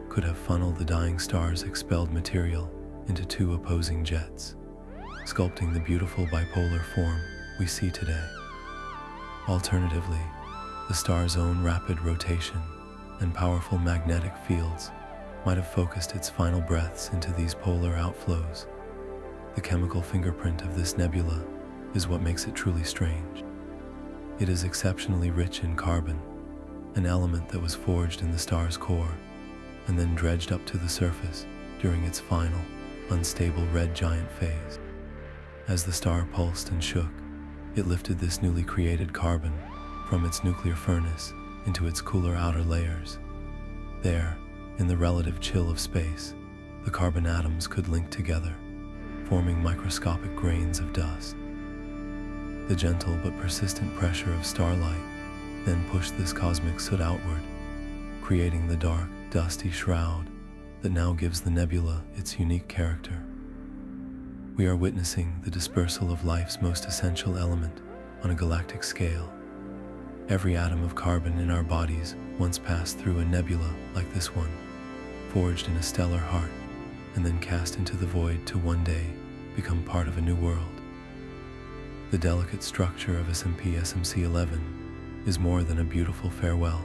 could have funneled the dying star's expelled material into two opposing jets, sculpting the beautiful bipolar form we see today. Alternatively, the star's own rapid rotation and powerful magnetic fields might have focused its final breaths into these polar outflows. The chemical fingerprint of this nebula is what makes it truly strange. It is exceptionally rich in carbon, an element that was forged in the star's core and then dredged up to the surface during its final, unstable red giant phase. As the star pulsed and shook, it lifted this newly created carbon from its nuclear furnace into its cooler outer layers. There, in the relative chill of space, the carbon atoms could link together, forming microscopic grains of dust. The gentle but persistent pressure of starlight then pushed this cosmic soot outward, creating the dark, dusty shroud that now gives the nebula its unique character. We are witnessing the dispersal of life's most essential element on a galactic scale. Every atom of carbon in our bodies once passed through a nebula like this one, forged in a stellar heart, and then cast into the void to one day become part of a new world. The delicate structure of SMC X-1 is more than a beautiful farewell.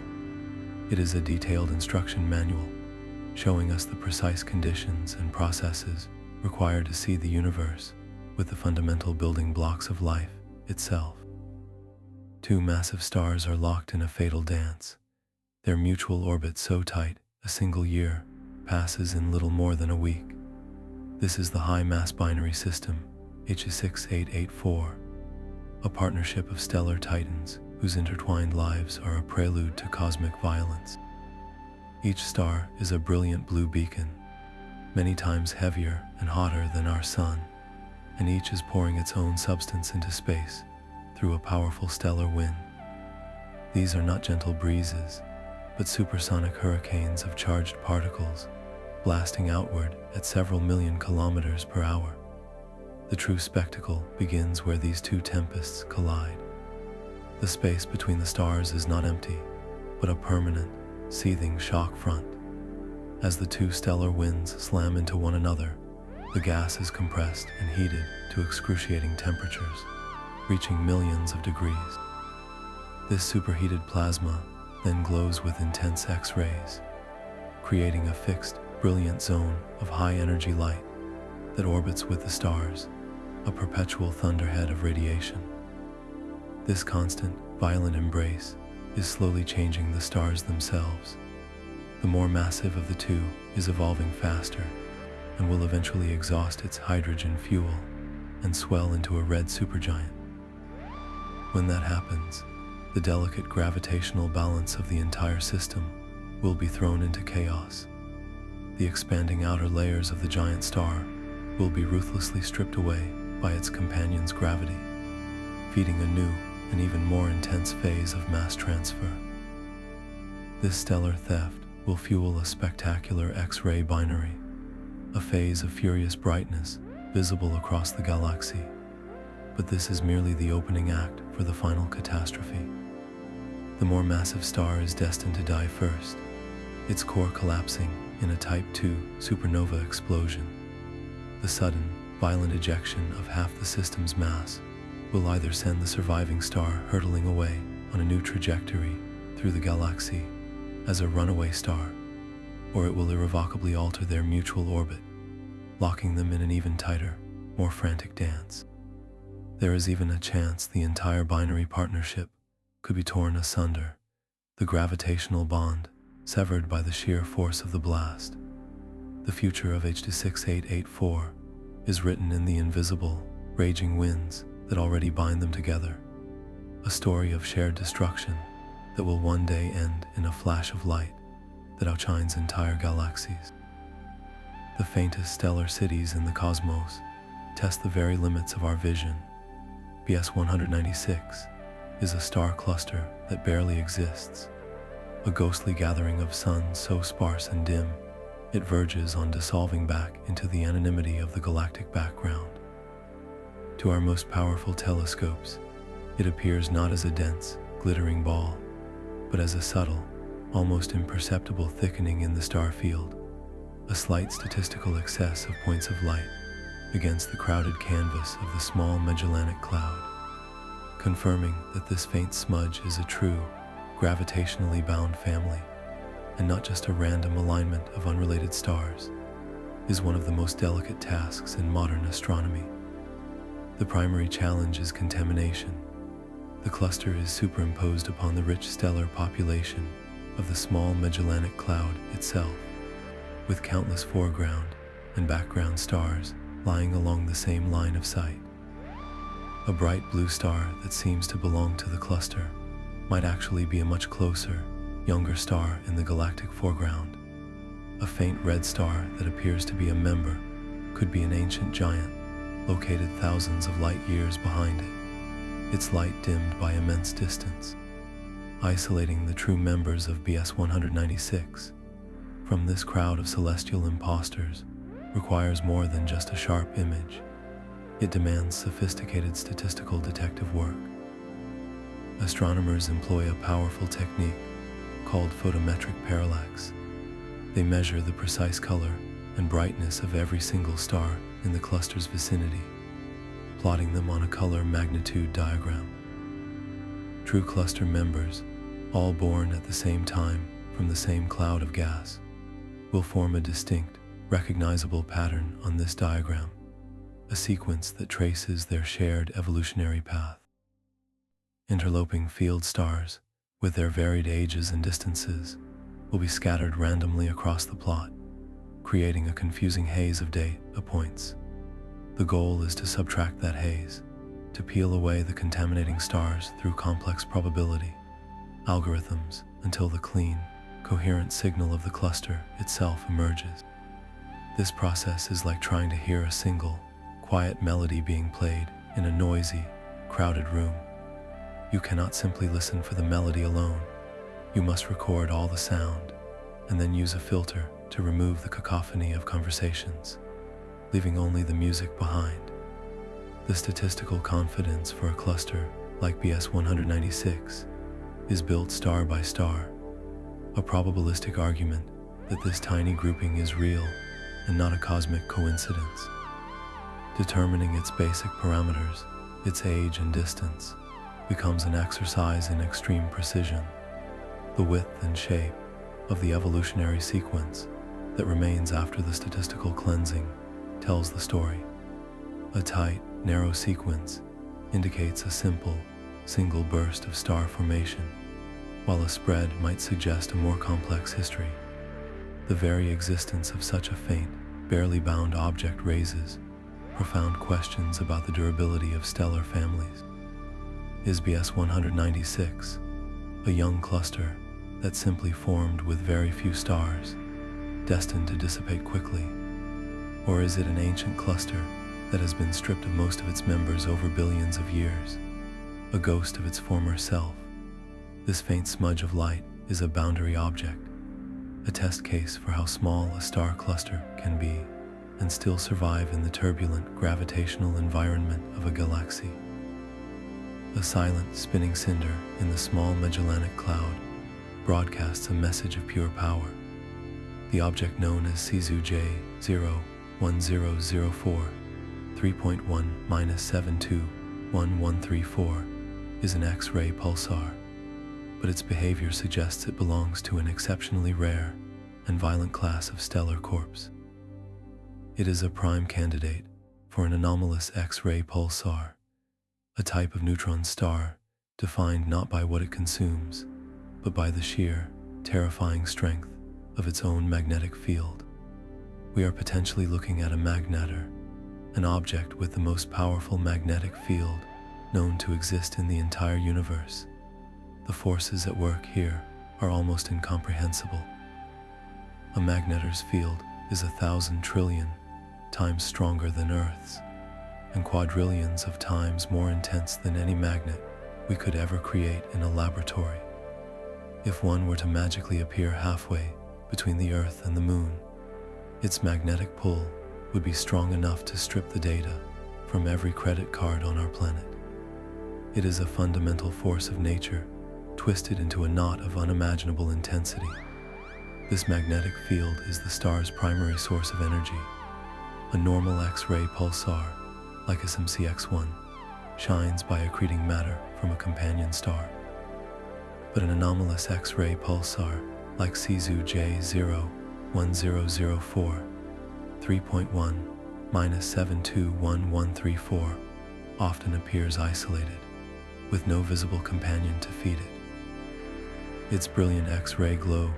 It is a detailed instruction manual, showing us the precise conditions and processes required to see the universe with the fundamental building blocks of life itself. Two massive stars are locked in a fatal dance, their mutual orbits so tight a single year passes in little more than a week. This is the high-mass binary system, H6884, a partnership of stellar titans whose intertwined lives are a prelude to cosmic violence. Each star is a brilliant blue beacon, many times heavier and hotter than our sun, and each is pouring its own substance into space through a powerful stellar wind. These are not gentle breezes, but supersonic hurricanes of charged particles blasting outward at several million kilometers per hour. The true spectacle begins where these two tempests collide. The space between the stars is not empty, but a permanent, seething shock front. As the two stellar winds slam into one another, the gas is compressed and heated to excruciating temperatures, reaching millions of degrees. This superheated plasma then glows with intense X-rays, creating a fixed, brilliant zone of high-energy light that orbits with the stars, a perpetual thunderhead of radiation. This constant, violent embrace is slowly changing the stars themselves. The more massive of the two is evolving faster and will eventually exhaust its hydrogen fuel, and swell into a red supergiant. When that happens, the delicate gravitational balance of the entire system will be thrown into chaos. The expanding outer layers of the giant star will be ruthlessly stripped away by its companion's gravity, feeding a new and even more intense phase of mass transfer. This stellar theft will fuel a spectacular X-ray binary, a phase of furious brightness visible across the galaxy. But this is merely the opening act for the final catastrophe. The more massive star is destined to die first, its core collapsing in a Type II supernova explosion. The sudden, violent ejection of half the system's mass will either send the surviving star hurtling away on a new trajectory through the galaxy as a runaway star, or it will irrevocably alter their mutual orbit, locking them in an even tighter, more frantic dance. There is even a chance the entire binary partnership could be torn asunder, the gravitational bond severed by the sheer force of the blast. The future of HD 6884 is written in the invisible, raging winds that already bind them together, a story of shared destruction that will one day end in a flash of light that outshines entire galaxies. The faintest stellar cities in the cosmos test the very limits of our vision. BS 196 is a star cluster that barely exists, a ghostly gathering of suns so sparse and dim it verges on dissolving back into the anonymity of the galactic background. To our most powerful telescopes, it appears not as a dense, glittering ball, but as a subtle, almost imperceptible thickening in the star field, a slight statistical excess of points of light against the crowded canvas of the Small Magellanic Cloud, confirming that this faint smudge is a true, gravitationally bound family, and not just a random alignment of unrelated stars, is one of the most delicate tasks in modern astronomy. The primary challenge is contamination. The cluster is superimposed upon the rich stellar population of the Small Magellanic Cloud itself, with countless foreground and background stars lying along the same line of sight. A bright blue star that seems to belong to the cluster might actually be a much closer, younger star in the galactic foreground. A faint red star that appears to be a member could be an ancient giant located thousands of light years behind it, its light dimmed by immense distance. Isolating the true members of BS 196 from this crowd of celestial imposters requires more than just a sharp image. It demands sophisticated statistical detective work. Astronomers employ a powerful technique called photometric parallax. They measure the precise color and brightness of every single star in the cluster's vicinity, plotting them on a color magnitude diagram. True cluster members, all born at the same time from the same cloud of gas, will form a distinct, recognizable pattern on this diagram, a sequence that traces their shared evolutionary path. Interloping field stars, with their varied ages and distances, will be scattered randomly across the plot, creating a confusing haze of data points. The goal is to subtract that haze, to peel away the contaminating stars through complex probability algorithms until the clean, coherent signal of the cluster itself emerges. This process is like trying to hear a single, quiet melody being played in a noisy, crowded room. You cannot simply listen for the melody alone. You must record all the sound, and then use a filter to remove the cacophony of conversations, leaving only the music behind. The statistical confidence for a cluster like BS 196 is built star by star, a probabilistic argument that this tiny grouping is real and not a cosmic coincidence. Determining its basic parameters, its age and distance, becomes an exercise in extreme precision. The width and shape of the evolutionary sequence that remains after the statistical cleansing tells the story. A tight, narrow sequence indicates a simple, single burst of star formation, while a spread might suggest a more complex history. The very existence of such a faint, barely bound object raises, profound questions about the durability of stellar families. Is BS 196 a young cluster that simply formed with very few stars, destined to dissipate quickly? Or is it an ancient cluster that has been stripped of most of its members over billions of years, a ghost of its former self? This faint smudge of light is a boundary object, a test case for how small a star cluster can be and still survive in the turbulent gravitational environment of a galaxy. A silent, spinning cinder in the Small Magellanic Cloud broadcasts a message of pure power. The object known as CZU J01004 3.1-721134 is an X-ray pulsar, but its behavior suggests it belongs to an exceptionally rare and violent class of stellar corpse. It is a prime candidate for an anomalous X-ray pulsar, a type of neutron star defined not by what it consumes, but by the sheer, terrifying strength of its own magnetic field. We are potentially looking at a magnator, an object with the most powerful magnetic field known to exist in the entire universe. The forces at work here are almost incomprehensible. A magnetor's field is 1,000 trillion times stronger than Earth's, and quadrillions of times more intense than any magnet we could ever create in a laboratory. If one were to magically appear halfway between the Earth and the Moon, its magnetic pull would be strong enough to strip the data from every credit card on our planet. It is a fundamental force of nature, twisted into a knot of unimaginable intensity. This magnetic field is the star's primary source of energy. A normal X-ray pulsar, like SMC X-1, shines by accreting matter from a companion star. But an anomalous X-ray pulsar, like CZU J01004 3.1-721134, often appears isolated, with no visible companion to feed it. Its brilliant X-ray glow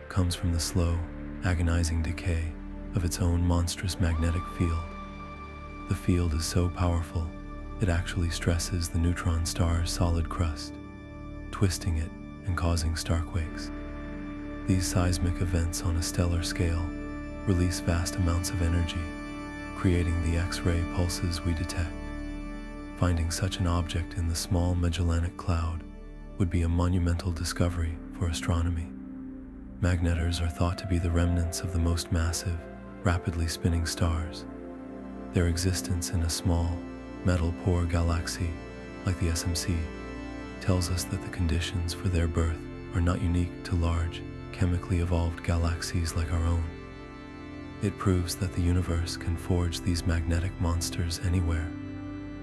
comes from the slow, agonizing decay of its own monstrous magnetic field. The field is so powerful, it actually stresses the neutron star's solid crust, twisting it and causing starquakes. These seismic events on a stellar scale release vast amounts of energy, creating the X-ray pulses we detect. Finding such an object in the Small Magellanic Cloud would be a monumental discovery for astronomy. Magnetars are thought to be the remnants of the most massive, rapidly spinning stars. Their existence in a small, metal-poor galaxy like the SMC tells us that the conditions for their birth are not unique to large, chemically evolved galaxies like our own. It proves that the universe can forge these magnetic monsters anywhere,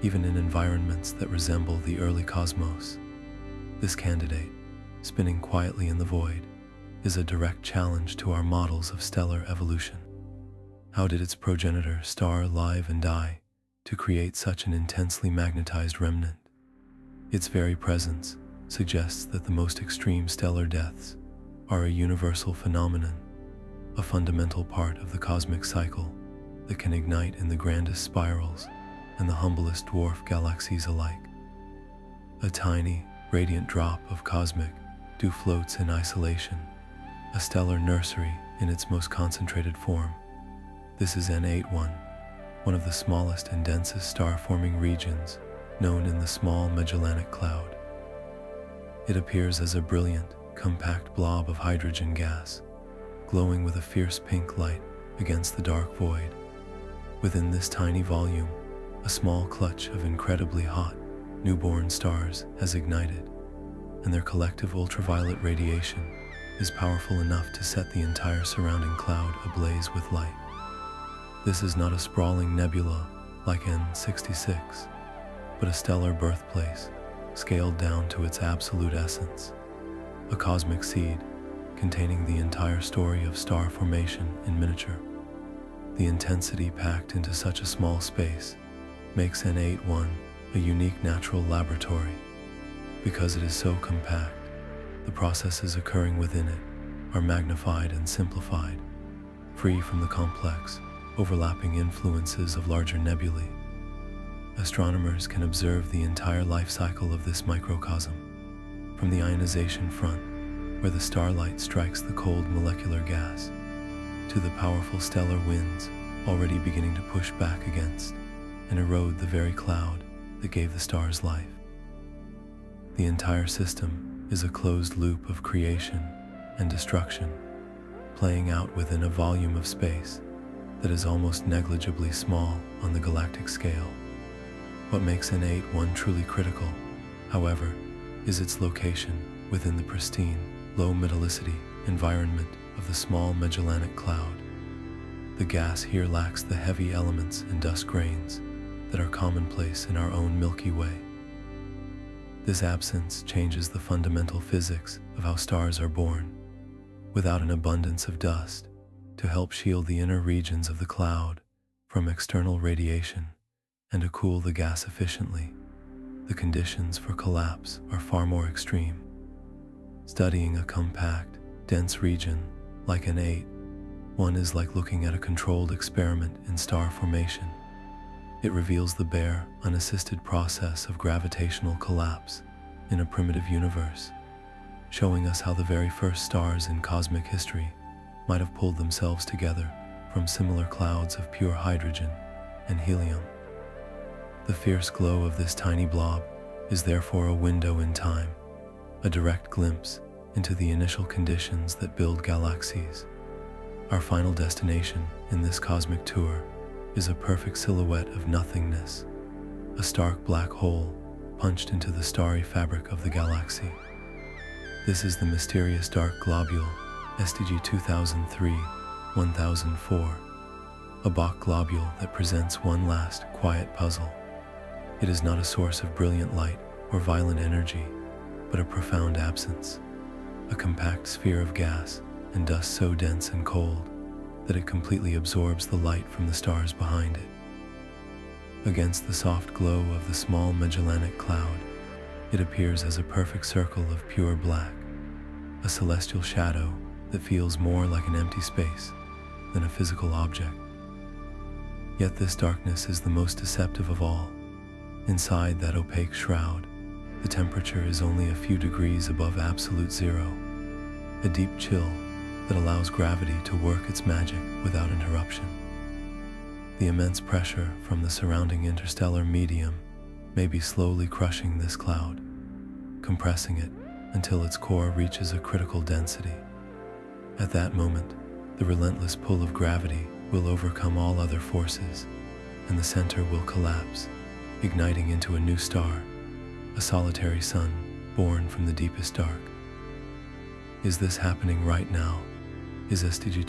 even in environments that resemble the early cosmos. This candidate, spinning quietly in the void, is a direct challenge to our models of stellar evolution. How did its progenitor star live and die to create such an intensely magnetized remnant? Its very presence suggests that the most extreme stellar deaths are a universal phenomenon, a fundamental part of the cosmic cycle that can ignite in the grandest spirals and the humblest dwarf galaxies alike. A tiny, radiant drop of cosmic dew floats in isolation, a stellar nursery in its most concentrated form. This is N81, one of the smallest and densest star-forming regions known in the Small Magellanic Cloud. It appears as a brilliant, compact blob of hydrogen gas, glowing with a fierce pink light against the dark void. Within this tiny volume, a small clutch of incredibly hot, newborn stars has ignited, and their collective ultraviolet radiation is powerful enough to set the entire surrounding cloud ablaze with light. This is not a sprawling nebula like N66, but a stellar birthplace scaled down to its absolute essence, a cosmic seed containing the entire story of star formation in miniature. The intensity packed into such a small space makes N81 a unique natural laboratory. Because it is so compact, the processes occurring within it are magnified and simplified, free from the complex, overlapping influences of larger nebulae. Astronomers can observe the entire life cycle of this microcosm, from the ionization front, where the starlight strikes the cold molecular gas, to the powerful stellar winds already beginning to push back against and erode the very cloud that gave the stars life. The entire system is a closed loop of creation and destruction, playing out within a volume of space that is almost negligibly small on the galactic scale. What makes N81 truly critical, however, is its location within the pristine, low metallicity environment of the Small Magellanic Cloud. The gas here lacks the heavy elements and dust grains that are commonplace in our own Milky Way. This absence changes the fundamental physics of how stars are born. Without an abundance of dust to help shield the inner regions of the cloud from external radiation and to cool the gas efficiently, the conditions for collapse are far more extreme. Studying a compact, dense region like N81 is like looking at a controlled experiment in star formation. It reveals the bare, unassisted process of gravitational collapse in a primitive universe, showing us how the very first stars in cosmic history might have pulled themselves together from similar clouds of pure hydrogen and helium. The fierce glow of this tiny blob is therefore a window in time, a direct glimpse into the initial conditions that build galaxies. Our final destination in this cosmic tour is a perfect silhouette of nothingness, a stark black hole punched into the starry fabric of the galaxy. This is the mysterious dark globule STG 2003-1004, a Bach globule that presents one last quiet puzzle. It is not a source of brilliant light or violent energy, but a profound absence, a compact sphere of gas and dust so dense and cold that it completely absorbs the light from the stars behind it. Against the soft glow of the Small Magellanic Cloud, it appears as a perfect circle of pure black, a celestial shadow that feels more like an empty space than a physical object. Yet this darkness is the most deceptive of all. Inside that opaque shroud, the temperature is only a few degrees above absolute zero, a deep chill that allows gravity to work its magic without interruption. The immense pressure from the surrounding interstellar medium may be slowly crushing this cloud, compressing it until its core reaches a critical density. At that moment, the relentless pull of gravity will overcome all other forces, and the center will collapse, igniting into a new star, a solitary sun born from the deepest dark. Is this happening right now? Is STG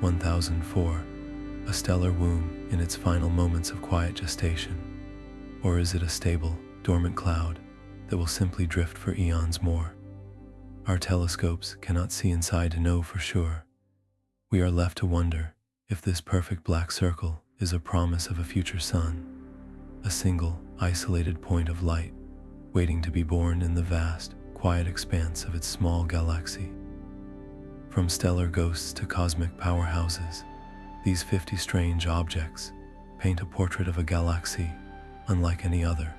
2003-1004 a stellar womb in its final moments of quiet gestation? Or is it a stable, dormant cloud that will simply drift for eons more? Our telescopes cannot see inside to know for sure. We are left to wonder if this perfect black circle is a promise of a future sun, a single, isolated point of light waiting to be born in the vast, quiet expanse of its small galaxy. From stellar ghosts to cosmic powerhouses, these 50 strange objects paint a portrait of a galaxy unlike any other.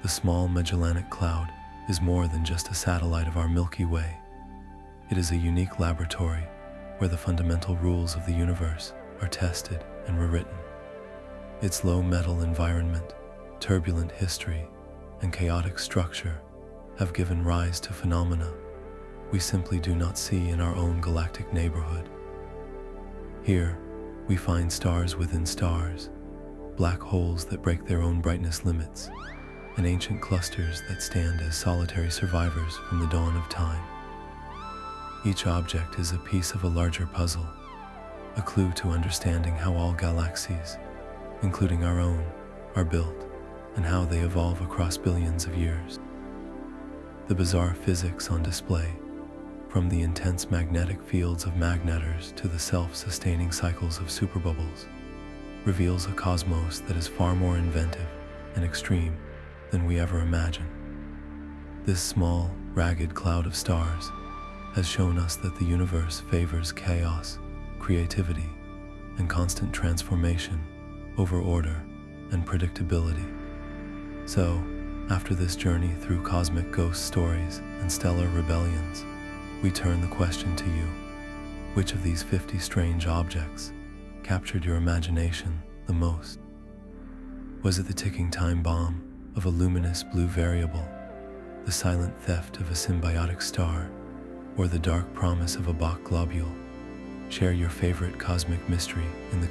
The Small Magellanic Cloud is more than just a satellite of our Milky Way. It is a unique laboratory where the fundamental rules of the universe are tested and rewritten. Its low metal environment, turbulent history, and chaotic structure have given rise to phenomena we simply do not see in our own galactic neighborhood. Here, we find stars within stars, black holes that break their own brightness limits, and ancient clusters that stand as solitary survivors from the dawn of time. Each object is a piece of a larger puzzle, a clue to understanding how all galaxies, including our own, are built and how they evolve across billions of years. The bizarre physics on display, from the intense magnetic fields of magnetars to the self-sustaining cycles of superbubbles, reveals a cosmos that is far more inventive and extreme than we ever imagined. This small, ragged cloud of stars has shown us that the universe favors chaos, creativity, and constant transformation over order and predictability. So, after this journey through cosmic ghost stories and stellar rebellions, we turn the question to you. Which of these 50 strange objects captured your imagination the most? Was it the ticking time bomb of a luminous blue variable, the silent theft of a symbiotic star, or the dark promise of a Bach globule? Share your favorite cosmic mystery in the